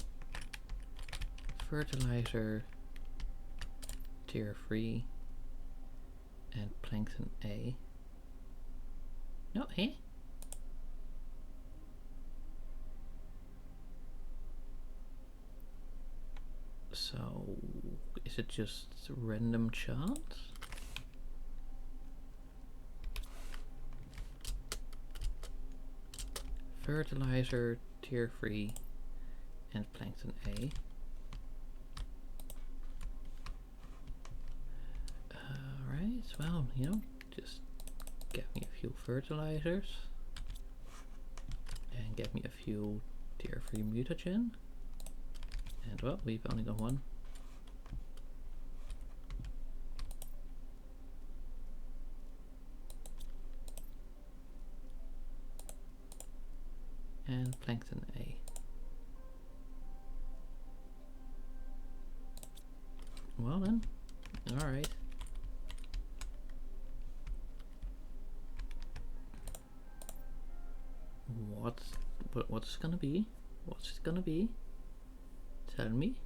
S1: Fertilizer, tier 3 and plankton A. No, eh? So, is it just random chance? Fertilizer, tier 3 and plankton A. Right, well, you know, just get me a few fertilizers and get me a few tier 3 mutagen. And well, we've only got one. And plankton A. Well then, alright. What's it gonna be? What's it gonna be? Tell me.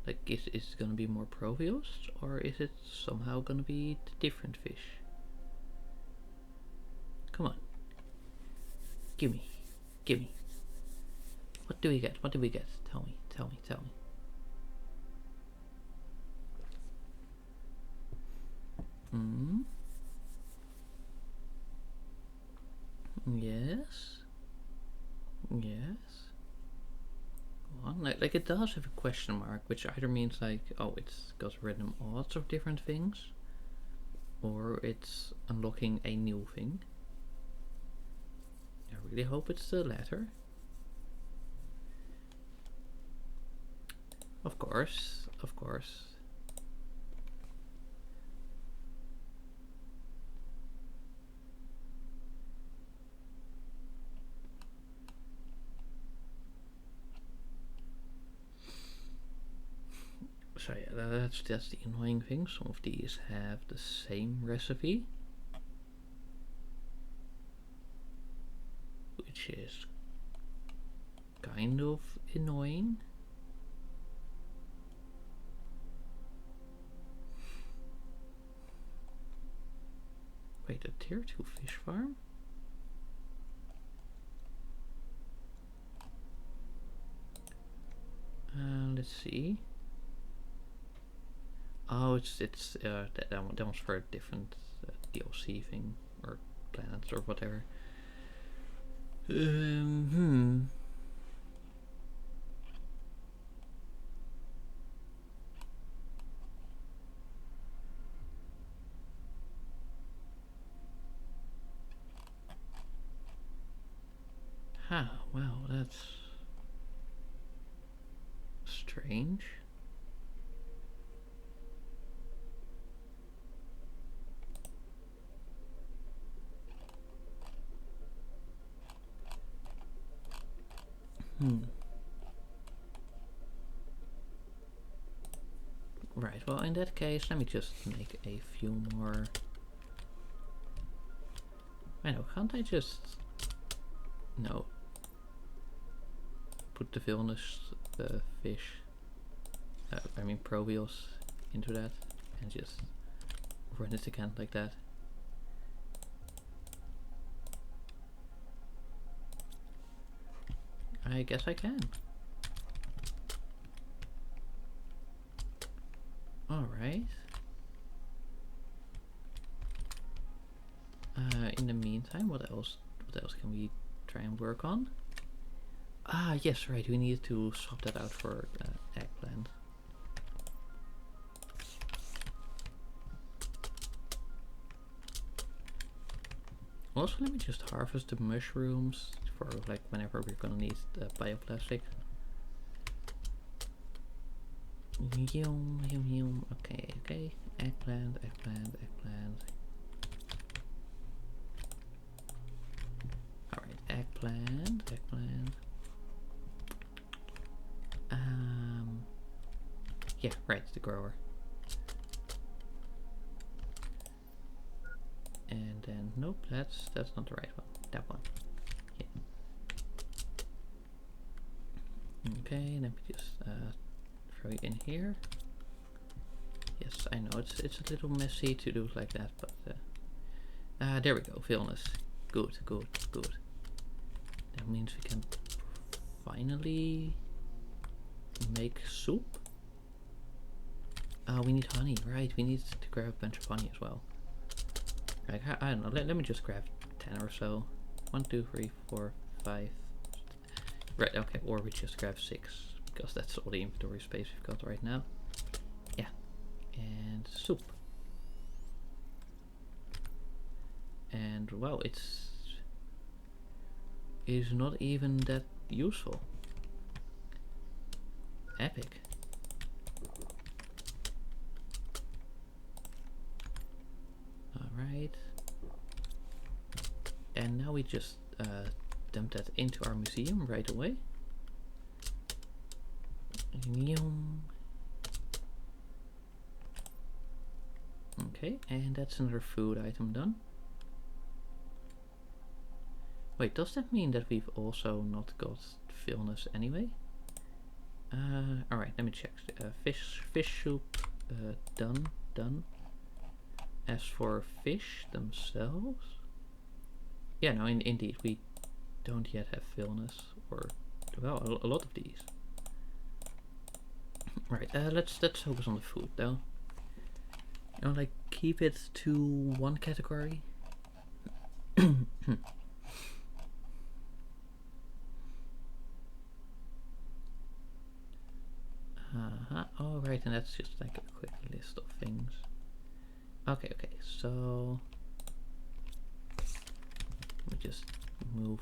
S1: Like, is it gonna be more Provios, or is it somehow gonna be the different fish? Come on. Gimme. Gimme. What do we get? What do we get? Tell me, tell me, tell me. Hmm? Yes. Yes. Well, like it does have a question mark, which either means like, oh, it's got random odds of different things, or it's unlocking a new thing. I really hope it's the latter. Of course, of course. So yeah, that's the annoying thing. Some of these have the same recipe, which is kind of annoying. Wait, a tier 2 fish farm? Let's see. Oh, it's that was for a different DLC thing or planets or whatever. Well, that's strange. Right, well in that case, let me just make a few more. I know, can't I just... No. Put the villainous fish, I mean Provios, into that and just run it again like that. I guess I can. Alright. In the meantime, what else can we try and work on? Ah, yes, right, we need to swap that out for eggplant. Also, let me just harvest the mushrooms for like whenever we're gonna need bioplastic. Okay, eggplant. Alright, eggplant. Yeah, right, the grower. And then, nope, that's not the right one. That one. Yeah. Okay, let me just throw it in here. Yes, I know it's a little messy to do it like that, but there we go. Villainous. Good. That means we can finally make soup. We need honey, right? We need to grab a bunch of honey as well. Like, I don't know, let me just grab 10 or so. 1, 2, 3, 4, 5. Right, okay, or we just grab 6, because that's all the inventory space we've got right now. Yeah, and soup. And wow, it is not even that useful. Epic. Alright. And now we just dump that into our museum right away. Okay, and that's another food item done. Wait, does that mean that we've also not got villainous anyway? Alright, let me check. Fish soup, done. As for fish themselves, yeah, no, indeed, we don't yet have villainous, or well, a lot of these. Right, let's focus on the food though. You know, like keep it to one category. Oh, right, and that's just like a quick list of things. Okay, so let me just move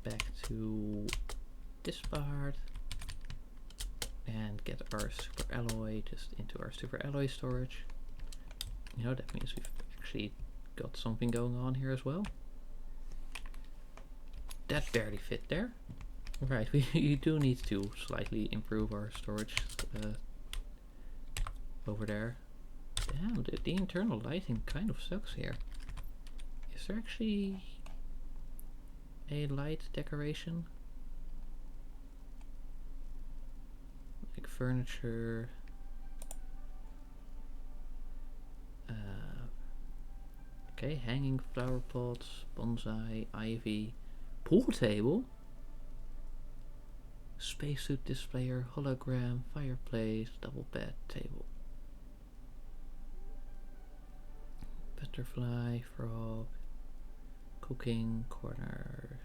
S1: back to this part and get our super alloy just into our super alloy storage. You know, that means we've actually got something going on here as well. That barely fit there. Right, we do need to slightly improve our storage over there. Damn, the internal lighting kind of sucks here. Is there actually a light decoration? Like furniture. Okay, hanging flower pots, bonsai, ivy, pool table, spacesuit displayer, hologram, fireplace, double bed table. Butterfly, frog, cooking corner.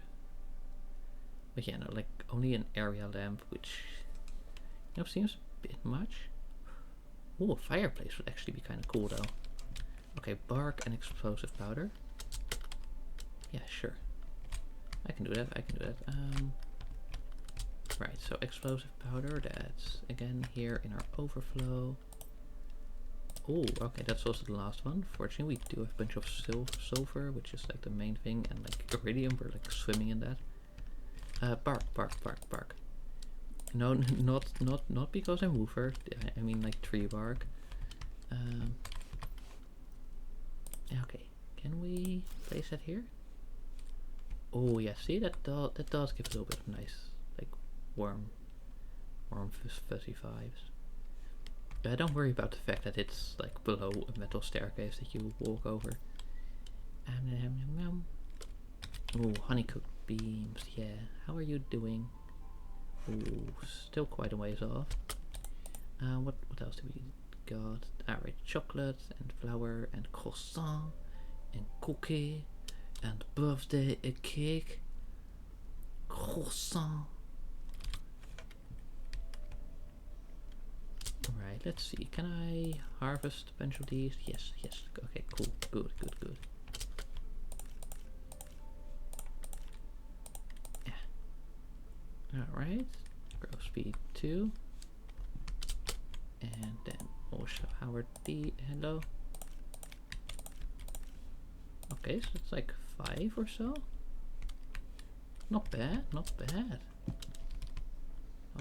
S1: But yeah, no, like only an area lamp, which you know seems a bit much. Oh, a fireplace would actually be kind of cool though. Okay, bark and explosive powder. Yeah, sure. I can do that. Right, so explosive powder, that's again here in our overflow. Oh, okay, that's also the last one. Fortunately, we do have a bunch of sulfur, which is like the main thing, and like iridium, we're like swimming in that. Bark. No, not because I'm woofer. I mean like tree bark. Okay, can we place that here? Oh yeah, see that does give a little bit of nice like warm fuzzy vibes. Don't worry about the fact that it's like below a metal staircase that you walk over. Oh, honeycooked beams, yeah. How are you doing? Oh, still quite a ways off. What else do we got? Alright, chocolate and flour and croissant and cookie and birthday cake. Croissant. Right, let's see. Can I harvest a bunch of these? Yes. Okay, cool. Good. Yeah. Alright. Grow speed 2. And then also Howard D. Hello. Okay, so it's like 5 or so. Not bad. Not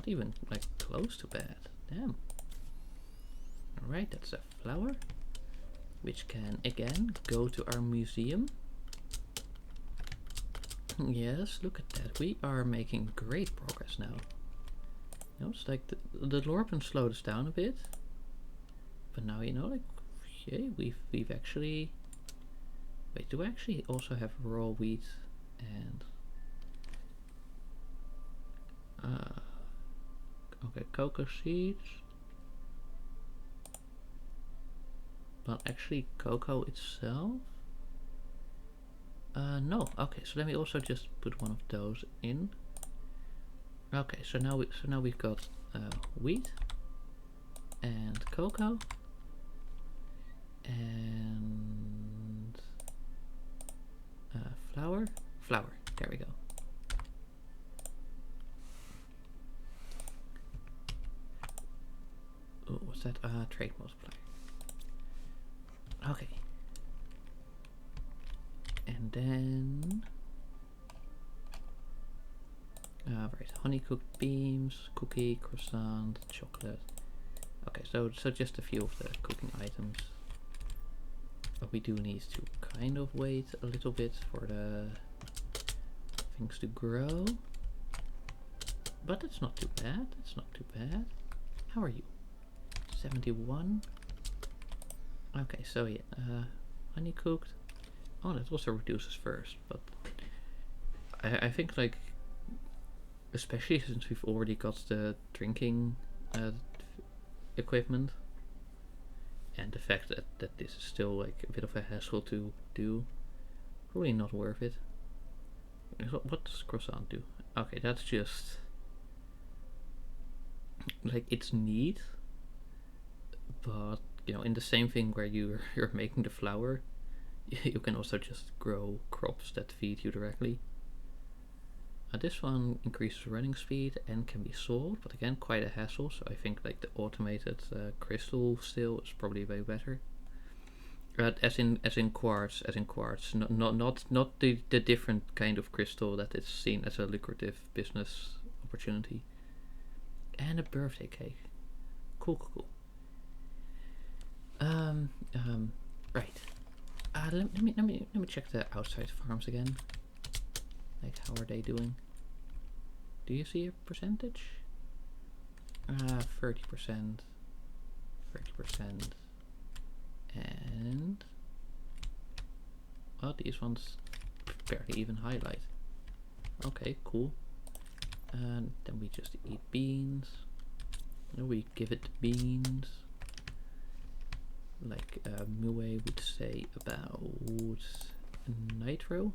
S1: even like close to bad. Damn. Alright, that's a flower, which can again go to our museum. Yes, look at that. We are making great progress now. You know, it's like the Lorpen slowed us down a bit, but now you know, like, yeah, we've actually. Wait, do I actually also have raw wheat and? Okay, cocoa seeds. But actually cocoa itself? No. Okay, so let me also just put one of those in. Okay, so now we've got wheat and cocoa and flour. There we go. Oh, what's that? Trade multiplier. Okay. And then right, honey cooked beams, cookie, croissant, chocolate. Okay, so just a few of the cooking items. But we do need to kind of wait a little bit for the things to grow. But it's not too bad. How are you? 71. Okay, so yeah, honey cooked. Oh, that also reduces first, but I think like, especially since we've already got the drinking equipment, and the fact that this is still like a bit of a hassle to do, probably not worth it. What does croissant do? Okay, that's just like, it's neat, but you know, in the same thing where you're making the flour, you can also just grow crops that feed you directly. This one increases running speed and can be sold, but again, quite a hassle. So I think like the automated crystal still is probably way better. As in quartz, not the different kind of crystal that is seen as a lucrative business opportunity. And a birthday cake. Cool. Right. Let me check the outside farms again. Like, how are they doing? Do you see a percentage? 30%. And well, these ones barely even highlight. Okay, cool. And then we just eat beans. We give it beans. Like Mue would say about nitro.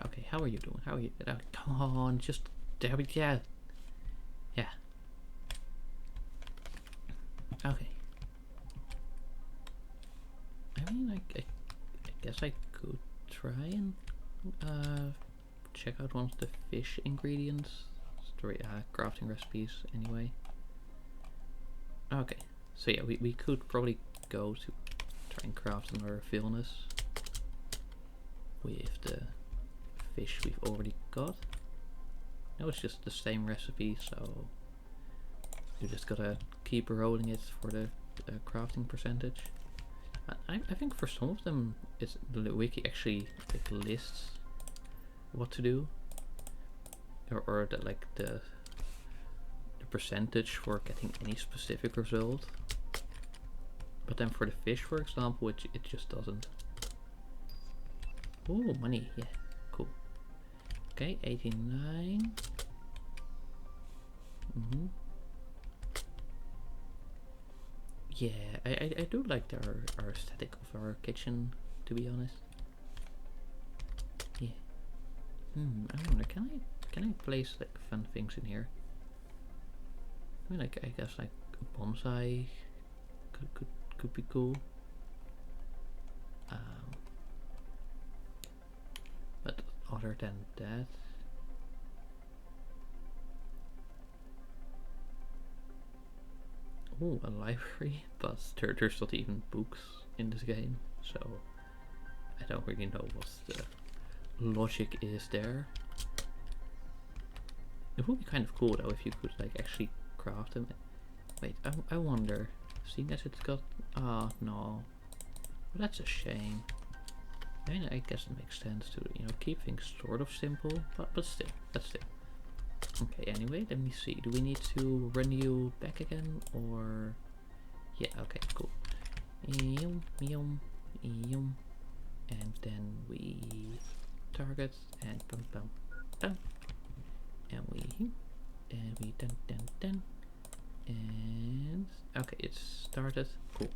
S1: Okay, how are you doing? Come on, just there we go. Yeah. Okay. I mean, I guess I could try and check out one of the fish ingredients. Story, crafting recipes anyway. Okay, so yeah, we could probably go to try and craft another villainous with the fish we've already got. No, it's just the same recipe, so you just gotta keep rolling it for the crafting percentage. I think for some of them, the wiki actually like lists what to do, or the percentage for getting any specific result. But then for the fish, for example, it just doesn't. Oh, money, yeah, cool. Okay, 89. Yeah, I do like our aesthetic of our kitchen, to be honest. Yeah. I wonder, can I place like fun things in here? I mean, like, I guess like a bonsai could be cool. But other than that, oh, a library, but there's not even books in this game, so I don't really know what the logic is there. It would be kind of cool though if you could like actually craft them. Wait, I wonder, seeing as it's got, no, well, that's a shame. I mean, I guess it makes sense to, you know, keep things sort of simple, but still, that's still. Okay, anyway, let me see. Do we need to run you back again, or... Yeah, okay, cool. And then we target, and bum bum bum. And we dun. And... Okay, it's started. Cool.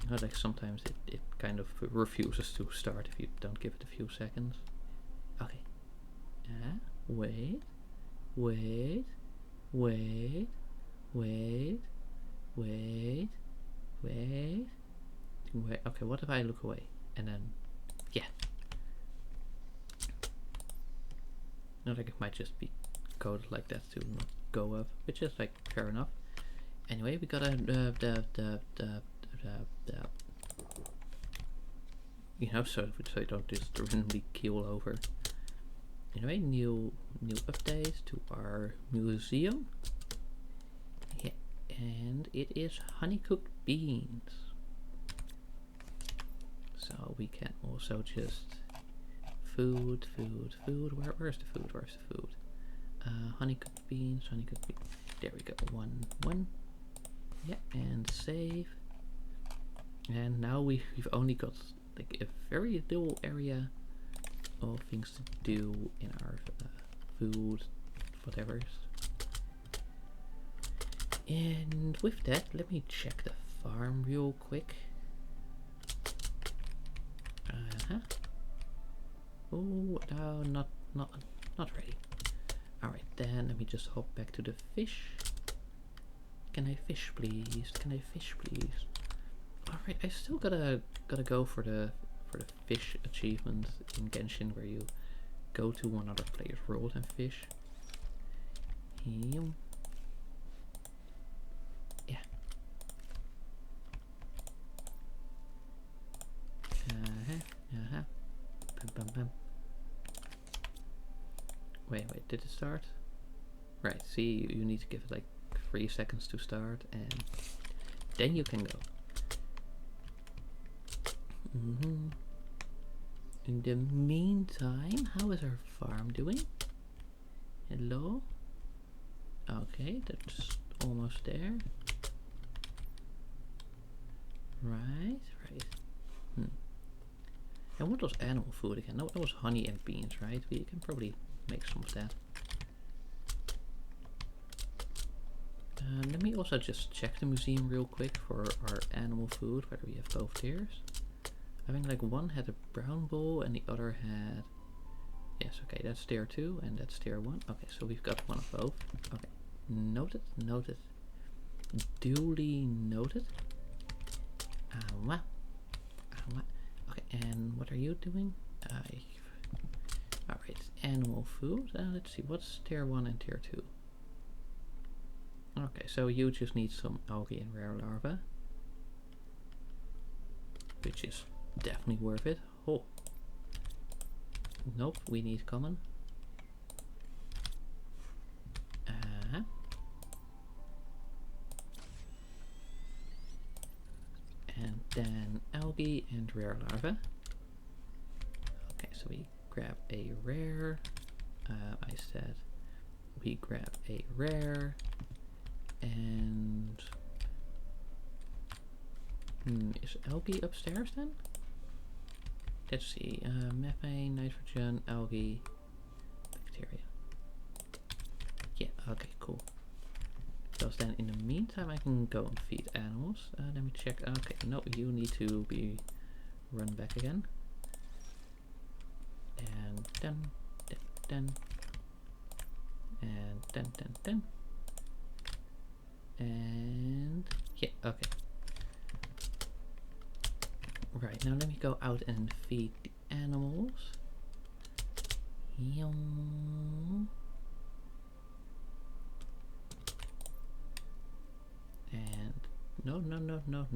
S1: Not like sometimes it kind of refuses to start if you don't give it a few seconds. Okay. Wait. Okay, what if I look away? And then, yeah. Not like it might just be coded like that to not go up, which is like fair enough. Anyway, we gotta you know, so you don't just randomly keel over. Anyway, new update to our museum. Yeah, and it is honey cooked beans. So we can also just food. Where's the food? Honey cooked beans. There we go. One. Yeah, and save. And now we've only got like a very little area of things to do in our food, whatever. And with that, let me check the farm real quick. Oh no, not ready. All right, then let me just hop back to the fish. Can I fish, please? All right, I still gotta go for the fish achievement in Genshin, where you go to one other player's world and fish. Yeah. Bam. Wait, did it start? Right, see, you need to give it like 3 seconds to start, and then you can go. In the meantime, how is our farm doing? Hello? Okay, that's almost there. Right. And what was animal food again? No, that was honey and beans, right? We can probably make some of that. Let me also just check the museum real quick for our animal food, whether we have both tiers. I think like one had a brown bowl and the other had... Yes, okay, that's tier 2 and that's tier 1. Okay, so we've got one of both. Okay, noted. Duly noted. Okay, and what are you doing? Alright, animal food. Let's see, what's tier 1 and tier 2? Okay, so you just need some algae and rare larvae, which is definitely worth it. Oh, nope, we need common. And then algae and rare larvae. Okay, so we grab a rare. I said we grab a rare. And is algae upstairs then? Let's see. Methane, nitrogen, algae, bacteria. Yeah, okay, cool. Because then in the meantime I can go and feed animals. Let me check. Okay, no, you need to be run back again. And then, and then. And yeah, okay. Right, now let me go out and feed the animals. And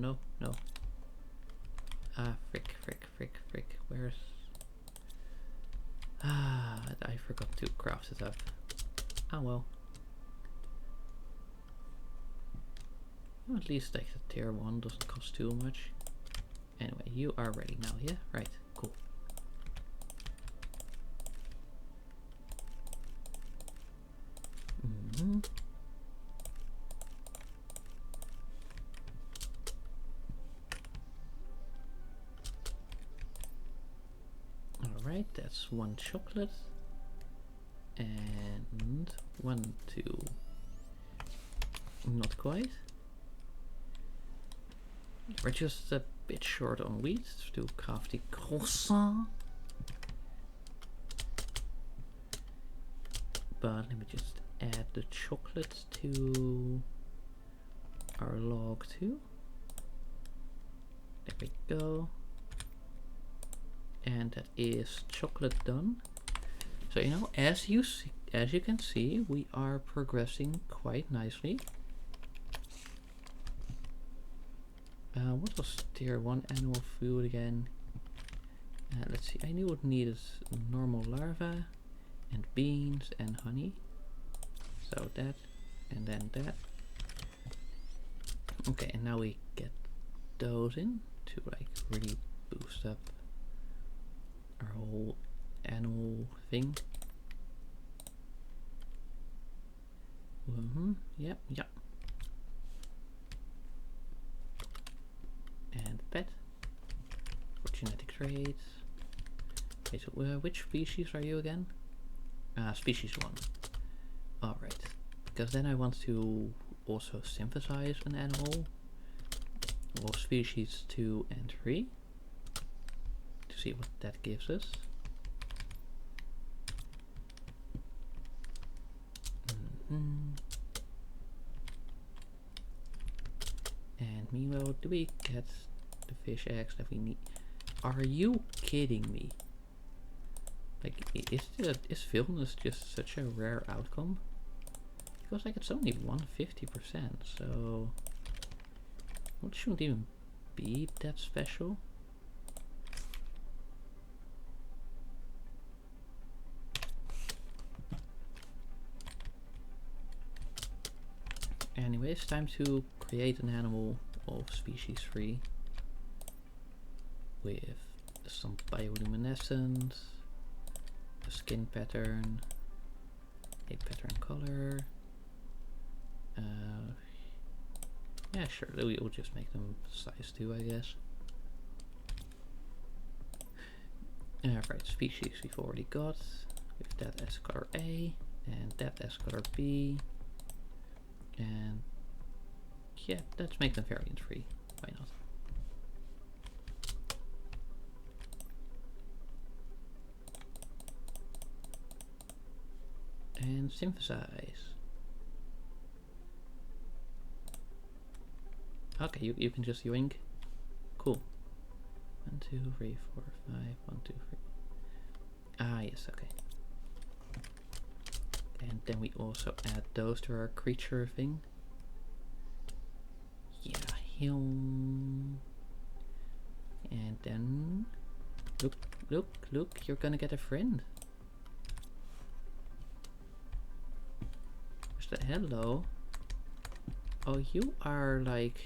S1: no. Ah, frick. Where's... I forgot to craft it up. Oh well. At least like the tier 1 doesn't cost too much. Anyway, you are ready now, yeah? Right, cool. Alright, that's 1 chocolate. And 1, 2. Not quite. We're just a bit short on wheat to craft the croissant. But let me just add the chocolate to our log too. There we go. And that is chocolate done. So you know, as you can see, we are progressing quite nicely. What was tier 1 animal food again? Let's see, I knew it needed normal larvae and beans and honey. So that, and then that. Okay, and now we get those in to like really boost up our whole animal thing. Yep. And pet for genetic traits. Okay, so which species are you again? Species 1. Alright, because then I want to also synthesize an animal, or species 2 and 3, to see what that gives us. And meanwhile, do we get the fish eggs that we need? Are you kidding me? Like, is Vilnius just such a rare outcome? Because like it's only 150%, so it shouldn't even be that special. Anyway, it's time to create an animal of species 3 with some bioluminescence, a skin pattern, a pattern color. Yeah, sure, we'll just make them size 2, I guess. Right, species we've already got, with that as color A, and that as color B. And yeah, let's make them variant free. Why not? And synthesize. Okay, you can just yoink. Cool. 1, 2, 3, 4, 5. 1, 2, 3. Ah, yes, okay. And then we also add those to our creature thing. Yeah, him. And then look, look, look, you're gonna get a friend. Where's the hello? Oh, you are like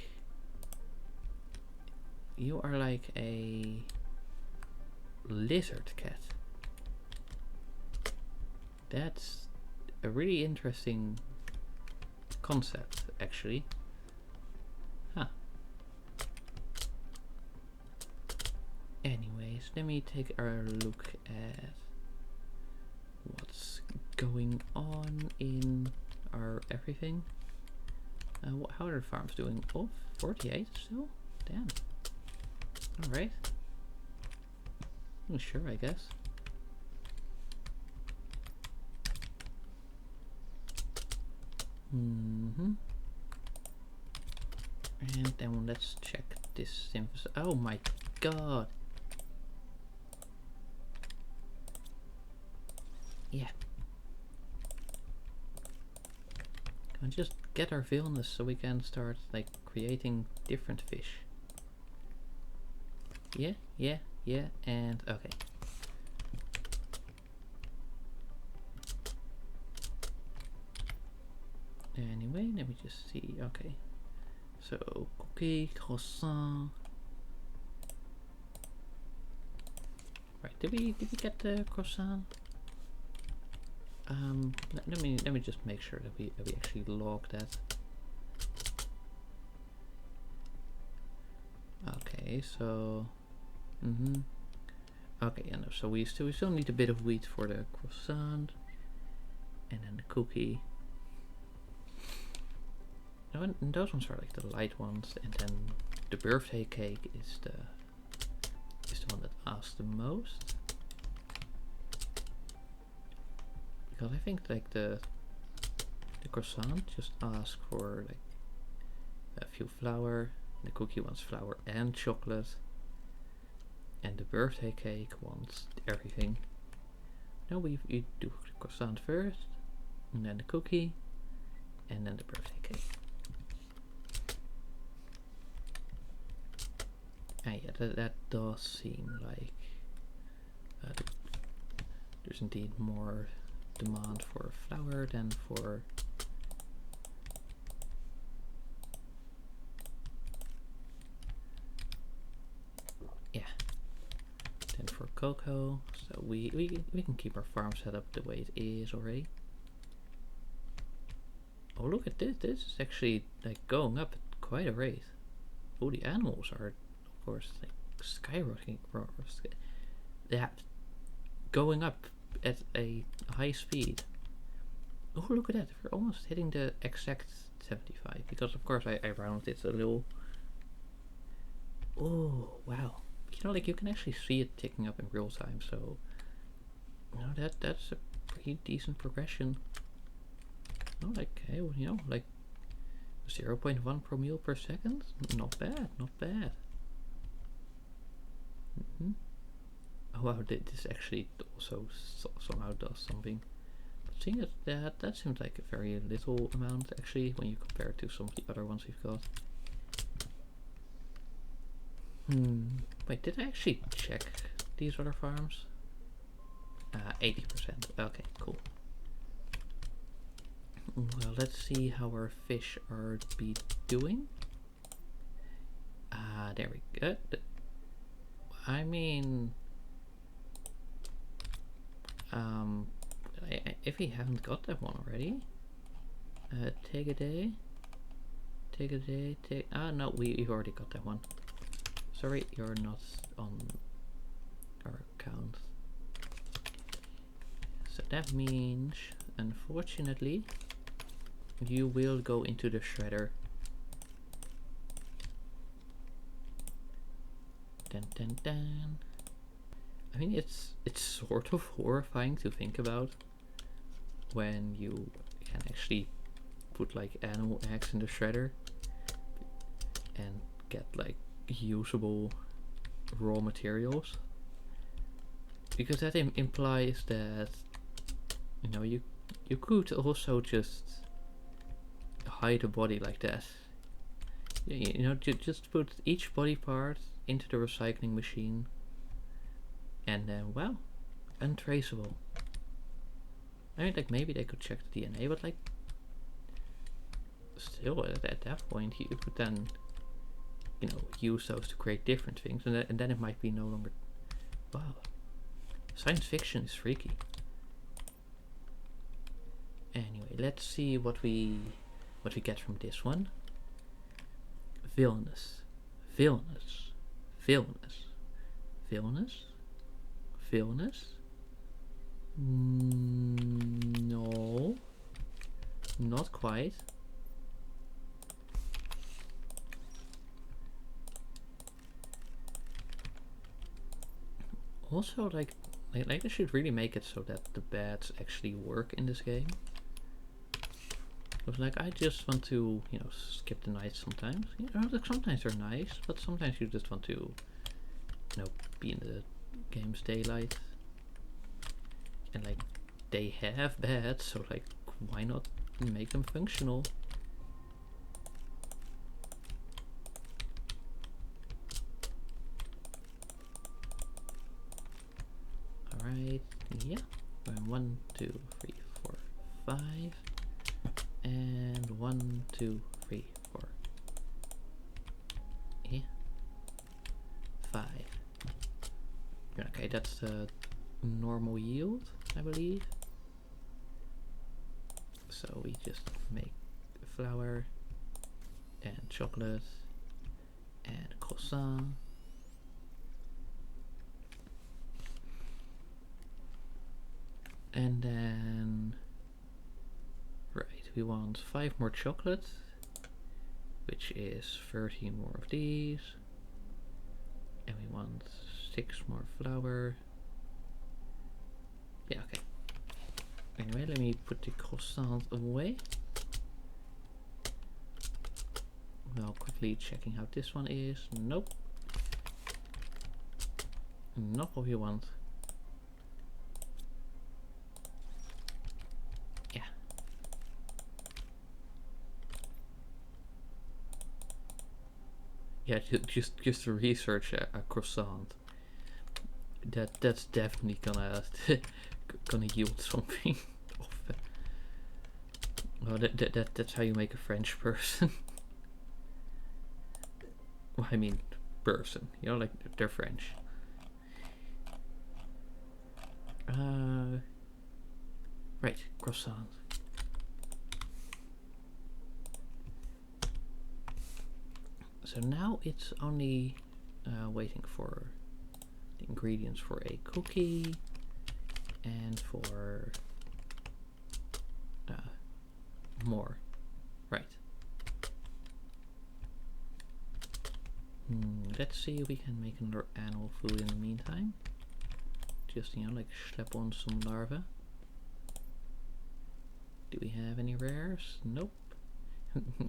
S1: a lizard cat. That's a really interesting concept, actually. Huh. Anyways, let me take a look at what's going on in our everything. How are the farms doing? Oh, 48 still? Damn. Alright. Oh, sure, I guess. And then let's check this synthesis. Oh my god. Yeah. Can we just get our villainous so we can start like creating different fish? Yeah, yeah, yeah, and okay. Anyway, let me just see. Okay. So cookie, croissant. Right, did we get the croissant? Let me just make sure that we actually log that. Okay, so okay, yeah, no, so we still need a bit of wheat for the croissant, and then the cookie. No, and those ones are like the light ones, and then the birthday cake is the one that asks the most. Because I think like the croissant just asks for like a few flour, the cookie wants flour and chocolate, and the birthday cake wants everything. No, we do the croissant first, and then the cookie, and then the birthday cake. Ah, yeah, that does seem like there's indeed more demand for flour than for cocoa. So we can keep our farm set up the way it is already. Oh, look at this. This is actually like going up at quite a rate. Oh, the animals are of course like skyrocketing. Yeah, going up at a high speed. Oh, look at that. We're almost hitting the exact 75 because of course I rounded it a little. Oh, wow. You know, like you can actually see it ticking up in real time, so you know that's a pretty decent progression. Oh, like hey, well, you know, like 0.1 promille per second. Not bad, not bad. Oh wow, this actually also somehow does something. But seeing as that seems like a very little amount actually when you compare it to some of the other ones we've got. Wait, did I actually check these other farms? 80%. Okay, cool. Well, let's see how our fish are doing. There we go. I mean, if we haven't got that one already, take a day. No, we've already got that one. Sorry, you're not on our account. So that means, unfortunately, you will go into the shredder. Dun, dun, dun. I mean, it's sort of horrifying to think about when you can actually put like animal eggs in the shredder and get like usable raw materials. because that implies that, you know, you could also just hide a body like that. You know, just put each body part into the recycling machine, and then, well, untraceable. I mean, like, maybe they could check the DNA, but like, still at that point you could then, you know, use those to create different things, and then it might be no longer. Wow, science fiction is freaky. Anyway, let's see what we get from this one. Villainous, villainous, villainous, villainous, villainous. No, not quite. Also, like they should really make it so that the bats actually work in this game. Because, like, I just want to, you know, skip the night sometimes. You know, like, sometimes they're nice, but sometimes you just want to, you know, be in the game's daylight. And, like, they have bats, so, like, why not make them functional? Alright, yeah. 1, 2, 3, 4, 5. And 1, 2, 3, 4. Yeah. 5. Okay, that's the normal yield, I believe. So we just make flour and chocolate and croissant. And then, right, we want 5 more chocolate, which is 13 more of these. And we want 6 more flour. Yeah, okay. Anyway, let me put the croissant away. Well, quickly checking how this one is. Nope. Not what we want. Yeah. Yeah, just to research a croissant. That's definitely gonna yield something. Well, that's how you make a French person. Well, I mean, person. You know, like, they're French. Right, croissant. So now it's only waiting for the ingredients for a cookie and for more. Right. Let's see if we can make another animal food in the meantime. Just, you know, like, slap on some larvae. Do we have any rares? Nope.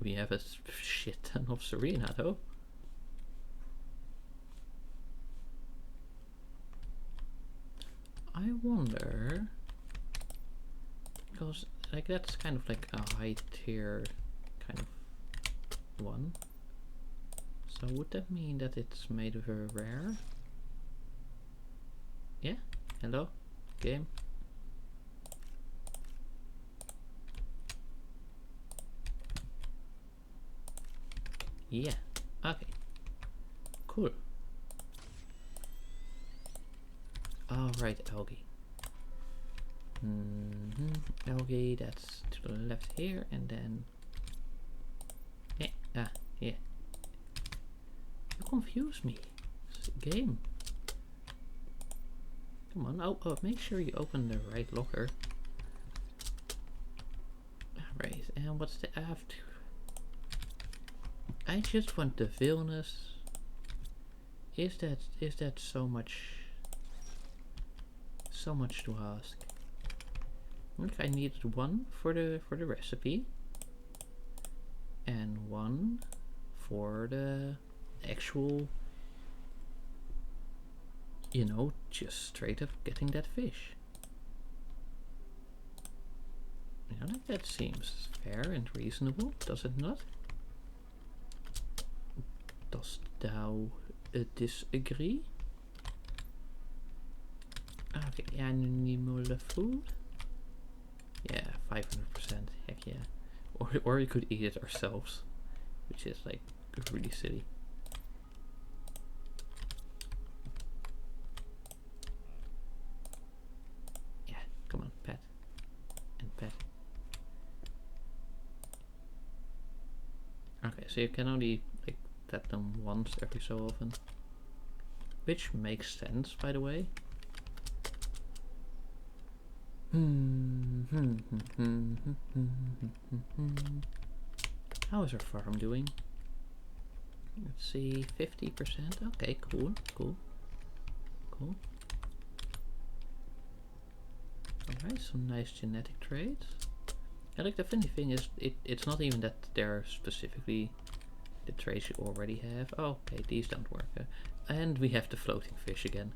S1: We have a shit ton of Serena though. I wonder, because, like, that's kind of like a high tier kind of one. So would that mean that it's made of a rare? Yeah? Hello? Game? Yeah. Okay. Cool. Alright, algae. Algae, that's to the left here, and then... Yeah, yeah. You confuse me. It's a game. Come on, oh, make sure you open the right locker. Right, and what's the after? I just want the villainous. Is that so much to ask? Look, I needed 1 for the recipe and 1 for the actual you know, just straight up getting that fish. You know, like that seems fair and reasonable, does it not? Dost thou disagree? Okay, animal food. Yeah, 500%. Heck yeah. Or we could eat it ourselves, which is like really silly. Yeah, come on, pet and pet. Okay, so you can only like pet them once every so often, which makes sense, by the way. How is our farm doing? Let's see, 50%. Okay, cool, cool, cool. Alright, some nice genetic traits. And like the funny thing is, it's not even that they're specifically the traits you already have. Oh, okay, these don't work. And we have the floating fish again.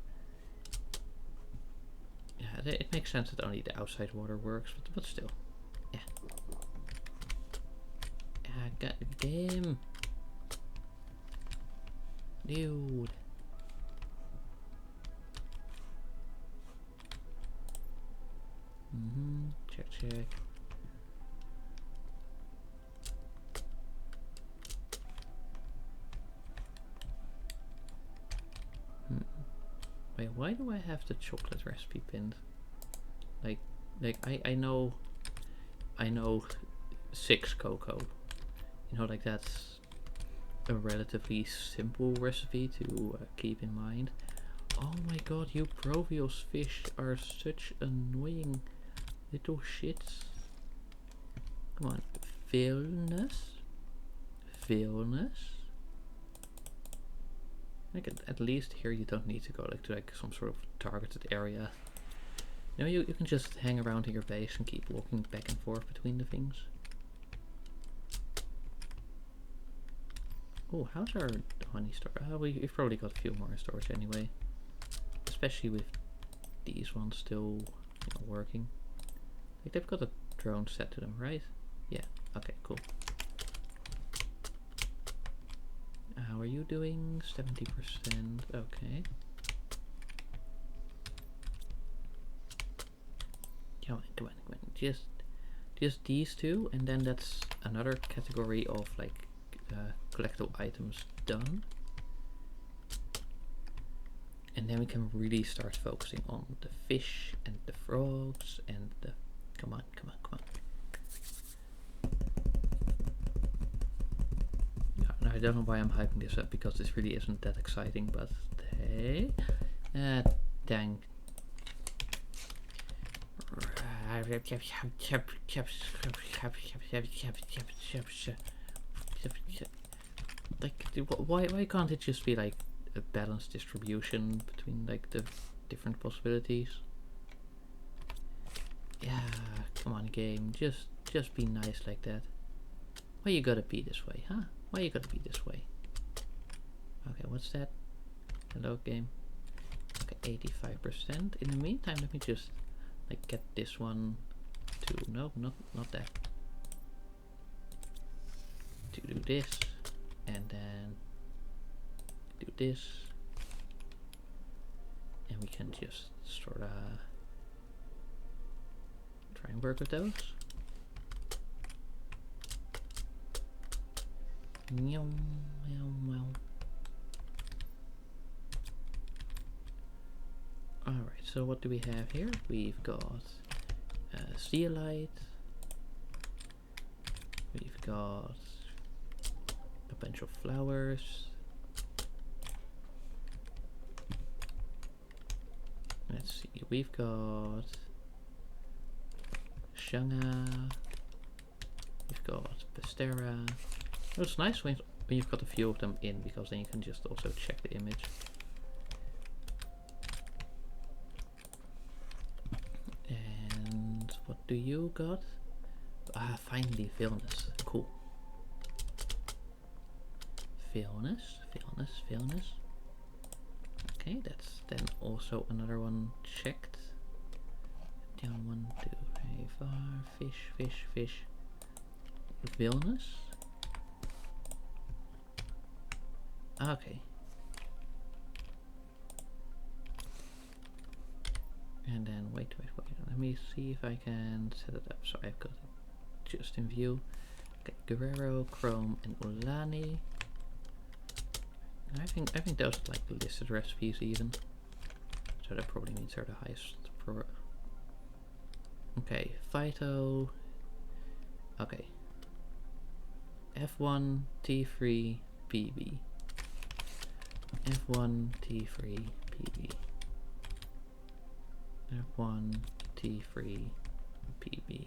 S1: Yeah, it makes sense that only the outside water works, but still. Yeah. Yeah, got the game. Dude. Check, check. Wait, why do I have the chocolate recipe pinned? Like I know 6 cocoa. You know, like that's a relatively simple recipe to keep in mind. Oh my god, you Provios fish are such annoying little shits. Come on, fairness. Like at least here you don't need to go like to like some sort of targeted area. You know, you can just hang around in your base and keep walking back and forth between the things. Oh, how's our honey store? We've probably got a few more in storage anyway. Especially with these ones still working. Like they've got a drone set to them, right? Yeah, okay, cool. How are you doing? 70%, okay. Come on. Just these two, and then that's another category of like collectible items done. And then we can really start focusing on the fish and the frogs and the... Come on. Now, I don't know why I'm hyping this up, because this really isn't that exciting, but hey... dang. Like, why can't it just be like a balanced distribution between like the different possibilities? Yeah, come on game, just be nice like that. Why you gotta be this way, huh? Why you gotta be this way? Okay, what's that? Hello game. Okay, 85%. In the meantime, let me just like get this one to no, not that. To do this, and then do this, and we can just sort of try and work with those. Alright, so what do we have here? We've got zeolite, we've got a bunch of flowers, let's see, we've got Shanga, we've got Pastera. Oh, it's nice when you've got a few of them in, because then you can just also check the image. And what do you got? Ah, finally, Vilnius. Cool. Vilnius. Okay. Okay, that's then also another one checked. Down 1, 2, 3, 4. Fish, fish, fish. Villainous. Okay. And then wait. Let me see if I can set it up. So I've got it just in view. Okay, Guerrero, Chrome, and Ulani. I think those are like listed recipes even. So that probably means they're the highest for. Okay, Phyto. Okay. F1 T3 PB. F1 T3 PB. F1 T3 PB.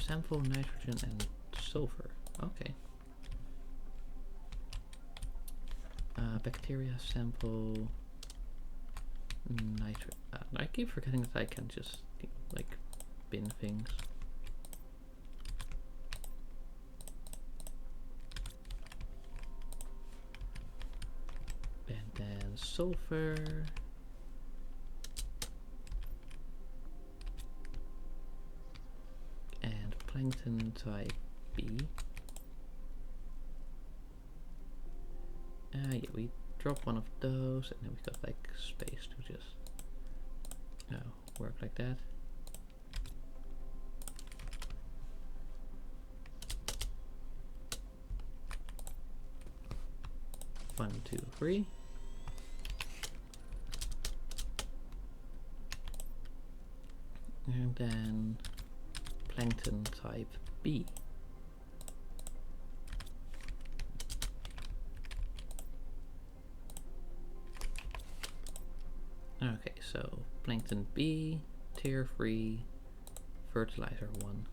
S1: Sample nitrogen and sulfur. Okay. Bacteria sample nitrogen. I keep forgetting that I can just like bin things. And then sulfur. And plankton type B. Yeah, we drop one of those, and then we got like space to just work like that. One, two, three. And then plankton type B. Okay, so plankton B, tier 3, fertilizer 1.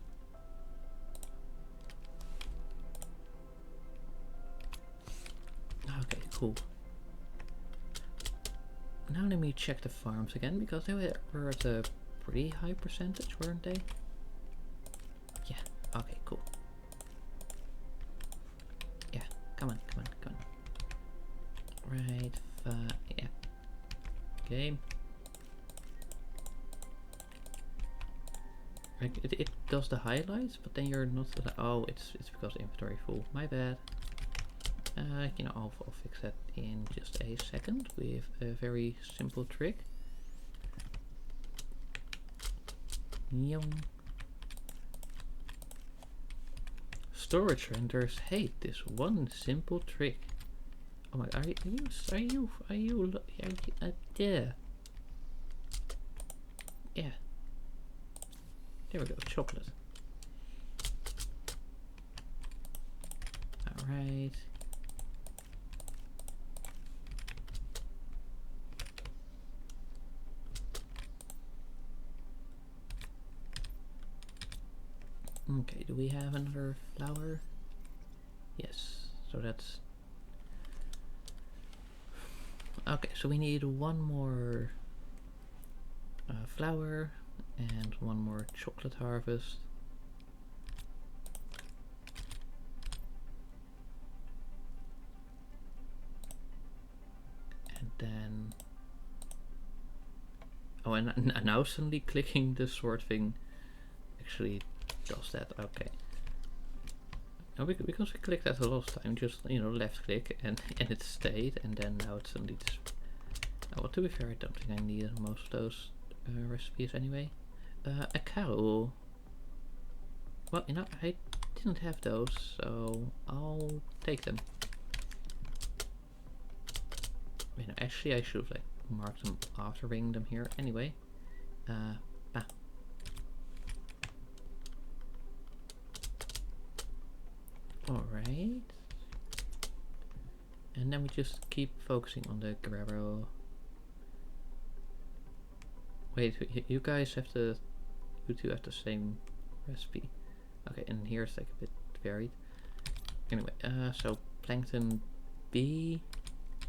S1: Okay, cool. Now let me check the farms again, because they were at a pretty high percentage, weren't they? Yeah, okay, cool. Yeah, come on. Right, yeah. Okay. Like it does the highlights, but then you're not. Oh, it's because inventory full. My bad. You know, I'll fix that in just a second with a very simple trick. Storage renders hate this one simple trick. Oh my! Are you? Yeah. Yeah. There we go. Chocolate. All right. Okay, do we have another flower? Yes, so that's... Okay, so we need one more flower and one more chocolate harvest. And then... Oh, and now suddenly clicking the sword thing actually does that. Okay. No, because we clicked that the last time, just, you know, left click and it stayed, and then now it's suddenly just... Oh, well, to be fair, I don't think I needed most of those recipes anyway. A cow. Well, you know, I didn't have those, so I'll take them. You know, actually I should have like marked them after bringing them here anyway. Alright. And then we just keep focusing on the Guerrero. Wait, you guys have the... You two have the same recipe. Okay, and here's like a bit varied. Anyway, so Plankton B,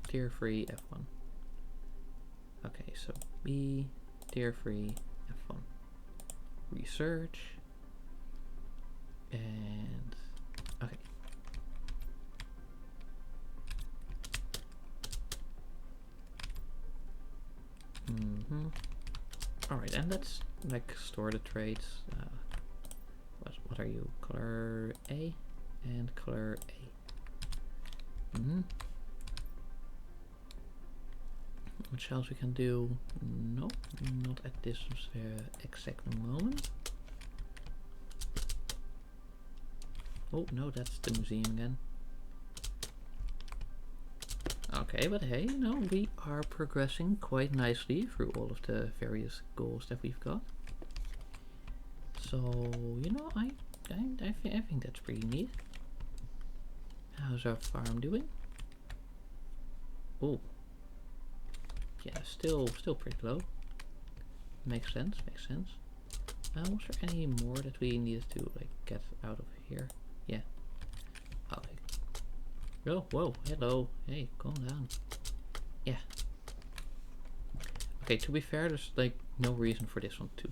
S1: tier 3, F1. Okay, so B, tier 3, F1. Research. And... Okay. Alright, and let's like store the traits. What are you? Color A and color A. Which else we can do? No, not at this exact moment. Oh no, that's the museum again. Okay, but hey, no, we are progressing quite nicely through all of the various goals that we've got. So, you know, I think that's pretty neat. How's our farm doing? Oh, yeah, still pretty low. Makes sense, makes sense. Was there any more that we needed to like get out of here? Yeah. Okay. Oh, whoa, hello. Hey, calm down. Yeah. Okay, to be fair, there's like no reason for this one to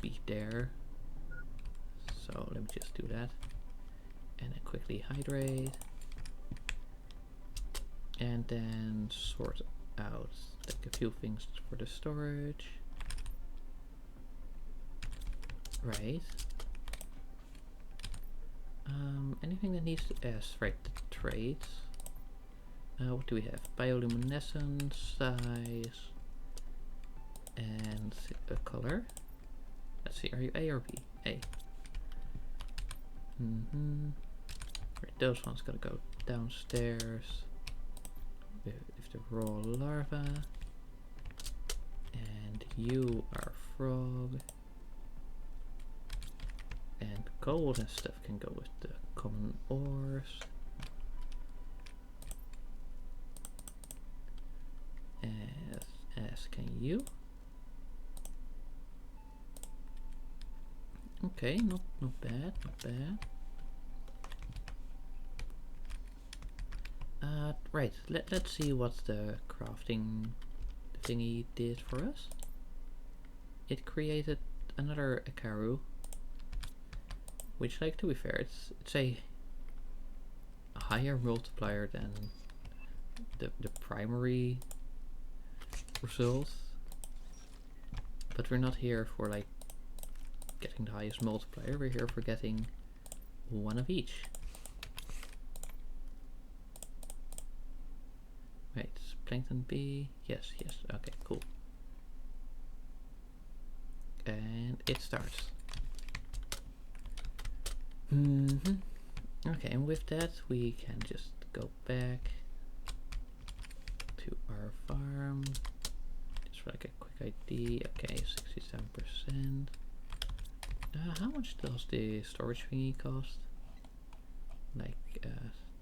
S1: be there. So let me just do that. And then quickly hydrate. And then sort out like a few things for the storage. Right. Anything that needs to right, the traits. What do we have? Bioluminescence, size, and a color. Let's see, are you A or B? A. Right, those ones gotta go downstairs with the raw larva. And you are frog. And gold and stuff can go with the common ores. As can you. Okay, not bad, not bad. Right, let's see what the crafting thingy did for us. It created another Ikaru, which, like, to be fair, it's a higher multiplier than the primary result, but we're not here for like getting the highest multiplier. We're here for getting one of each. Wait, plankton B. Yes, okay, cool. And it starts. Okay, and with that we can just go back to our farm. Just for like a quick ID. Okay, 67%. How much does the storage thingy cost? Like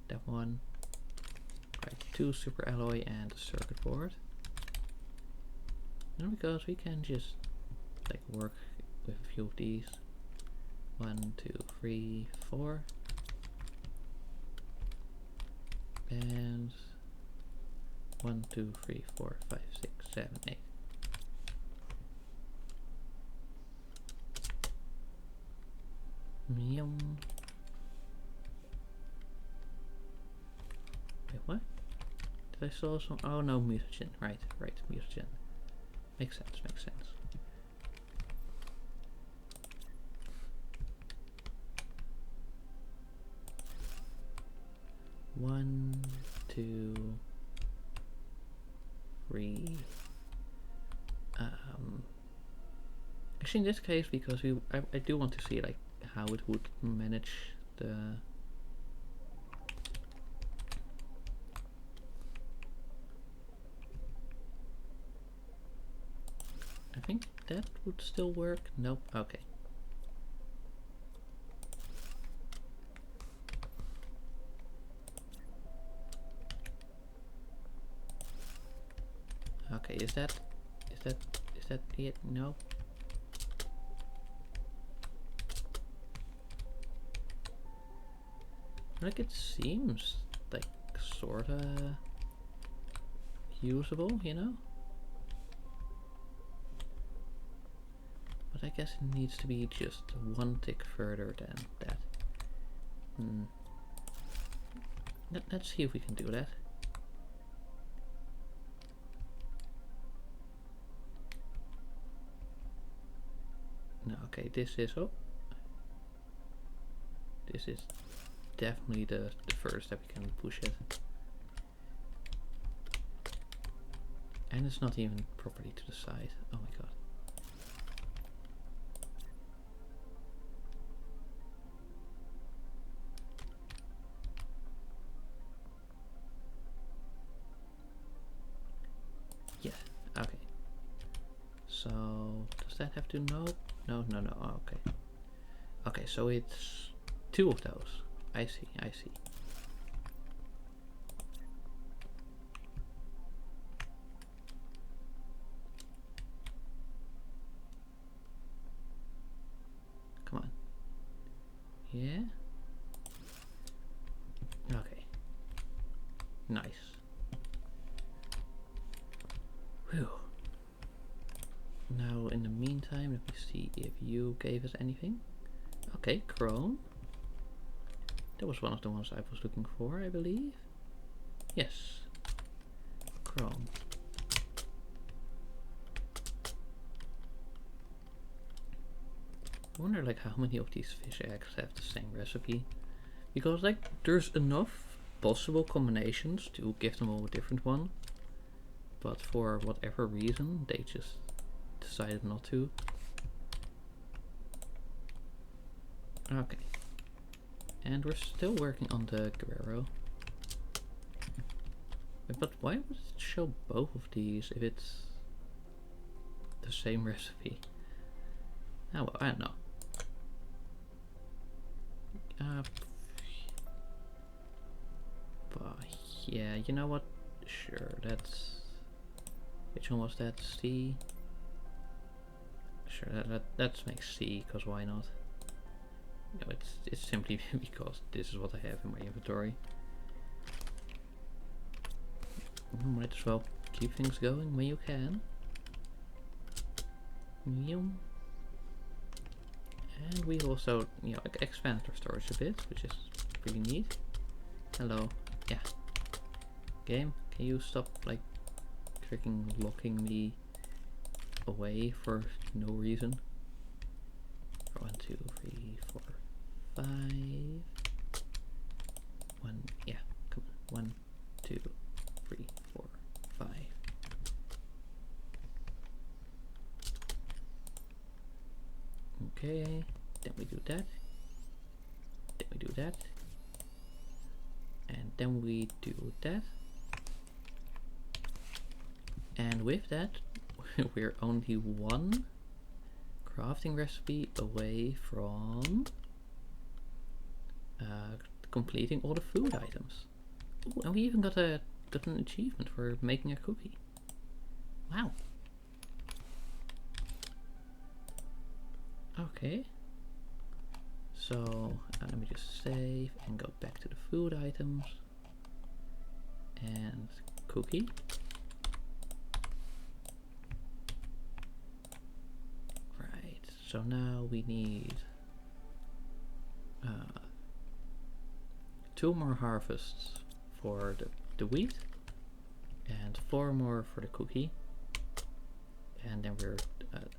S1: that one. Right, 2 super alloy and a circuit board. And because we can just like work with a few of these. 1, 2, 3, 4. And 1, 2, 3, 4, 5, 6, 7, 8. Yum. Wait, what? Did I saw some? Oh no, mutagen. Right, mutagen. Makes sense, makes sense. One, 2, 3. Actually, in this case, because I do want to see like how it would manage the. I think that would still work. Nope. Okay. Okay, is that it? No. Like, it seems like sorta usable, you know? But I guess it needs to be just one tick further than that. Let's see if we can do that. No, okay, this is, oh, this is definitely the first step we can push it. And it's not even properly to the side. Oh my god. Yeah, okay. So, does that have to no? No, no, no, oh, okay. Okay, so it's 2 of those. I see, I see. Come on. Yeah? Okay. Nice. Whew. Now, in the meantime, let me see if you gave us anything. Okay, Chrome. That was one of the ones I was looking for, I believe. Yes. Chrome. I wonder like how many of these fish eggs have the same recipe. Because like there's enough possible combinations to give them all a different one. But for whatever reason, they just decided not to. Okay. And we're still working on the Guerrero. But why would it show both of these if it's the same recipe? Oh well, I don't know. But yeah, you know what? Sure, that's... Which one was that? C? Sure, that makes C, because why not? No, it's simply because this is what I have in my inventory. You might as well keep things going when you can. And we also, you know, expanded our storage a bit, which is pretty neat. Hello. Yeah. Game, can you stop like freaking locking me away for no reason? 1, 2, 3, 4, 5. 1, yeah, come on. 1, 2, 3, 4, 5. Okay, then we do that. Then we do that. And then we do that. And with that, we're only one crafting recipe away from completing all the food items. Ooh, and we even got an achievement for making a cookie. Wow. Okay. So let me just save and go back to the food items and cookie. Right. So now we need 2 more harvests for the wheat and 4 more for the cookie, and then we're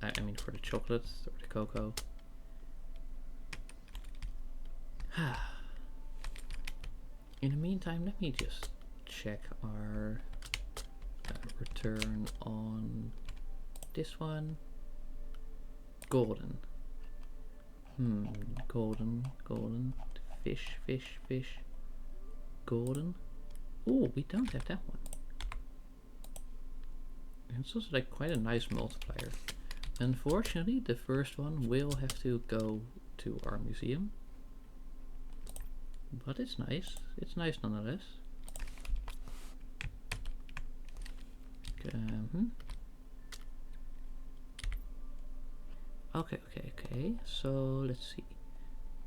S1: I mean for the chocolate or the cocoa. In the meantime, let me just check our return on this one. Golden. Golden. Fish. Golden. Oh, we don't have that one. And it's also like quite a nice multiplier. Unfortunately, the first one will have to go to our museum. But it's nice. It's nice nonetheless. Okay. So let's see.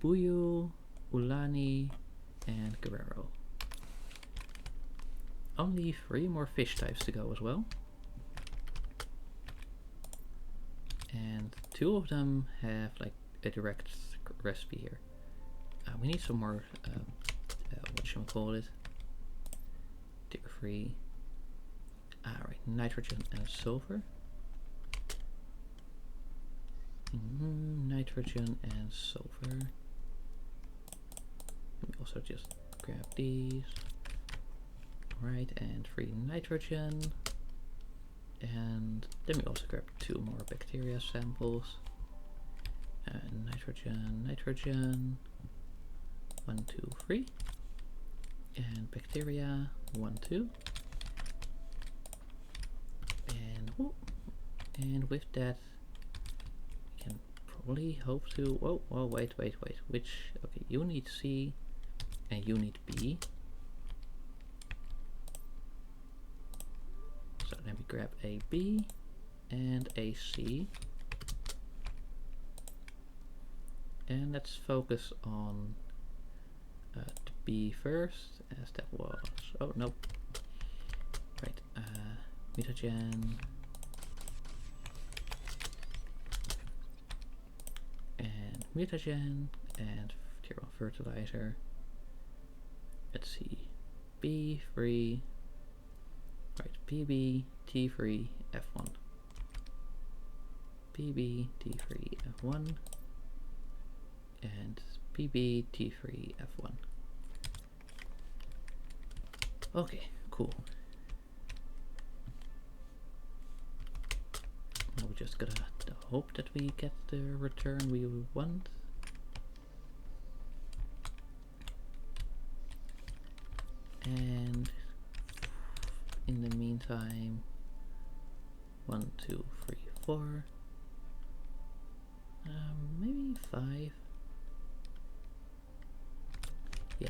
S1: Buyu, Ulani, and Guerrero. Only 3 more fish types to go as well. And 2 of them have like a direct recipe here. We need some more, whatchamacallit, dairy-free. Right, nitrogen and sulfur. Nitrogen and sulfur. Let me also just grab these. Right, and 3 nitrogen. And then we also grab 2 more bacteria samples. Nitrogen, nitrogen. 1, 2, 3. And bacteria, 1, 2. And with that, we can probably hope to. Oh, wait. Which? Okay, you need C, and you need B. So let me grab a B and a C. And let's focus on the B first, as that was. Oh, no. Right. Mutagen. And mutagen. And tier 1 fertilizer. Let's see. B3. Right. PB, T3, F1. PB, T3, F1. And PB, T3, F1. Okay, cool. Now we just gotta hope that we get the return we want. And in the meantime, 1, 2, 3, 4. Maybe 5. Yeah.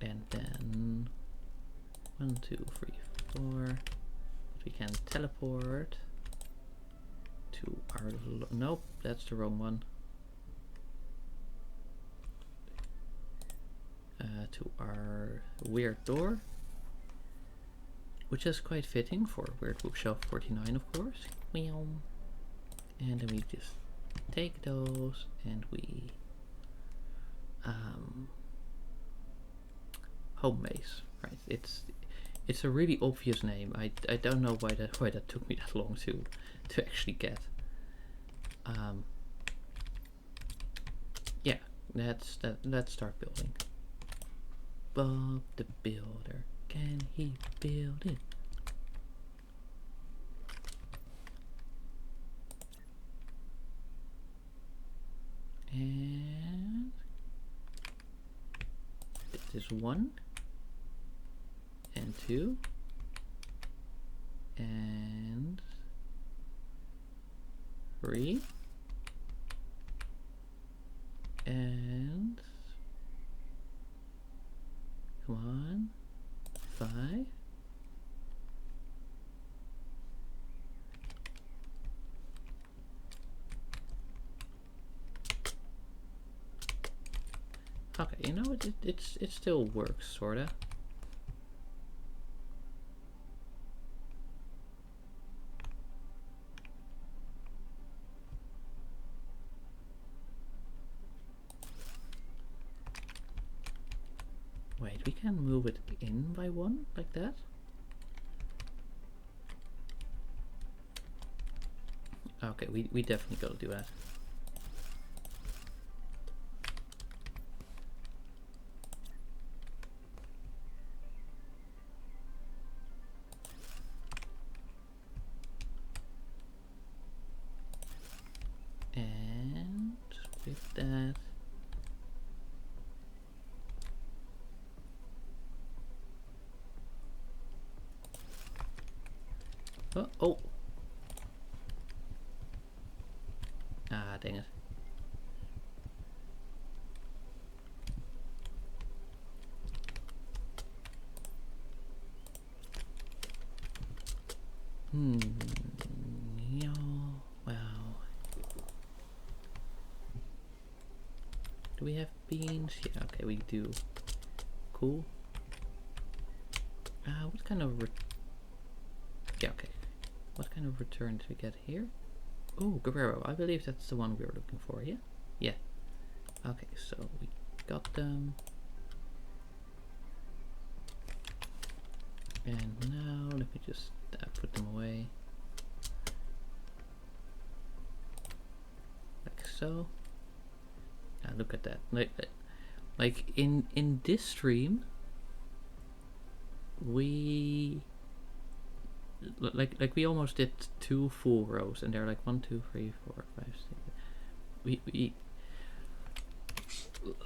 S1: And then 1, 2, 3, 4. But we can teleport to our. Nope, that's the wrong one. To our weird door, which is quite fitting for Weird Bookshelf 49, of course. Meow. And then we just take those and we home base, right? It's a really obvious name. I don't know why that took me that long to actually get. Yeah, let's start building. Bob the Builder, can he build it? And this is 1 and 2 and 3 and come on, 5. Okay, you know it still works, sorta. Wait, we can move it in by 1 like that? Okay, we definitely gotta do that. And with that, oh. Ah, dang it. Yeah, wow. Do we have beans? Yeah, okay, we do. Cool. What kind of yeah, okay. What kind of return do we get here? Oh, Guerrero. I believe that's the one we were looking for, yeah? Yeah. Okay, so we got them. And now let me just put them away. so. Now look at that. Like in this stream, we like we almost did 2 full rows, and they're like 1, 2, 3, 4, 5, 6. We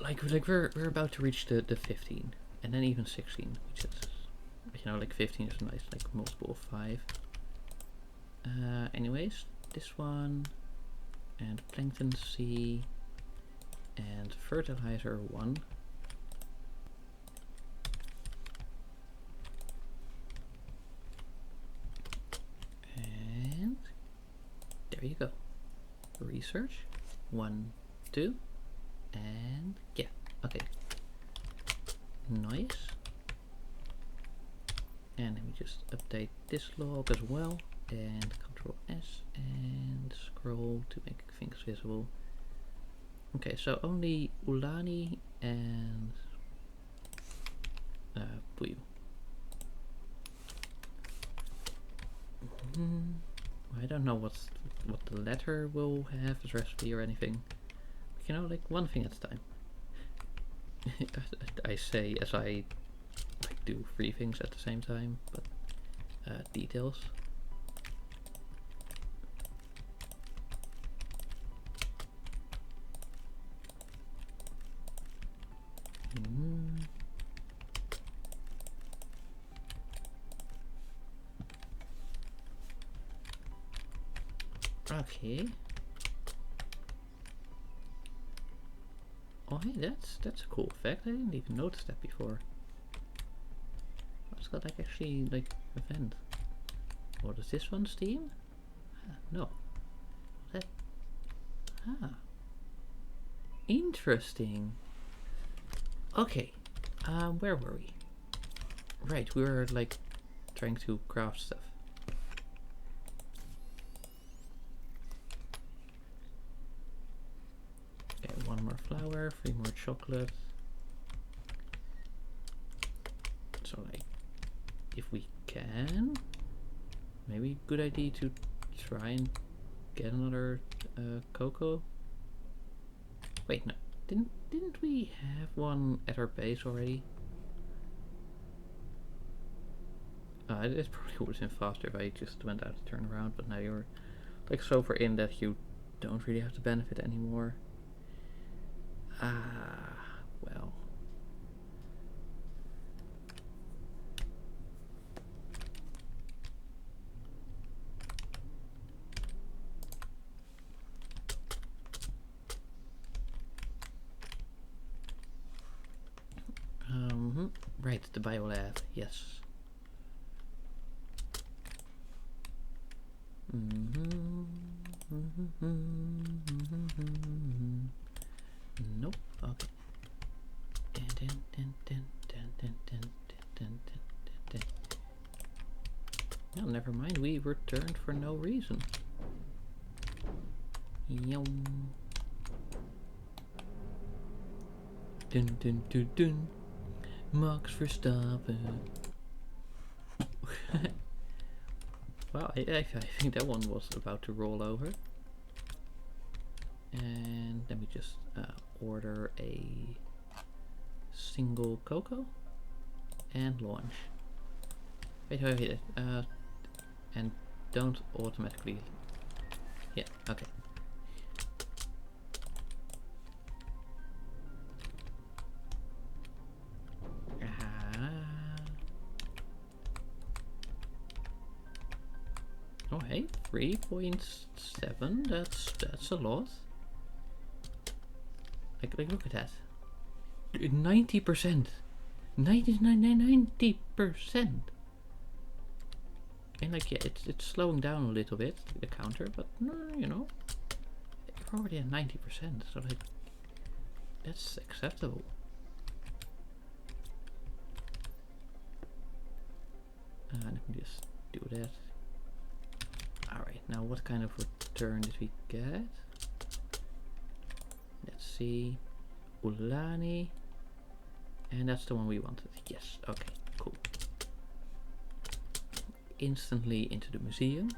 S1: like we're about to reach the 15, and then even 16, which is, you know, like 15 is nice, like multiple of 5. Anyways, this one, and plankton C, and fertilizer 1. And there you go. Research 1, 2, and yeah, okay, nice. And let me just update this log as well, and Control S and scroll to make things visible. Okay, so only Ulani and Puyo. I don't know what the letter will have as recipe or anything. But, you know, like one thing at a time. I say as I like do 3 things at the same time, but details. Okay. Oh hey, that's a cool effect. I didn't even notice that before. It's got like actually like a vent. What is this one? Steam? Ah, no. That. Ah. Interesting. Okay. Where were we? Right, we were like trying to craft stuff. Okay, 1 more flour, 3 more chocolate. So like, if we can, maybe good idea to try and get another cocoa. Wait, no, didn't we have one at our base already? It probably would have been faster if I just went out to turn around, but now you're like so far in that you don't really have the benefit anymore. Ah, well. Right, the biolab, yes. Nope. Okay. No, never mind. We returned for no reason. Yum. Dun dun dun dun. Max Verstappen. Well, I think that one was about to roll over. And let me just order a single cocoa and launch. Wait, and don't automatically. Yeah, okay. Oh hey, 3.7. That's a lot. Like look at that. 90%. 90%. And like, yeah, it's slowing down a little bit, the counter, but no, you know, we're already at 90%, so like, that's acceptable. Let me just do that. Alright, now what kind of return did we get? Let's see. Ulani. And that's the one we wanted. Yes, okay, cool. Instantly into the museum.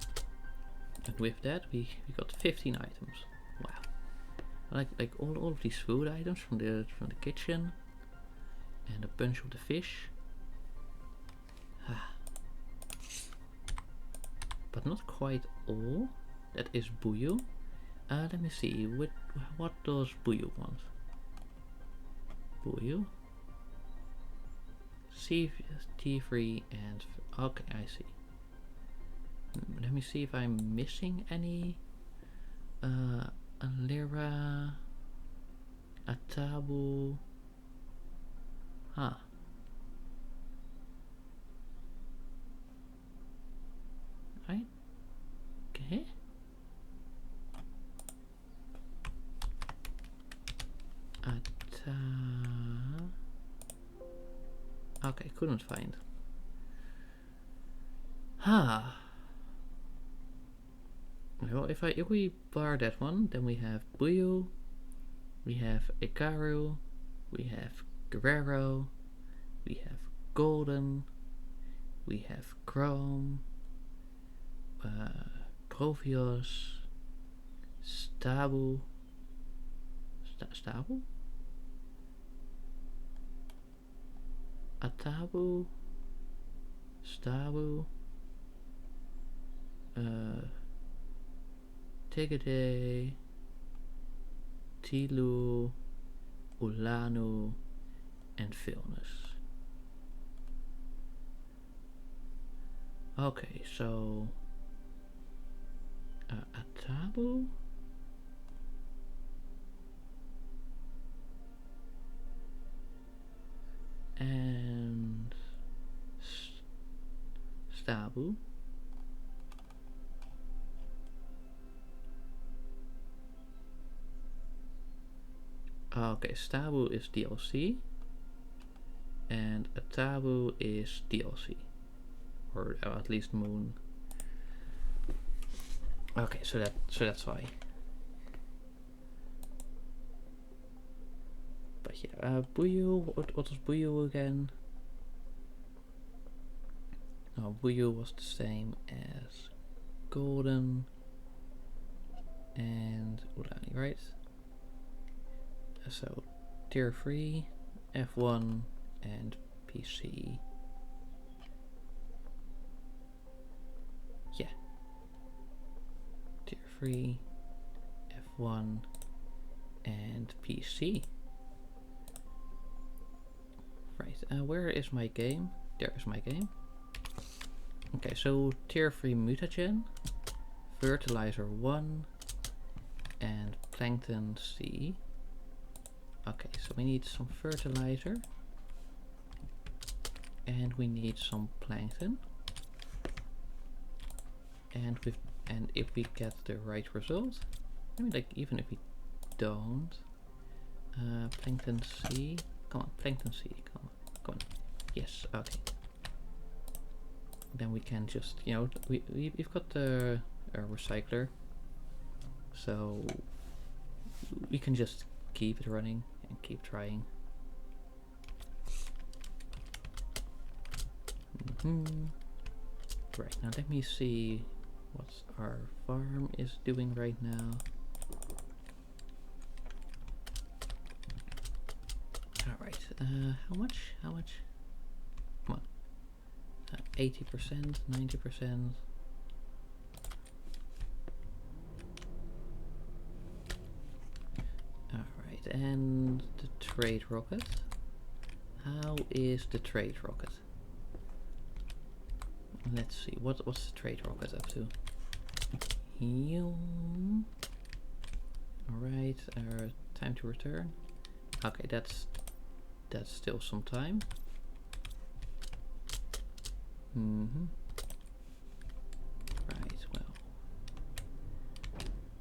S1: And with that we got 15 items. Wow. like all of these food items from the kitchen, and a bunch of the fish. But not quite all. That is Buyu. Let me see. What does Buyu want? Buyu. Tea-free and... Okay, I see. Let me see if I'm missing any. A lira. A tabu. Huh. Right? Okay. Okay, couldn't find. Well, if we bar that one, then we have Buyu, we have Ikaru, we have Guerrero, we have Golden, we have Chrome, Grovios, Stabu, Stabu? Atabu, Stabu, Tegede, Tilu, Ulanu, and Vilnius. Okay, so Atabu. And Stabu. Okay, Stabu is DLC and Atabu is DLC, or at least Moon. Okay, so that's why. But yeah, Buyu. What was Buyu again? No, Buyu was the same as Golden and Urani, right? So tier 3, F1 and PC. Yeah. Tier 3, F1 and PC. Right, where is my game? There is my game. Okay, so tier 3 mutagen, fertilizer 1 and plankton C. Okay, so we need some fertilizer and we need some plankton. And if we get the right result, I mean, like, even if we don't, plankton C. Come on, plankton C. Come on. Yes. Okay. Then we can just, you know, we've got the recycler, so we can just keep it running and keep trying. Right, now let me see what our farm is doing right now. Alright, how much? Come on. 80%, 90%. Alright, and the trade rocket. How is the trade rocket? Let's see, what's the trade rocket up to? Alright, time to return. Okay, that's still some time. Right, well.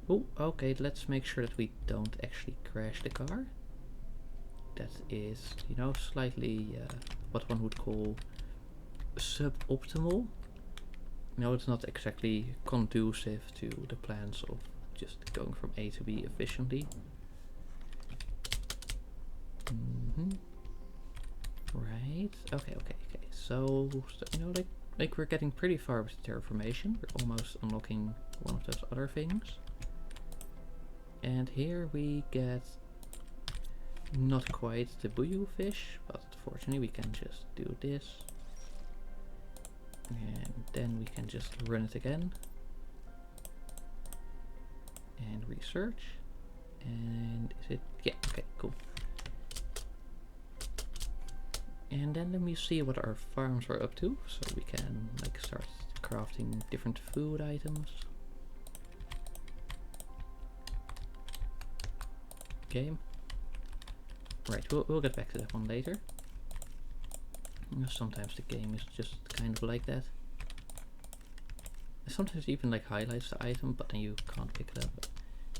S1: Oh, okay, let's make sure that we don't actually crash the car. That is, you know, slightly what one would call suboptimal. No, it's not exactly conducive to the plans of just going from A to B efficiently. Right. Okay. So you know, like we're getting pretty far with Terraformation. We're almost unlocking one of those other things. And here we get not quite the buyu fish, but fortunately we can just do this. And then we can just run it again. And research. And is it? Yeah, okay, cool. And then let me see what our farms are up to, so we can like start crafting different food items. Game. Right, we'll get back to that one later. Sometimes the game is just kind of like that. Sometimes even like highlights the item, but then you can't pick it up.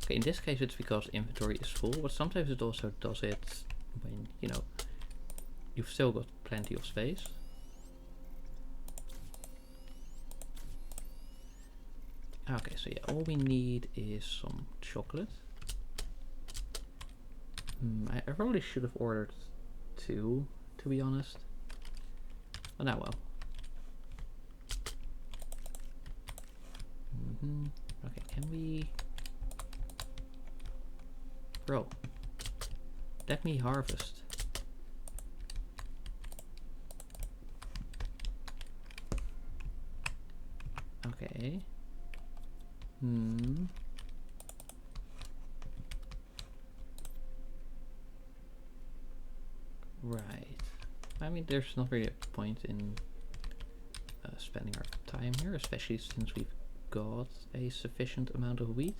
S1: Okay, in this case it's because inventory is full, but sometimes it also does it when, you know, you've still got plenty of space. Okay, so yeah, all we need is some chocolate. I probably should have ordered 2, to be honest. But now well. Okay, can we... Bro, let me harvest. Okay. Right. I mean, there's not really a point in spending our time here, especially since we've got a sufficient amount of wheat.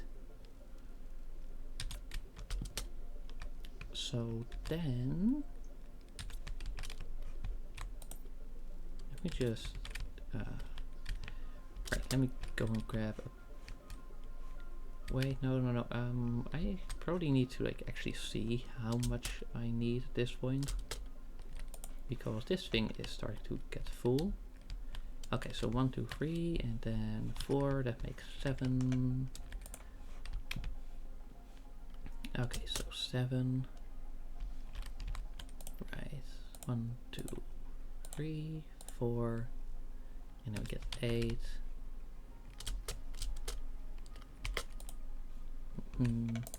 S1: So then, let me just, right, let me go and grab a, wait, no, I probably need to like actually see how much I need at this point, because this thing is starting to get full. Okay, so 1, 2, 3, and then 4, that makes 7. Okay, so 7. Right, 1, 2, 3, 4, and then we get 8.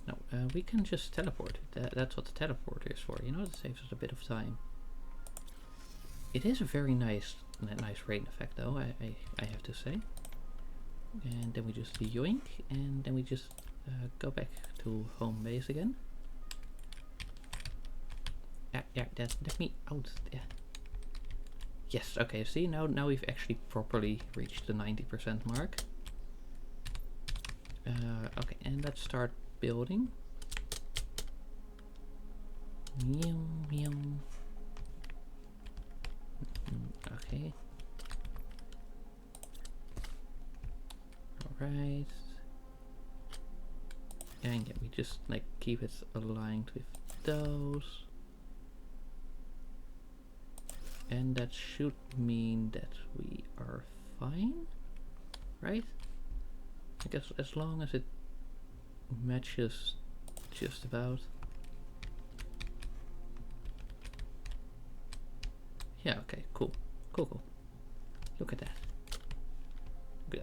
S1: No, we can just teleport. That's what the teleporter is for, you know, it saves us a bit of time. It is a very nice rain effect though, I have to say. And then we just yoink, and then we just go back to home base again. Yeah, let me out. Yeah. Yes, okay, see, now we've actually properly reached the 90% mark. Okay, and let's start building. Okay. Alright. And yeah, we just like keep it aligned with those. And that should mean that we are fine, right? I guess as long as it matches just about. Yeah, okay, cool. Look at that.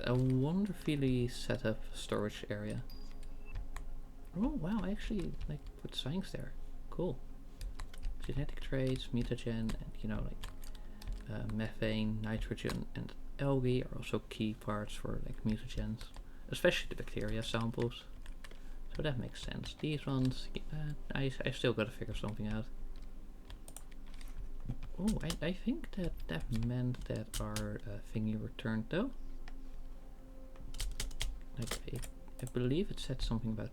S1: A wonderfully set up storage area. Oh wow, I actually like put signs there. Cool. Genetic traits, mutagen, and you know, like methane, nitrogen, and algae are also key parts for like mutagens, especially the bacteria samples. So that makes sense. These ones, I still gotta figure something out. Oh, I think that meant that our thingy returned though. Like I believe it said something about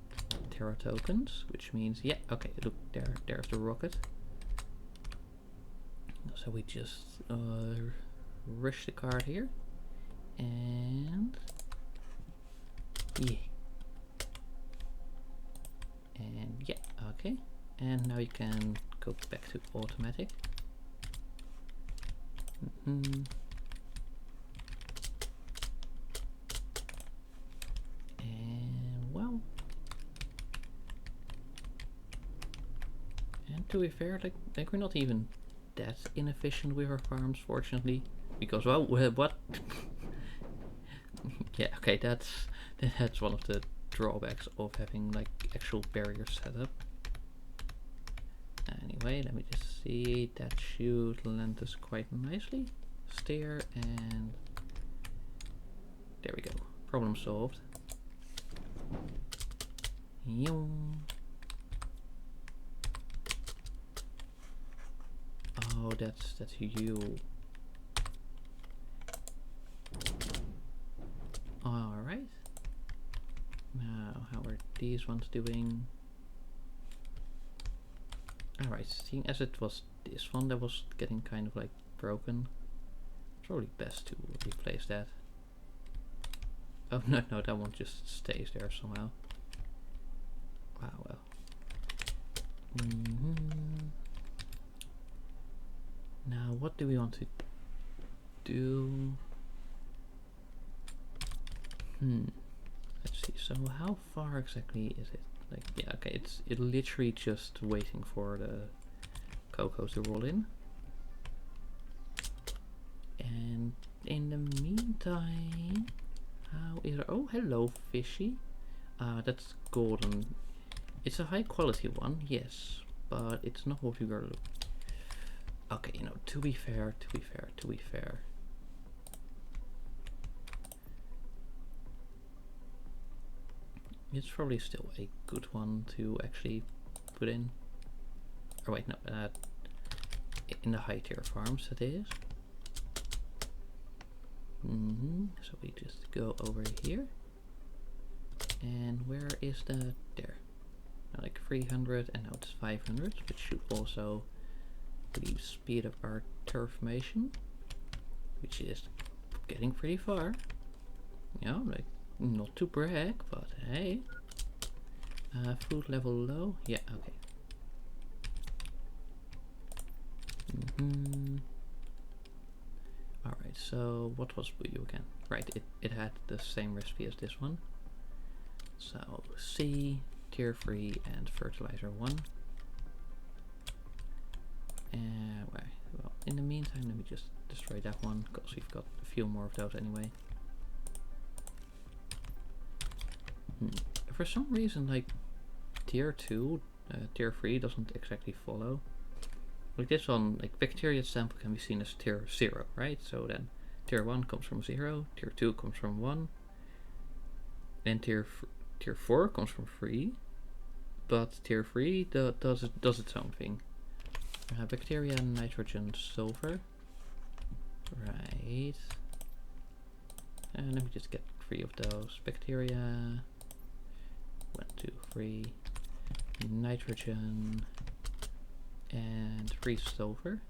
S1: Terra tokens, which means, yeah, okay, look, there's the rocket. So we just rush the card here, and yeah, and yeah, okay, and now you can go back to automatic. And well, and to be fair, like we're not even that inefficient with our farms, fortunately, because well, what? Yeah, okay, that's one of the drawbacks of having like actual barriers set up. Anyway, let me just see. That should land us quite nicely. Stair, and there we go. Problem solved. Oh, that's you. Alright. Now, how are these ones doing? Alright, seeing as it was this one that was getting kind of like broken, probably best to replace that. Oh no, that one just stays there somehow. Wow, well. Now, what do we want to do? Let's see. So, how far exactly is it? Like, yeah, okay, it's literally just waiting for the cocoa to roll in. And in the meantime, how is it? Oh, hello, fishy. That's golden. It's a high quality one, yes, but it's not what we were looking. Okay, you know, to be fair. It's probably still a good one to actually put in. Or wait, no, in the high tier farms it is. So we just go over here. And where is the, there. Like 300 and now it's 500, which should also really speed up our terraformation, which is getting pretty far. You know, like, not to brag, but hey. Food level low, yeah, okay. Alright, so what was Bouillou again? Right, it had the same recipe as this one. So C, tier 3 and fertilizer 1. Well, in the meantime, let me just destroy that one, because we've got a few more of those anyway. For some reason, like, tier 2, tier 3 doesn't exactly follow. Like this one, like bacteria sample can be seen as tier 0, right? So then tier 1 comes from 0, tier 2 comes from 1, and tier 4 comes from 3, but tier 3 does its own thing. Bacteria, nitrogen, sulfur. Right. And let me just get 3 of those. Bacteria. 1, 2, 3. Nitrogen. And 3 sulfur.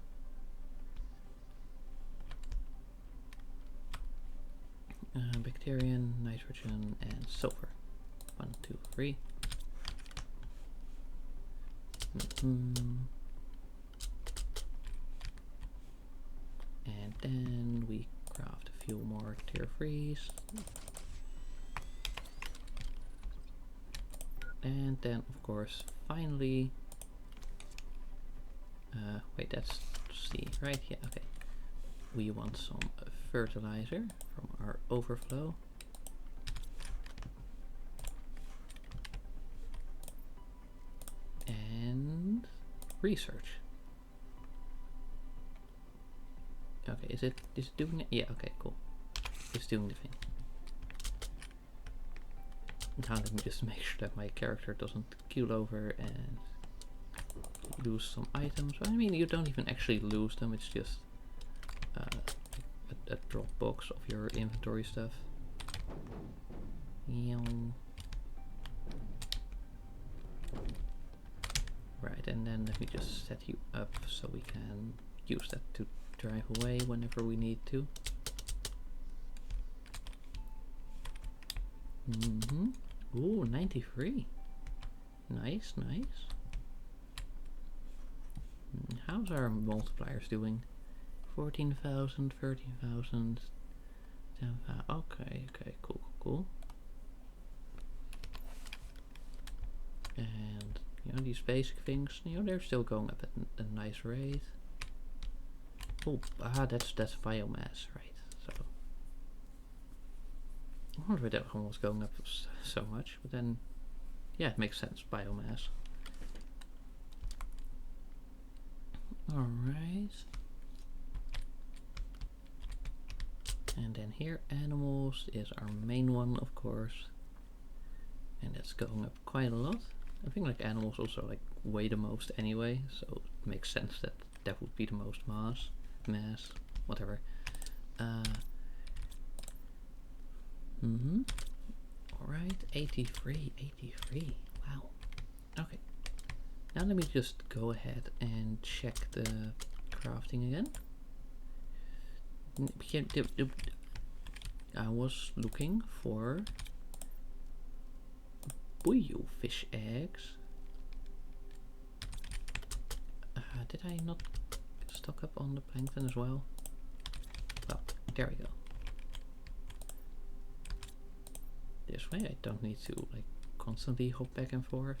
S1: Bacterium, nitrogen, and sulfur. 1, 2, 3. And then we craft a few more tier 3s. And then, of course, finally... wait, that's C, right? Yeah, okay. We want some fertilizer from our overflow. And research. Okay, is it doing it? Yeah, okay, cool. It's doing the thing. Now let me just make sure that my character doesn't keel over and lose some items. I mean, you don't even actually lose them, it's just a drop box of your inventory stuff. Right, and then let me just set you up so we can use that to drive away whenever we need to. Ooh, 93. Nice, nice. How's our multipliers doing? 14,000, 13,000, 10,000. Okay, cool. And you know, these basic things, you know, they're still going up at a nice rate. Oh, that's biomass, right? So I wonder why that one was going up so much, but then, yeah, it makes sense, biomass. Alright. And then here, animals is our main one, of course. And that's going up quite a lot. I think like animals also like weigh the most anyway, so it makes sense that that would be the most mass, whatever. Alright, 83, wow. Okay. Now let me just go ahead and check the crafting again. I was looking for buyu fish eggs. Did I not stock up on the plankton as well? Well, there we go. This way I don't need to like constantly hop back and forth.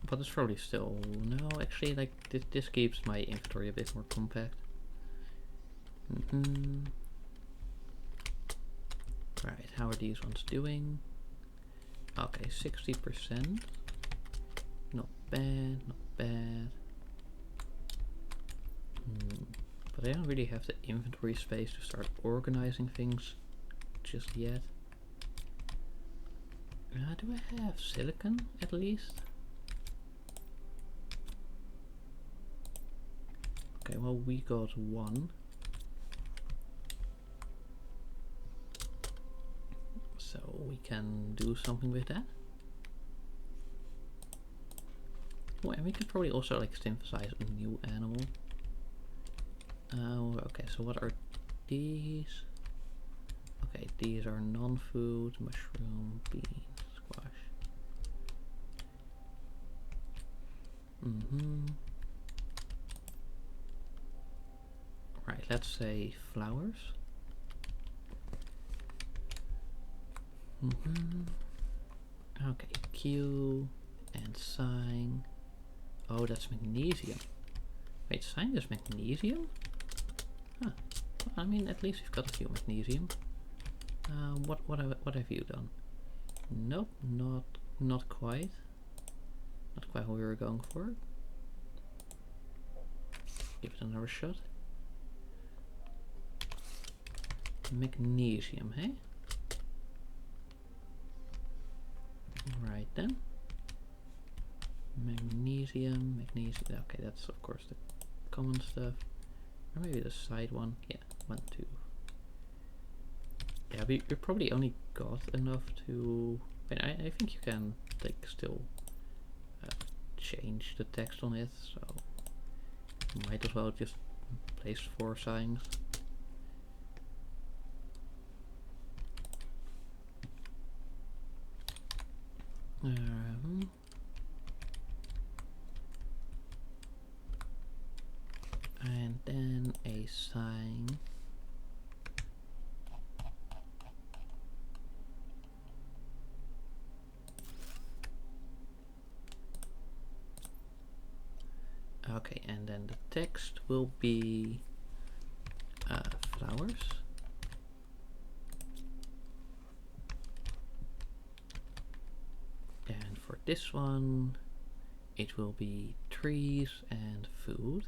S1: But it's probably still, no, actually like this keeps my inventory a bit more compact. Right, how are these ones doing? Okay, 60%. Not bad, not bad. But I don't really have the inventory space to start organizing things just yet. Do I have silicon at least? Okay, well we got one. So we can do something with that. Oh, and we can probably also like synthesize a new animal. Okay, so what are these? Okay, these are non-food, mushroom, bean, squash. Right, let's say flowers. Okay, Q and sign. Oh, that's magnesium. Wait, sign is magnesium? Huh. Well, I mean, at least we've got a few magnesium. What have you done? Nope, not quite. Not quite what we were going for. Give it another shot. Magnesium, hey? Right then. Magnesium. Okay, that's of course the common stuff. Or maybe the side one. Yeah, 1, 2. Yeah, we probably only got enough to. I think you can like still change the text on it, so might as well just place 4 signs. And then a sign. Okay, and then the text will be flowers. And for this one, it will be trees and food.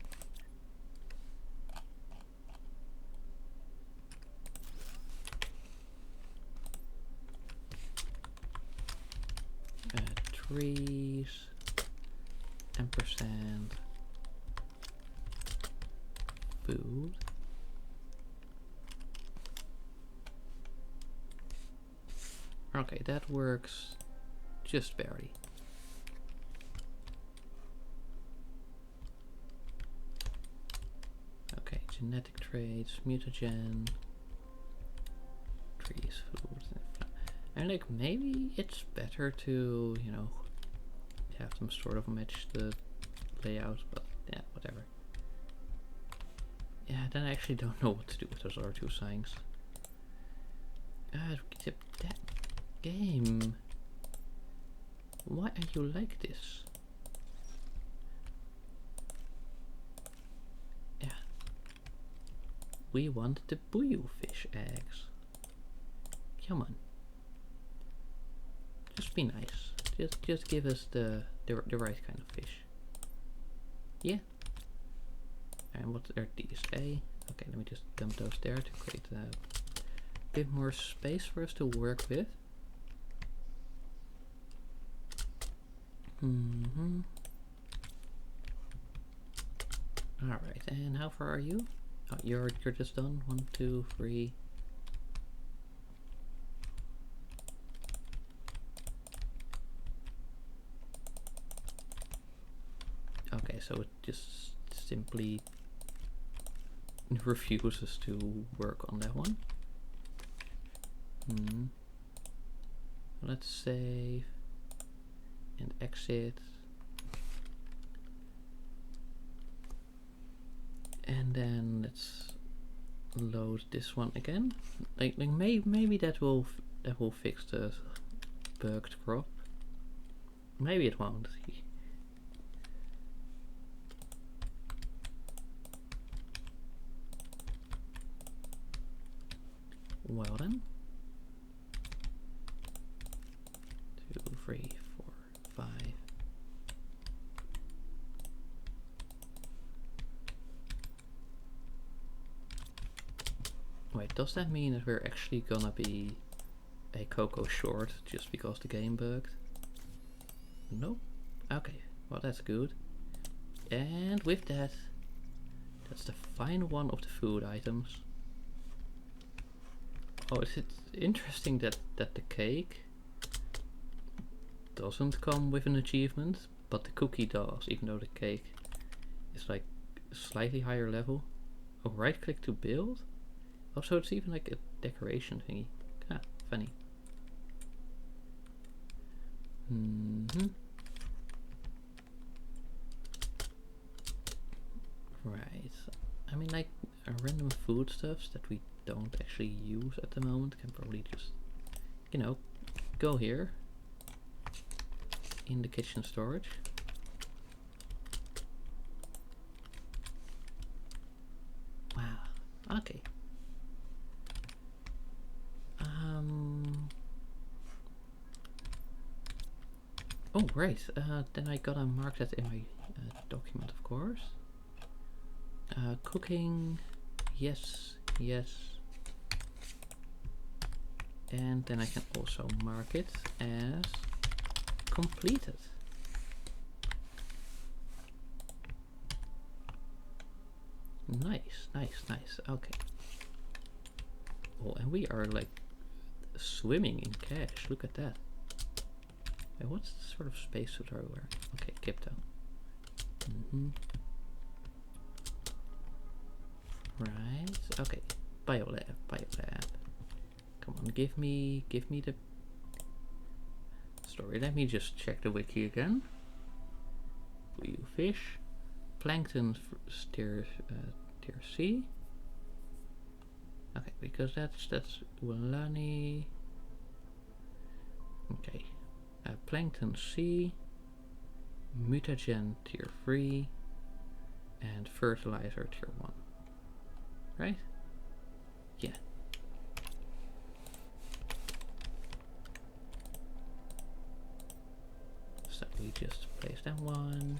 S1: Trees, ampersand, food. Okay, that works just barely. Okay, genetic traits, mutagen, trees, food. And like maybe it's better to, you know, have them sort of match the layout, but yeah, whatever. Yeah, then I actually don't know what to do with those other 2 signs. That game. Why are you like this? Yeah. We want the buyu fish eggs. Come on. Just be nice. Just give us the right kind of fish. Yeah. And what are these? Okay, let me just dump those there to create a bit more space for us to work with. Alright, and how far are you? Oh, you're just done? 1, 2, 3. Okay, so it just simply refuses to work on that one. Let's save and exit. And then let's load this one again. Like maybe that will fix the bugged crop. Maybe it won't. Well then. 2, 3, 4, 5. Wait, does that mean that we're actually gonna be a cocoa short just because the game bugged? Nope. Okay, well that's good. And with that, that's the final one of the food items. Oh, it's interesting that the cake doesn't come with an achievement, but the cookie does, even though the cake is like slightly higher level. Oh, right click to build? Oh, so it's even like a decoration thingy. Ah, funny. Right. I mean, like random foodstuffs that we don't actually use at the moment can probably just, you know, go here in the kitchen storage. Wow. Okay. Oh, great. Then I gotta mark that in my document, of course. Cooking, yes, yes. And then I can also mark it as completed. Nice, nice, nice. Okay. Oh, and we are like swimming in cash. Look at that. Hey, what's the sort of spacesuit are we wearing? Okay, Kipto. Right. Okay. Biolab. Biolab. Come on, give me the story. Let me just check the wiki again. Blue fish, plankton, tier C. Okay, because that's Ulani. Okay, plankton C, mutagen tier 3, and fertilizer tier 1. Right? Yeah. So we just place that one.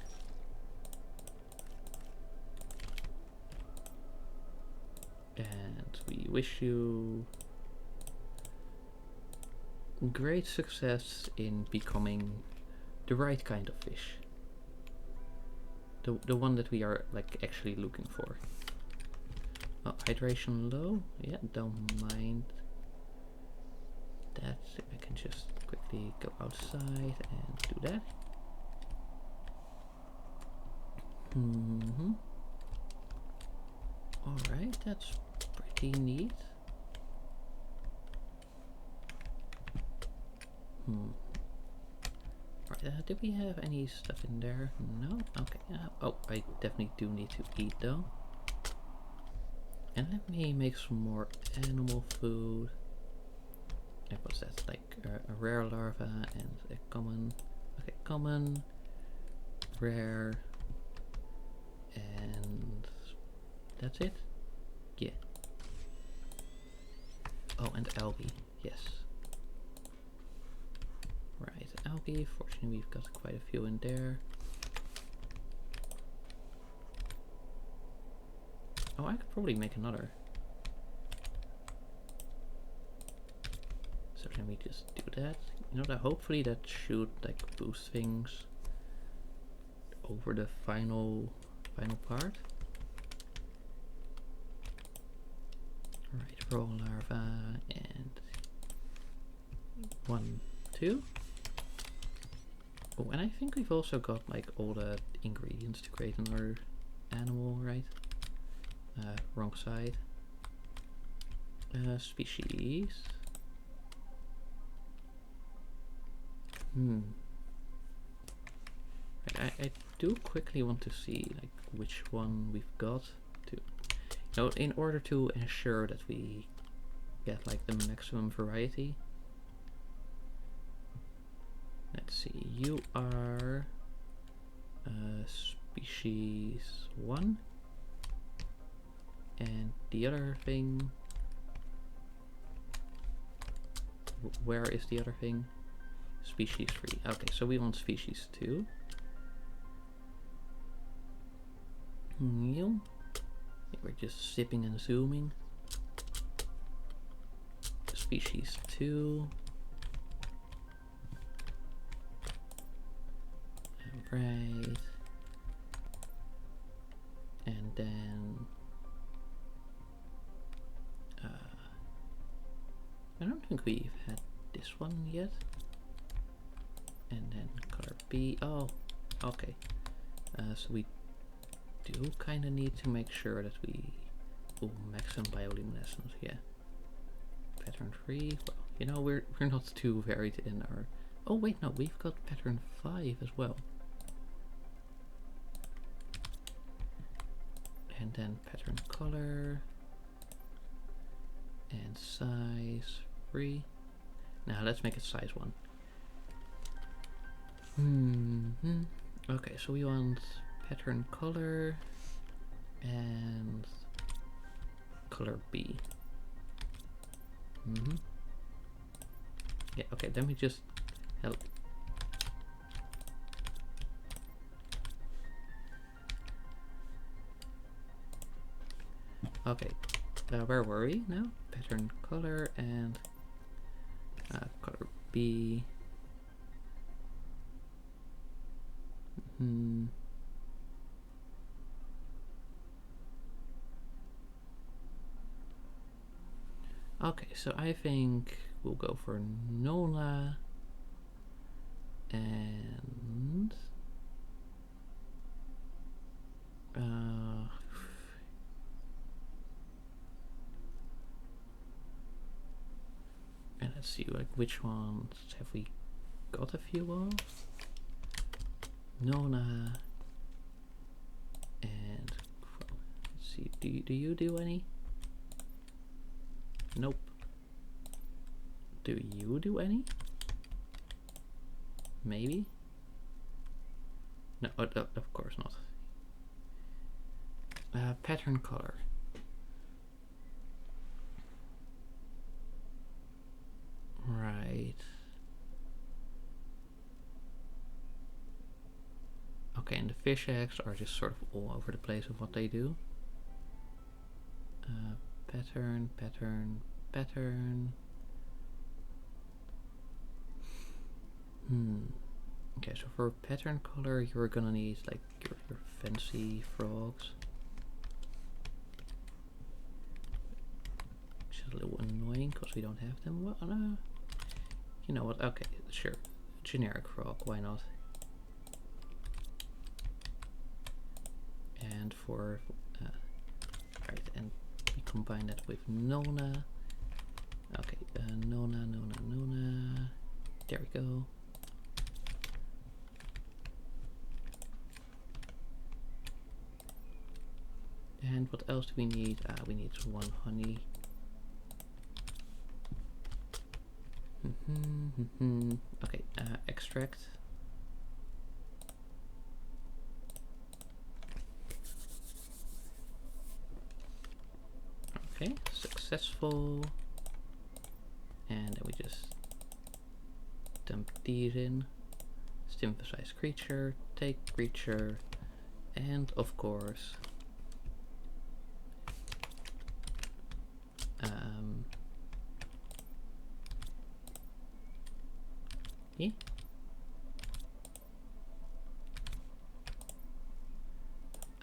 S1: And we wish you great success in becoming the right kind of fish. The one that we are like actually looking for. Oh, hydration low. Yeah, don't mind that. I can just quickly go outside and do that. Alright, that's pretty neat. Right, did we have any stuff in there? No? Okay. Oh, I definitely do need to eat though. And let me make some more animal food. And what's that? Like a rare larva and a common. Okay, common, rare, and that's it? Yeah. Oh, and algae. Yes. Right, algae. Fortunately, we've got quite a few in there. Oh, I could probably make another. So can we just do that? You know, that hopefully that should like boost things over the final part. Right, raw larva and 1, 2. Oh, and I think we've also got like all the ingredients to create another animal, right? Wrong side. Species. I do quickly want to see like which one we've got to, you know, in order to ensure that we get like the maximum variety. Let's see, you are species 1, and the other thing, where is the other thing? Species 3. Okay, so we want species 2. We're just zipping and zooming. Species 2. Right. And then I don't think we've had this one yet. And then color B. Oh, okay. So we do kind of need to make sure that we maximum bioluminescence. Yeah. Pattern 3. Well, you know, we're not too varied in our. Oh wait, no, we've got pattern 5 as well. And then pattern color and size 3. Now let's make it size 1. Okay, so we want pattern color and color B. Yeah, okay, then we just help. Okay, where were we now? Pattern color and color B. Okay, so I think we'll go for Nona and and let's see, like which ones have we got a few of? Nona and let's see, do you do any? Nope. Do you do any? Maybe? No, of course not. Pattern color. Right. Okay, and the fish eggs are just sort of all over the place of what they do. Pattern, pattern, pattern. Okay, so for pattern color, you're gonna need like your fancy frogs. Which is a little annoying because we don't have them. Well, you know what? Okay, sure. Generic frog, why not? And for right, and we combine that with Nona. Okay, Nona, Nona, Nona. There we go. And what else do we need? We need 1 honey. Okay, extract. Okay, successful. And then we just dump these in. Synthesize creature, take creature, and of course yeah.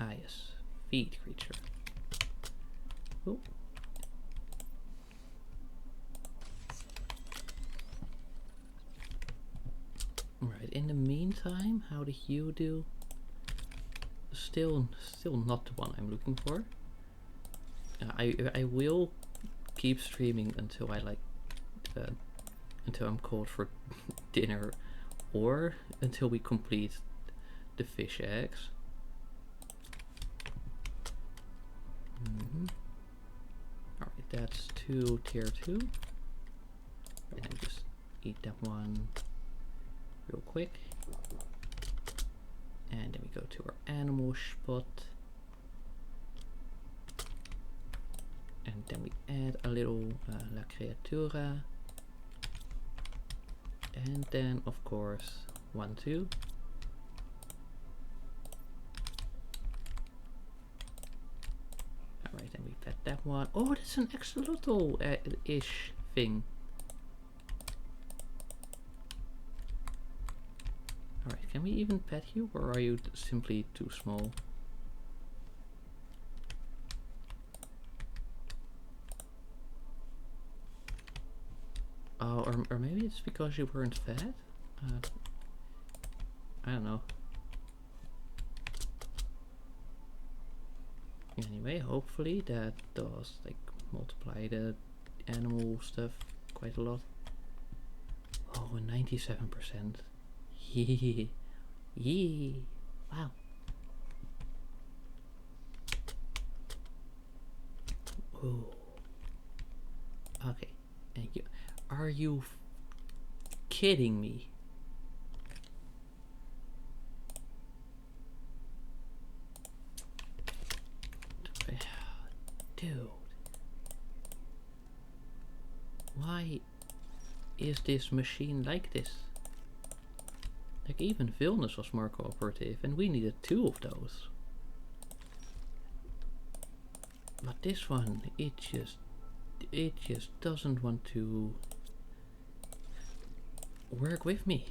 S1: Ah yes, feed creature. Oh. Right, in the meantime, how did you do? Still not the one I'm looking for. I will keep streaming until I like until I'm called for dinner, or until we complete the fish eggs. Alright, that's 2 tier 2. Right, let me just eat that one real quick. And then we go to our animal spot. And then we add a little La Creatura. And then, of course, 1, 2. Alright, then we pet that one. Oh, that's an axolotl-ish thing. Alright, can we even pet you, or are you simply too small? Oh, or maybe it's because you weren't fed? I don't know. Anyway, hopefully that does like multiply the animal stuff quite a lot. Oh, 97%. Yee. Yee. Wow. Oh. Okay. And you, are you kidding me? Dude. Why is this machine like this? Like, even Vilnius was more cooperative and we needed 2 of those. But this one, it just doesn't want to work with me.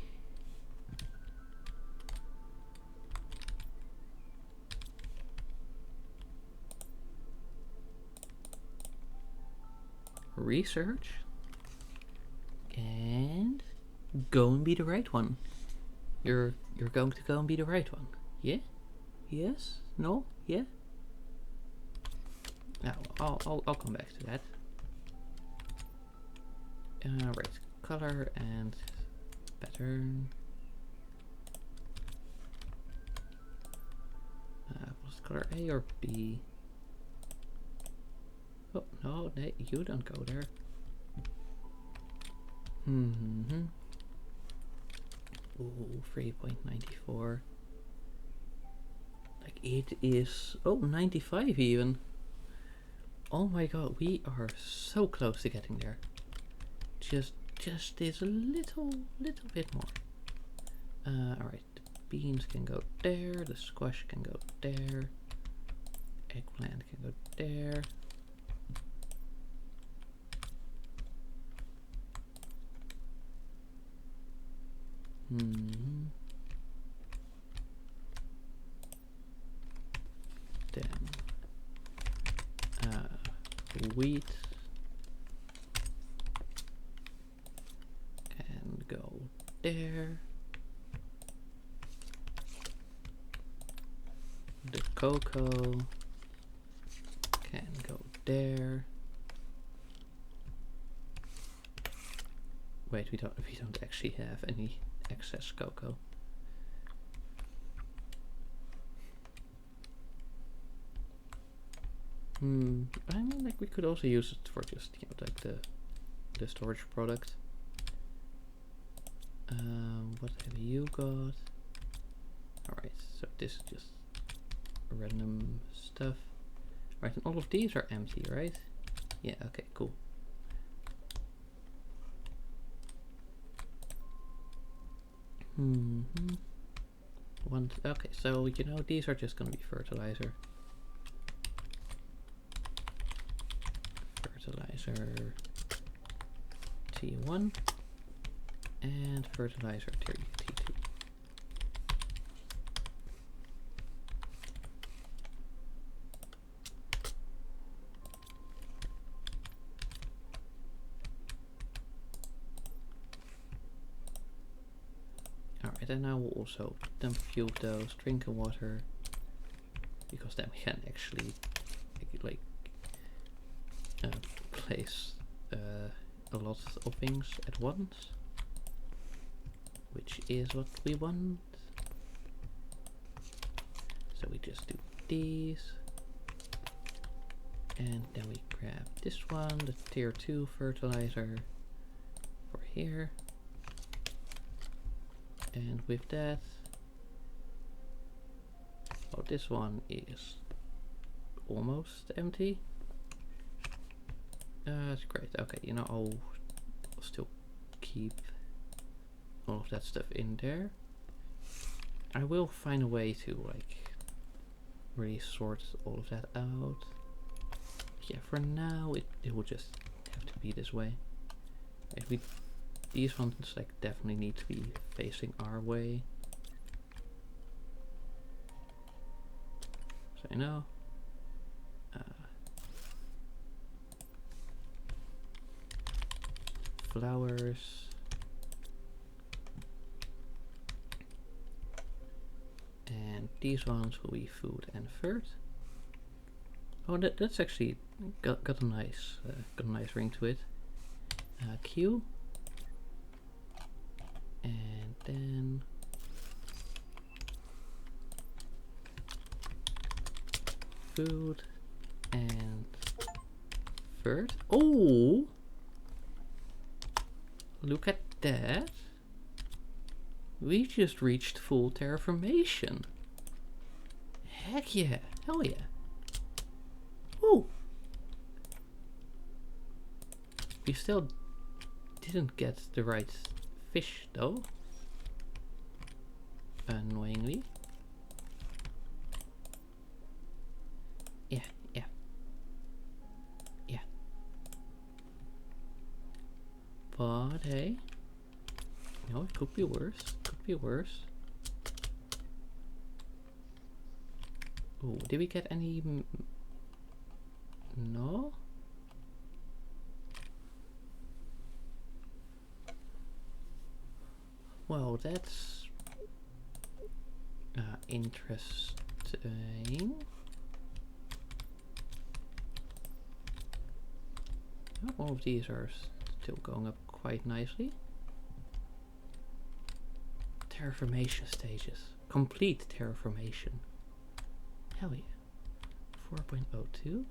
S1: Research and go and be the right one. You're going to go and be the right one. Yeah? Yes? No? Yeah? Now I'll come back to that. Right, color and pattern. Was color A or B? Oh no, you don't go there. Ooh, 3.94. Like it is, oh, 95 even. Oh my god, we are so close to getting there. Just this a little bit more. Alright, the beans can go there, the squash can go there, eggplant can go there. Then wheat can go there. The cocoa can go there. Wait, we don't actually have any excess cocoa. I mean, like we could also use it for just, you know, like the storage product. What have you got? Alright, so this is just random stuff. Right, and all of these are empty, right? Yeah, okay, cool. Okay, so you know these are just gonna be fertilizer. Fertilizer T1 and fertilizer T2. Alright, and now we'll also dump a few of those, drinking water, because then we can actually like place a lot of things at once, which is what we want. So we just do these, and then we grab this one, the tier 2 fertilizer for here, and with that, oh, this one is almost empty. That's great. Okay, you know, I'll still keep all of that stuff in there. I will find a way to like really sort all of that out. Yeah, for now it will just have to be this way. Like these ones like definitely need to be facing our way. So you know. Flowers. And these ones will be food and fert. Oh, that's actually got a nice ring to it. Q. And then food and fert. Oh! Look at that. We just reached full terraformation. Heck yeah. Hell yeah. Woo. We still didn't get the right fish though. Annoyingly. Yeah. But hey, you know, it could be worse. Oh, did we get any? No. Well, that's interesting. All of these are still going up quite nicely. Terraformation stages. Complete terraformation. Hell yeah. 4.02.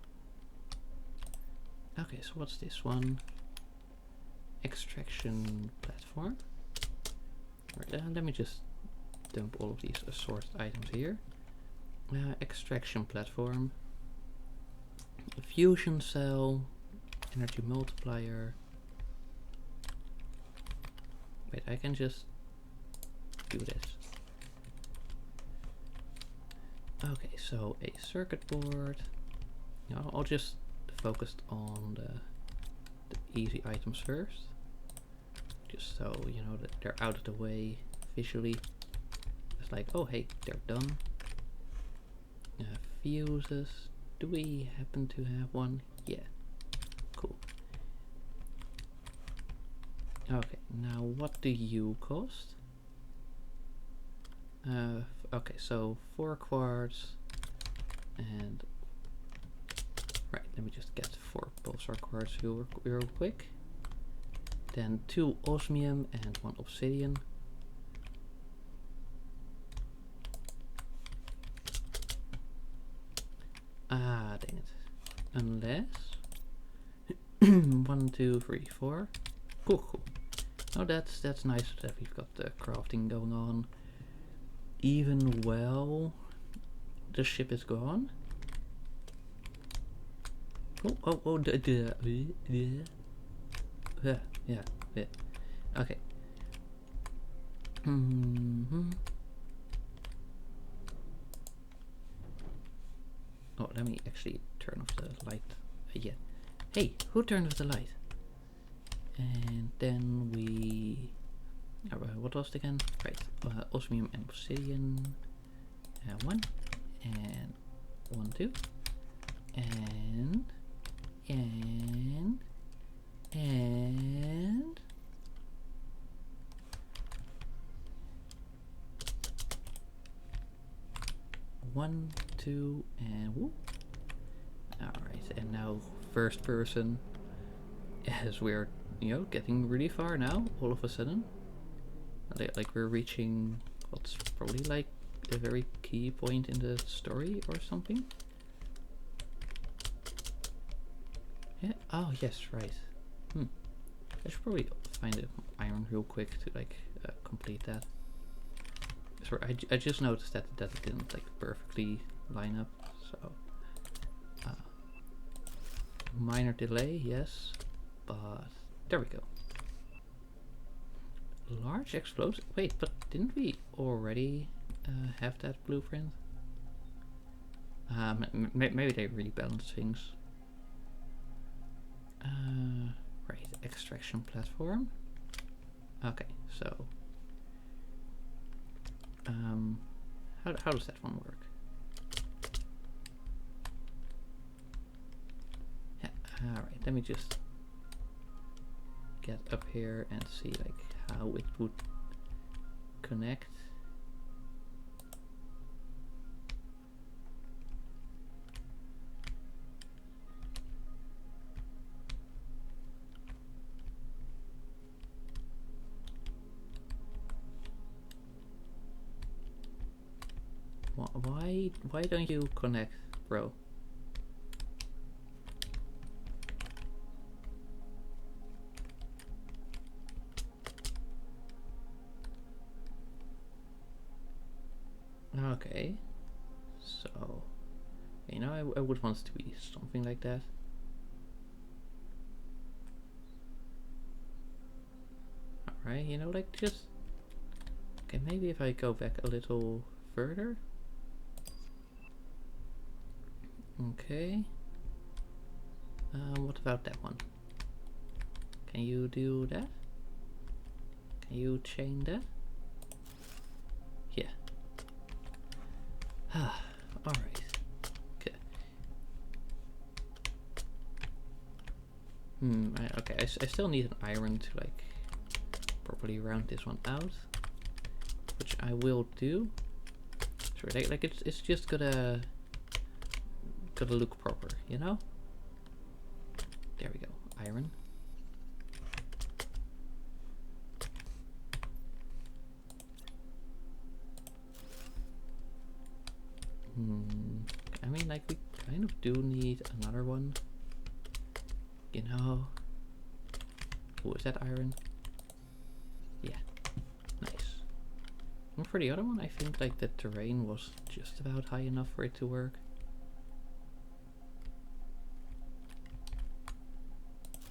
S1: Okay, so what's this one? Extraction platform. Right, let me just dump all of these assorted items here. Extraction platform. A fusion cell. Energy multiplier. Wait, I can just do this. Okay, so a circuit board. You know, I'll just focus on the easy items first. Just so you know that they're out of the way visually. It's like, oh hey, they're done. Fuses. Do we happen to have one? Yeah. Cool. Okay, now what do you cost? Okay, so 4 quartz and right, let me just get 4 pulsar quartz real quick. Then 2 osmium and 1 obsidian. Ah, dang it. Unless 1, 2, 3, 4. Cool. Oh, that's nice that we've got the crafting going on. Even well, the ship is gone. Oh, yeah. Okay. Mm-hmm. Oh, let me actually turn off the light. Yeah. Hey, who turned off the light? And then we... what was it again? Right. Osmium and obsidian. 1. And 1, 2. And... 1, 2, and whoop. Alright, and now first person, as we're, you know, getting really far now, all of a sudden. Like we're reaching what's probably like a very key point in the story or something. Yeah, oh yes, right. I should probably find an iron real quick to like complete that. Sorry, I just noticed that it didn't like perfectly line up, so minor delay, yes, but there we go. Large explosive. Wait, but didn't we already have that blueprint? Maybe they rebalance things. Right, extraction platform. Okay, so how does that one work? Yeah, alright, let me just get up here and see like how it would connect. Why don't you connect, bro? Okay, so you know I would want it to be something like that. Alright, you know, like just okay, maybe if I go back a little further. Okay. What about that one? Can you do that? Can you chain that? Yeah. Alright. Okay. Okay, I still need an iron to like properly round this one out, which I will do. Sure, like it's just gotta look proper, you know? There we go, iron. I mean, like we kind of do need another one, you know? Oh, is that iron? Yeah, nice. And for the other one, I think like the terrain was just about high enough for it to work.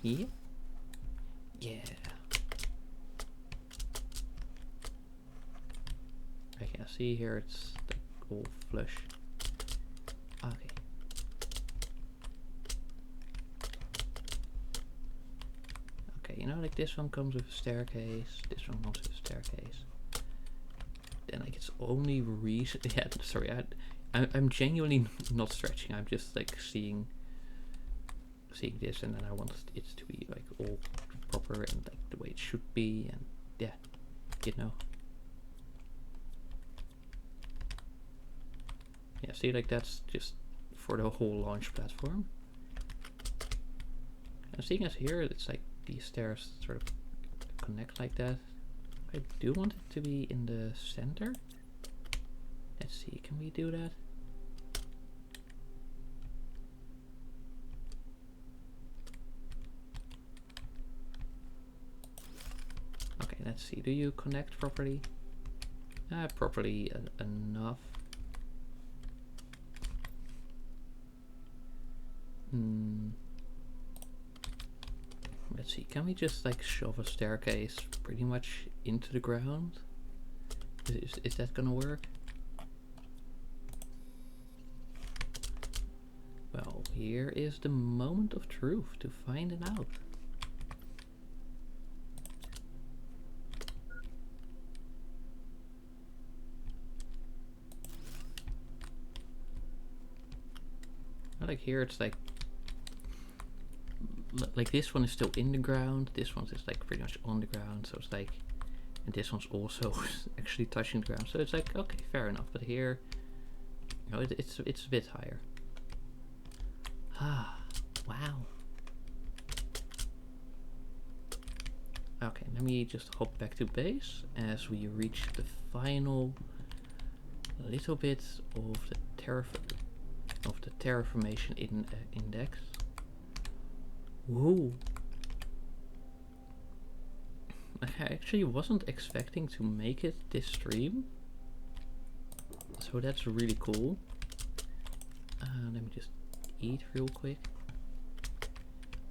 S1: Yeah. Yeah. I can see here it's like all flush. Okay. Okay, you know, like this one comes with a staircase, this one comes with a staircase. Then like it's only reason. Yeah, sorry, I'm genuinely not stretching. I'm just like seeing this, and then I want it to be like all proper and like the way it should be, and yeah, you know. Yeah, see, like that's just for the whole launch platform. And seeing as here, it's like these stairs sort of connect like that. I do want it to be in the center. Let's see, can we do that? Okay, let's see, do you connect properly? Properly enough. Let's see, can we just like shove a staircase pretty much into the ground? Is that gonna work? Well, here is the moment of truth to find it out. Like here it's like this one is still in the ground, this one is like pretty much on the ground, so it's like, and this one's also actually touching the ground, so it's like, okay, fair enough. But here, you know, it's a bit higher. Ah, wow. Okay, let me just hop back to base as we reach the final little bit of the Terraformation index. Whoa. I actually wasn't expecting to make it this stream, so that's really cool. Let me just eat real quick.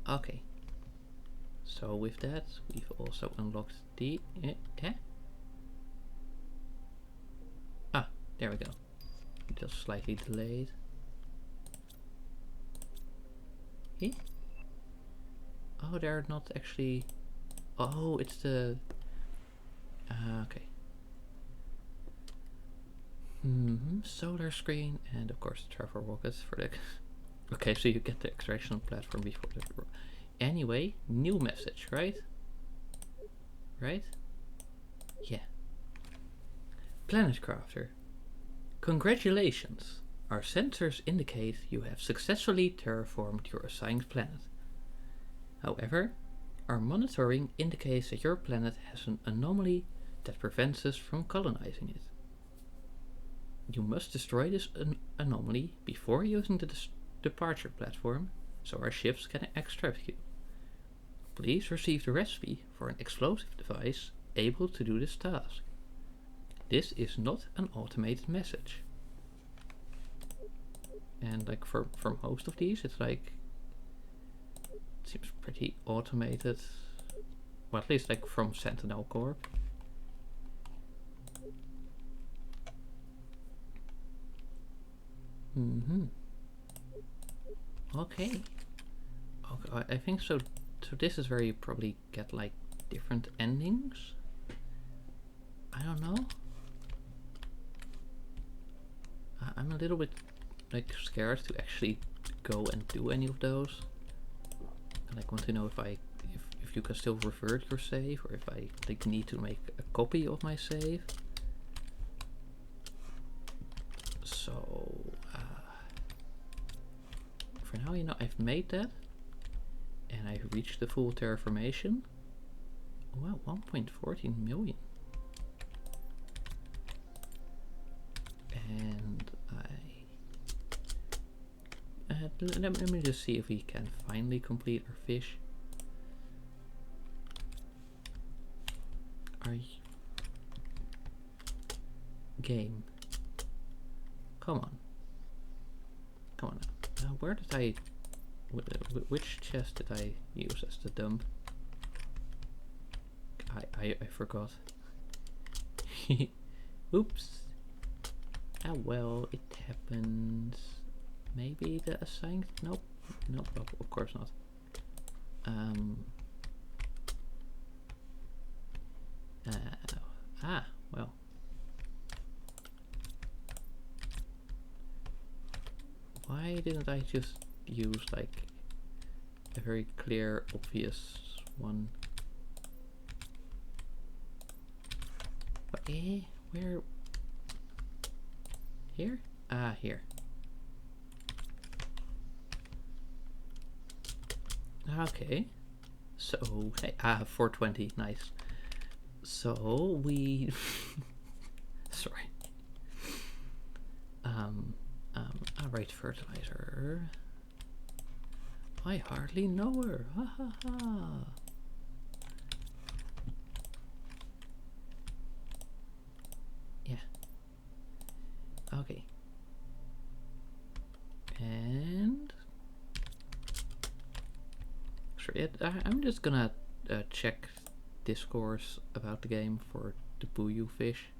S1: Okay. So with that, we've also unlocked the... Ah, there we go. Just slightly delayed. Oh, they're not actually... Oh, it's the... okay. Solar screen, and of course Trevor rockets for the... Okay, so you get the extraction platform before the... Anyway, new message, right? Right? Yeah. Planet Crafter. Congratulations! Our sensors indicate you have successfully terraformed your assigned planet. However, our monitoring indicates that your planet has an anomaly that prevents us from colonizing it. You must destroy this anomaly before using the departure platform so our ships can extract you. Please receive the recipe for an explosive device able to do this task. This is not an automated message. And like for most of these, it's like, it seems pretty automated. Well, at least like from Sentinel Corp. Okay. Okay, I think so. So this is where you probably get like different endings. I don't know. I'm a little bit like scared to actually go and do any of those. I like want to know if you can still revert your save, or if I like need to make a copy of my save. So for now, you know, I've made that, and I've reached the full terraformation. Wow, 1.14 million. And let me just see if we can finally complete our fish. Our game. Come on. Come on now. Where did I... which chest did I use as the dump? I forgot. Oops. Ah, well, it happens. Maybe the assigned... Nope. Nope, of course not. Well. Why didn't I just use like a very clear, obvious one? But, where? Here? Ah, here. Okay. So, hey, 420, nice. So, we... Sorry. Alright, fertilizer. I hardly know her. Ha ha ha. Yeah. Okay. And... Sorry, I'm just gonna check discourse about the game for the Booyoo fish.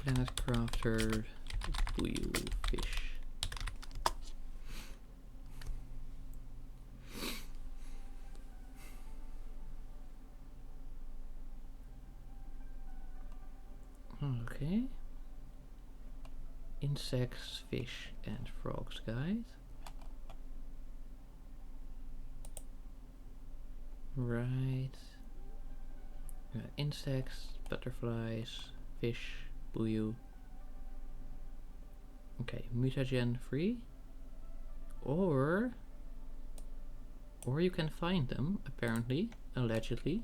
S1: Planet crafter, Buyu fish. Okay. Insects, fish and frogs guide. Right. Insects, butterflies, fish, buyu. Okay, mutagen free. Or you can find them, apparently, allegedly.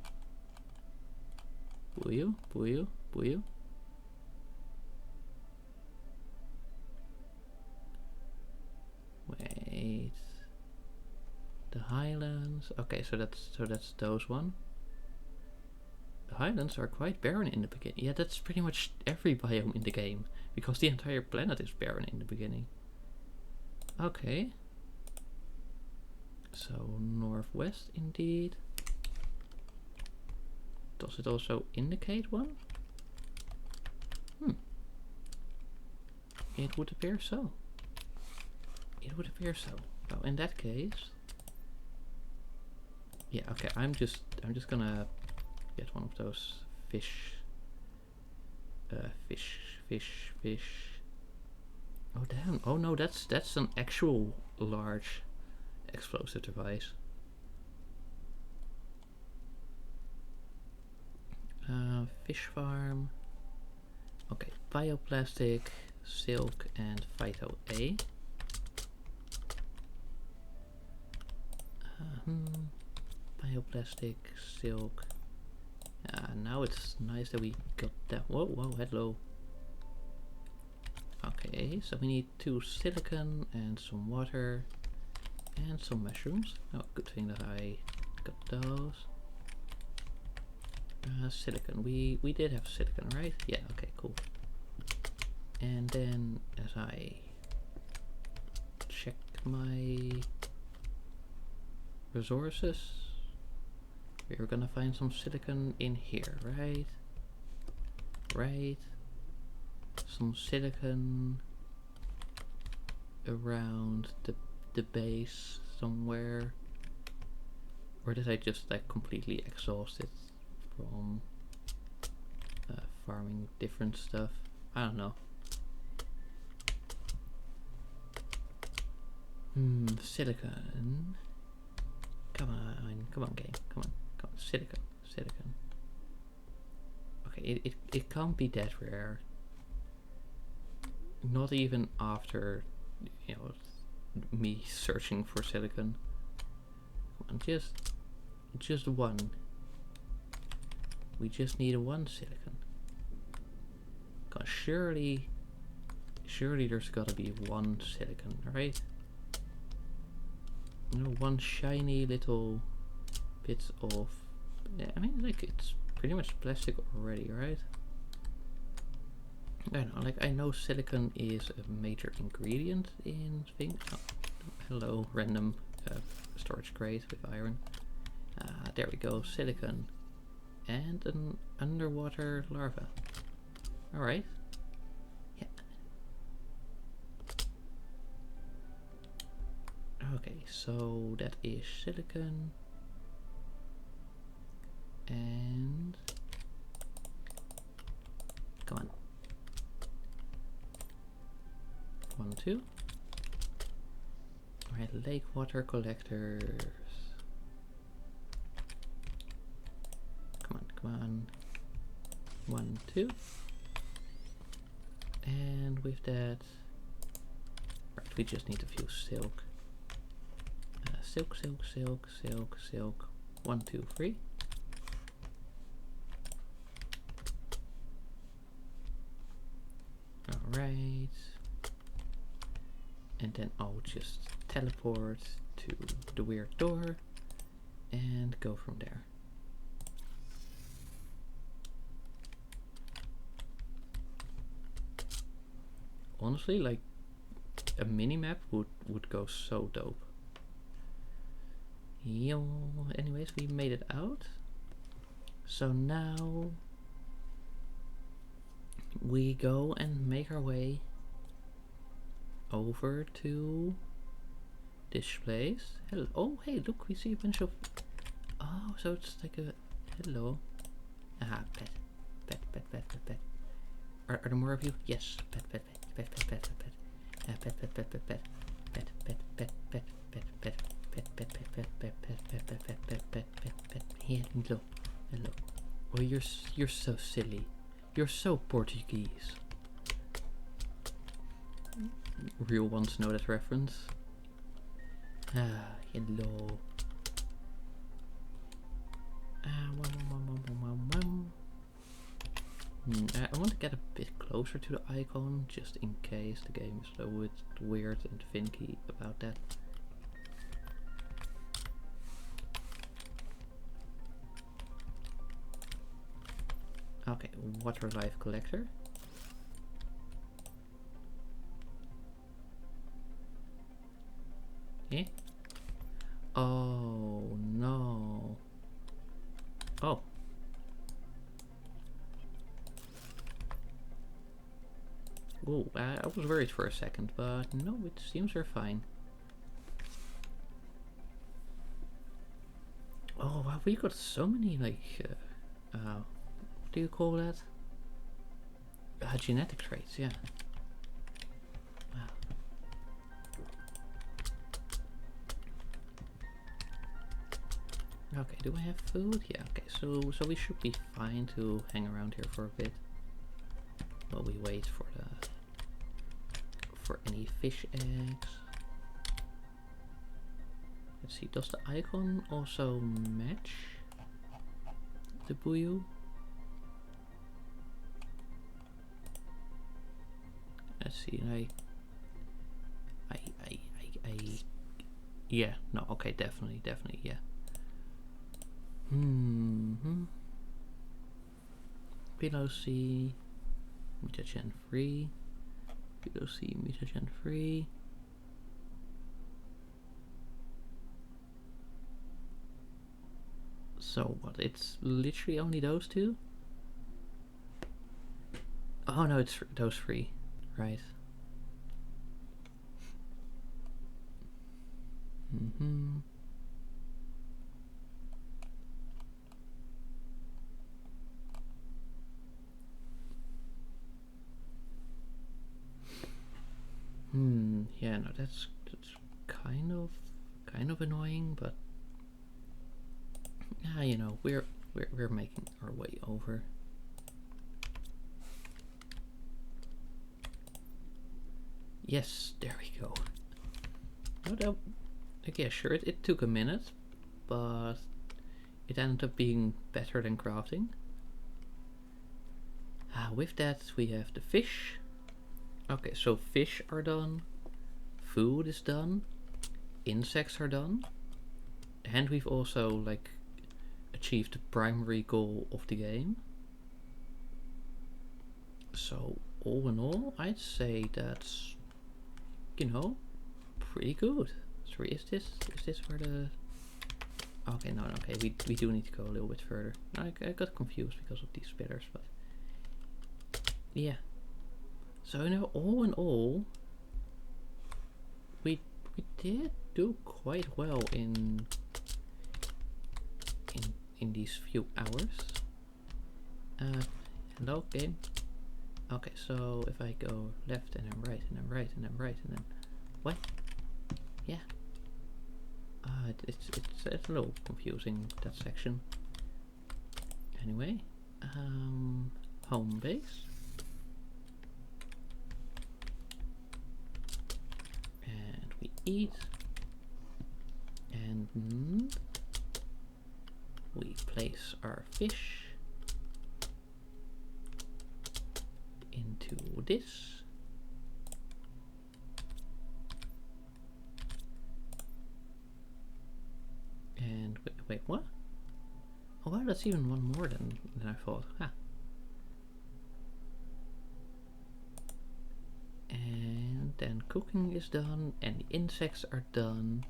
S1: Buyu, buyu, buyu. Wait. The highlands. Okay, so that's those one. The highlands are quite barren in the beginning. Yeah, that's pretty much every biome in the game, because the entire planet is barren in the beginning. Okay. So northwest indeed. Does it also indicate one? It would appear so. It would appear so. Well, in that case, yeah. Okay, I'm just gonna get one of those fish. Fish. Oh damn! Oh no, that's an actual large explosive device. Fish farm. Okay, bioplastic, silk, and phyto A. Bioplastic, silk. Now it's nice that we got that. Whoa, hello. Okay, so we need 2 silicon and some water and some mushrooms. Oh, good thing that I got those. Silicon. We did have silicon, right? Yeah. Okay. Cool. And then, as I check my resources, we're gonna find some silicon in here, right? Right. Some silicon around the base somewhere. Or did I just like completely exhaust it from farming different stuff? I don't know. Silicon. Come on game. Come on. Silicon. Okay, it can't be that rare. Not even after, you know, me searching for silicon. Come on, just one. We just need 1 silicon. Cause surely there's gotta be 1 silicon, right? You know, 1 shiny little bit of. Yeah, I mean, like, it's pretty much plastic already, right? I don't know, like, I know silicon is a major ingredient in things. Oh, hello, random storage crate with iron. There we go, silicon. And an underwater larva. Alright. Yeah. Okay, so that is silicon. And come on. 1, 2. Alright, lake water collectors. Come on. 1, 2. And with that, right, we just need a few silk. Silk. 1, 2, 3. Alright. And then I'll just teleport to the weird door and go from there. Honestly, like, a mini-map would go so dope. Yo, anyways, we made it out. So now we go and make our way over to this place. Hello. Oh, hey, look, we see a bunch of... Oh, so it's like a... Hello. Aha, pet. Pet, pet, pet, pet, pet. Are there more of you? Yes. Pet, pet, pet, pet, pet, pet, pet, pet. Pet, pet, pet, pet, pet. Pet, pet, pet, pet, pet, pet. Pet, pet, pet, pet, pet, pet, pet, pet, pet, pet, pet, pet, pet. Hello. Hello. Oh, you're so silly. You're so Portuguese. Real ones know that reference. Ah, hello. I want to get a bit closer to the icon, just in case the game is a bit weird and finicky about that. Okay, water life collector. Eh? Oh no. Oh. Ooh, I was worried for a second, but no, it seems we're fine. Oh wow, we got so many like, what do you call that? Genetic traits, yeah. Wow. Okay, do I have food? Yeah, okay, so we should be fine to hang around here for a bit while we wait for any fish eggs. Let's see, does the icon also match the buoy? Let's see, yeah, no, okay, definitely, yeah. Below C, mutagen free. Below C, mutagen free. So what? It's literally only those two? Oh no, it's those three, right? Yeah, no, that's kind of annoying, but yeah, you know, we're making our way over. Yes, there we go. Oh, that, okay, sure, it took a minute, but it ended up being better than crafting. With that, we have the fish. Okay, so fish are done, food is done, insects are done, and we've also like achieved the primary goal of the game. So all in all, I'd say that's, you know, pretty good. So is this where the... Okay, no, okay, we do need to go a little bit further. I got confused because of these pillars, but yeah. So, you know, all in all, we did do quite well in these few hours. Hello, game. Okay, so if I go left and then right and then right and then right and then what? Yeah. It's a little confusing, that section. Anyway, home base. And we eat. And we place our fish into this. And wait, what? Oh wow, that's even one more than I thought. Huh. And then cooking is done, and the insects are done,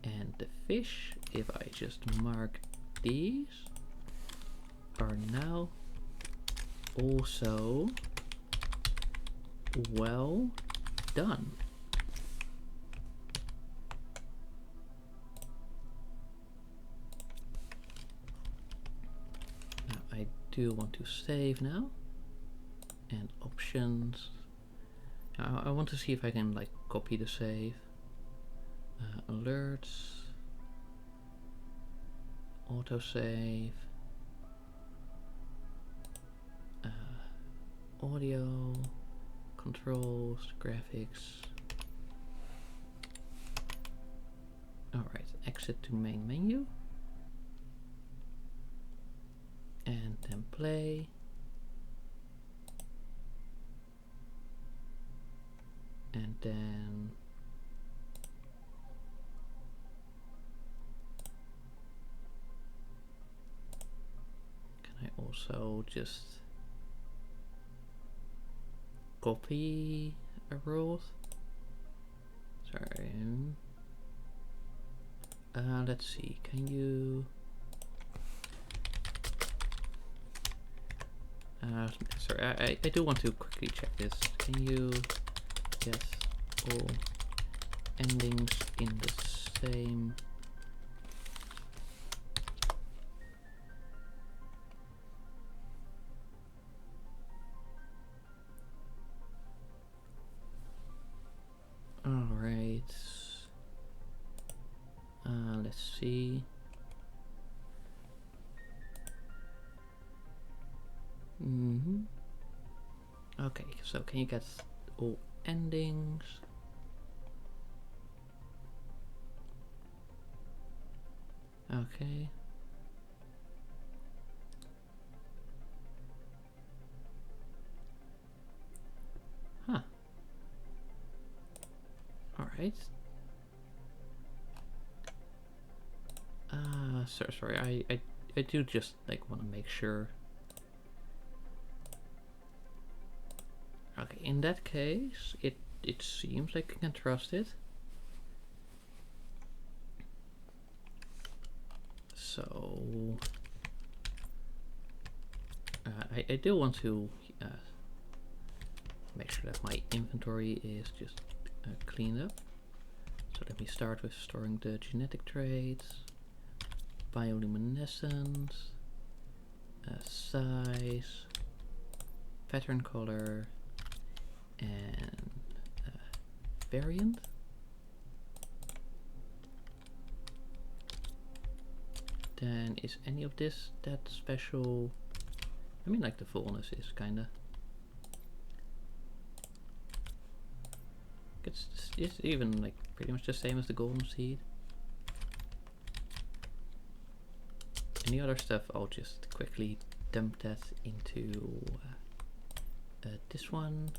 S1: and the fish, if I just mark these, are now also Well done. Now I do want to save now. And options. Now I want to see if I can like copy the save. Alerts. Autosave. Audio. Controls. Graphics. Alright, exit to main menu. And then play. And then can I also just copy a rule? Sorry. Let's see, can you sorry, I do want to quickly check this. Can you get all endings in the same alright. Let's see. Okay, so can you get all endings? Okay. Huh. Alright. Sorry, I do just like want to make sure. Okay, in that case, it seems like I can trust it. So I do want to make sure that my inventory is just cleaned up. So let me start with storing the genetic traits, bioluminescence, size, pattern color, and variant. Then is any of this that special? I mean, like the fullness is kinda. It's even like pretty much the same as the golden seed. Any other stuff, I'll just quickly dump that into this one.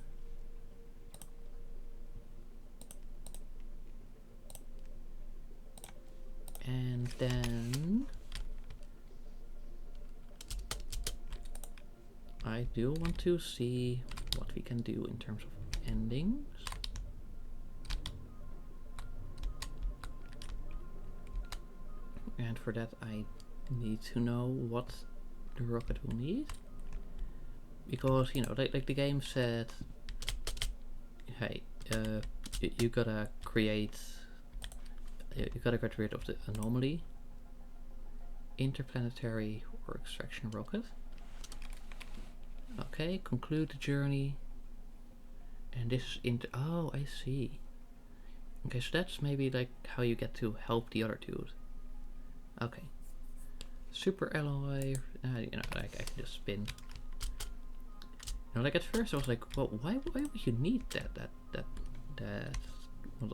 S1: And then I do want to see what we can do in terms of endings. And for that I need to know what the rocket will need. Because, you know, like the game said, hey, you gotta create, you gotta get rid of the anomaly, interplanetary or extraction rocket. Okay, conclude the journey. And this oh, I see. Okay, so that's maybe like how you get to help the other dude. Okay. Super alloy, you know, like I can just spin. You know, like at first I was like, well, why would you need that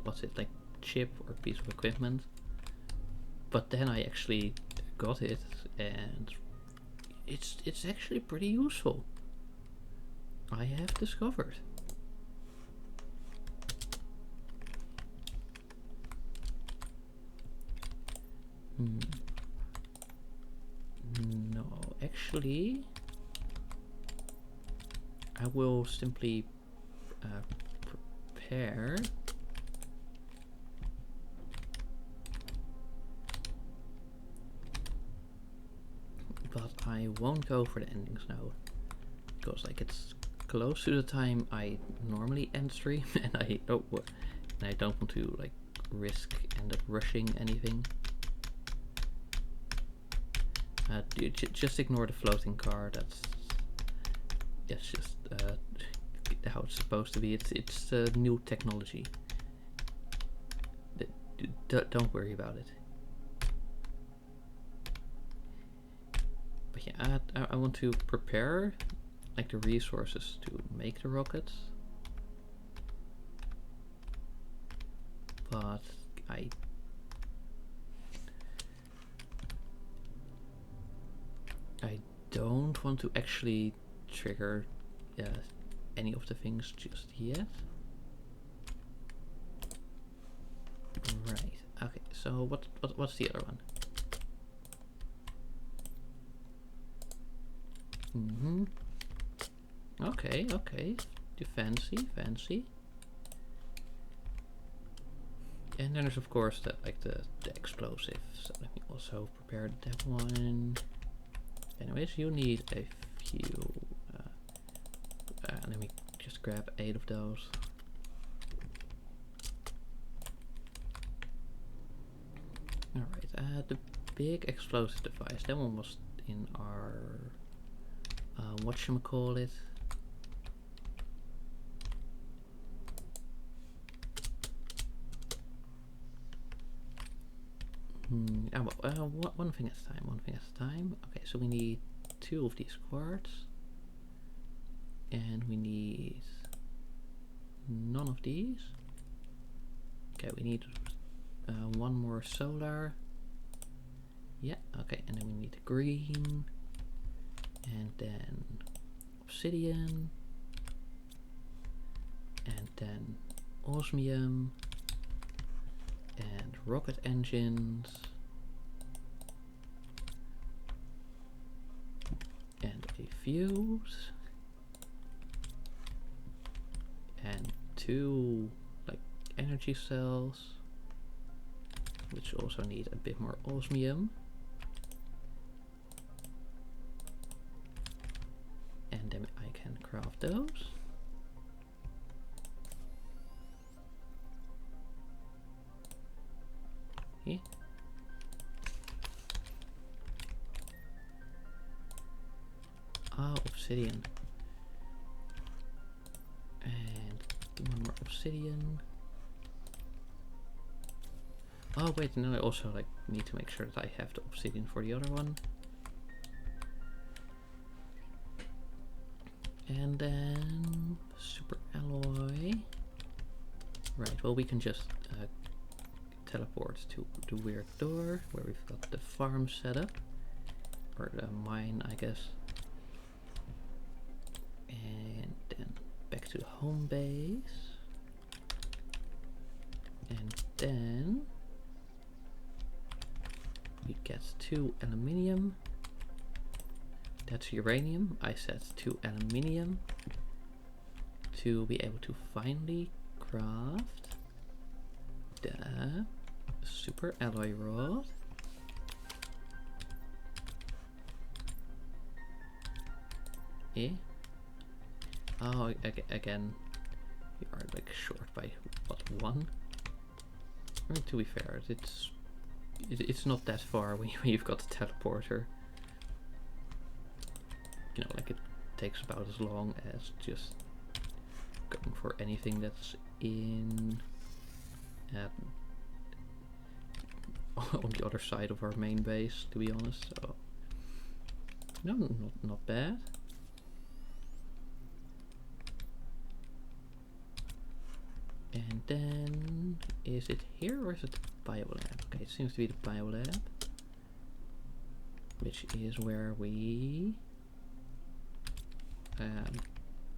S1: what's it, like chip or piece of equipment? But then I actually got it, and it's actually pretty useful. I have discovered. No, actually, I will simply prepare but I won't go for the endings now, because like it's close to the time I normally end stream, and I don't want to like risk end up rushing anything. Just ignore the floating car. That's just how it's supposed to be. It's new technology. Don't worry about it. But yeah, I want to prepare like the resources to make the rockets, but I don't want to actually trigger any of the things just yet. Right. Okay. So what's the other one? Okay. Fancy. And then there's of course the explosive. So let me also prepare that one. Anyways, you need a few. Let me just grab 8 of those. Alright, the big explosive device. That one was in our whatchamacallit. One thing at a time. Okay, so we need 2 of these quartz. And we need none of these. Okay, we need 1 more solar. Yeah, okay, and then we need green. And then obsidian. And then osmium. And rocket engines. And a fuse. And 2 like energy cells, which also need a bit more osmium. And then I can craft those. Okay. Oh, obsidian. And 1 more obsidian. Oh wait, no, I also like need to make sure that I have the obsidian for the other one. And then super alloy. Right, well we can just teleport to the weird door where we've got the farm set up. Or the mine, I guess. And then back to home base. And then we get 2 aluminium. That's uranium. I said 2 aluminium to be able to finally craft the super alloy rod. Yeah. Oh, again, we are like short by what, 1? I mean, to be fair, it's not that far when you've got the teleporter. You know, like it takes about as long as just going for anything that's in on the other side of our main base, to be honest. So no, not bad. And then, is it here or is it the biolab? Okay, it seems to be the biolab, which is where we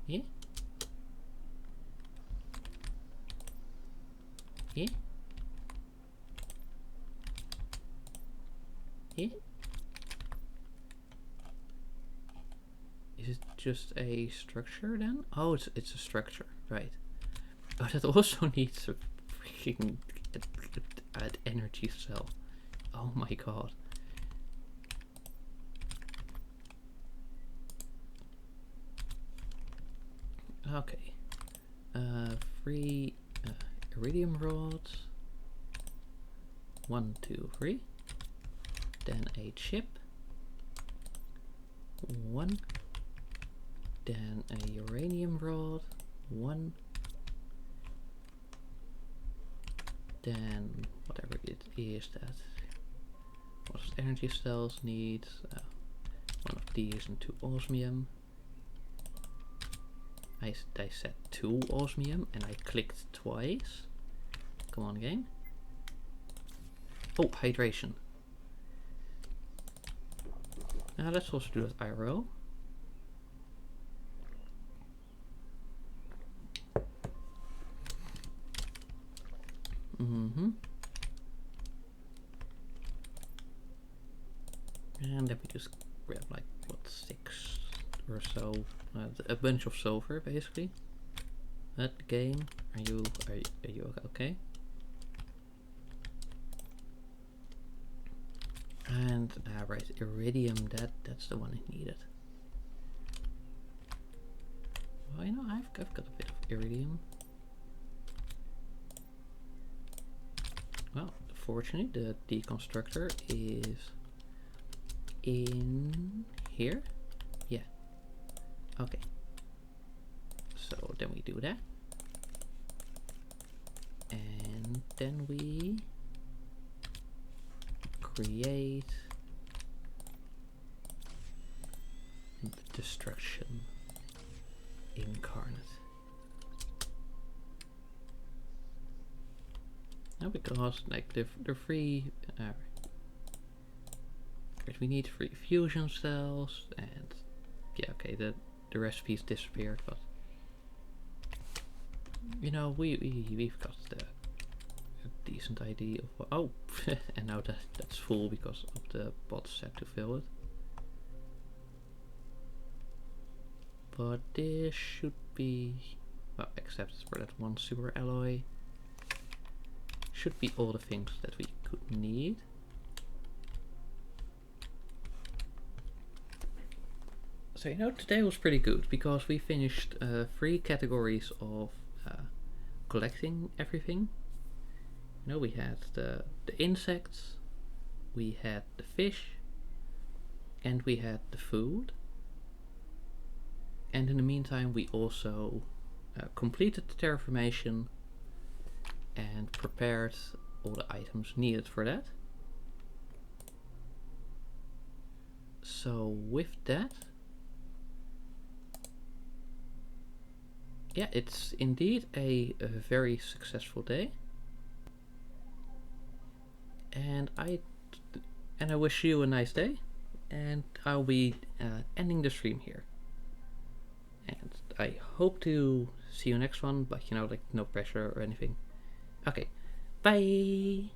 S1: yeah. Yeah. Yeah. Is it just a structure then? Oh, it's a structure, right? Oh, that also needs a freaking add energy cell. Oh my god. Okay. 3 iridium rods. 1, 2, 3. Then a chip. 1. Then a uranium rod. 1. Then whatever it is that what does energy cells need? 1 of these and 2 osmium. I said 2 osmium and I clicked twice. Come on, game. Oh, hydration. Now let's also do that IRO. And then we just grab like what 6 or so, a bunch of silver basically. That game. Are you okay? And right, iridium. That's the one I needed. Well, you know, I've got a bit of iridium. Well, fortunately, the deconstructor is in here. Yeah. Okay. So then we do that. And then we create the destruction incarnate. Now because like the free we need 3 fusion cells and yeah, okay, the recipes disappeared, but you know we've got a decent idea of what, oh and now that's full because of the bots had to fill it. But this should be, well, except for that 1 super alloy, should be all the things that we could need. So you know, today was pretty good because we finished 3 categories of collecting everything. You know, we had the insects, we had the fish, and we had the food. And in the meantime, we also completed the terraformation and prepared all the items needed for that. So with that, yeah, it's indeed a very successful day. And I wish you a nice day, and I'll be ending the stream here. And I hope to see you next one, but you know, like no pressure or anything. Okay, bye!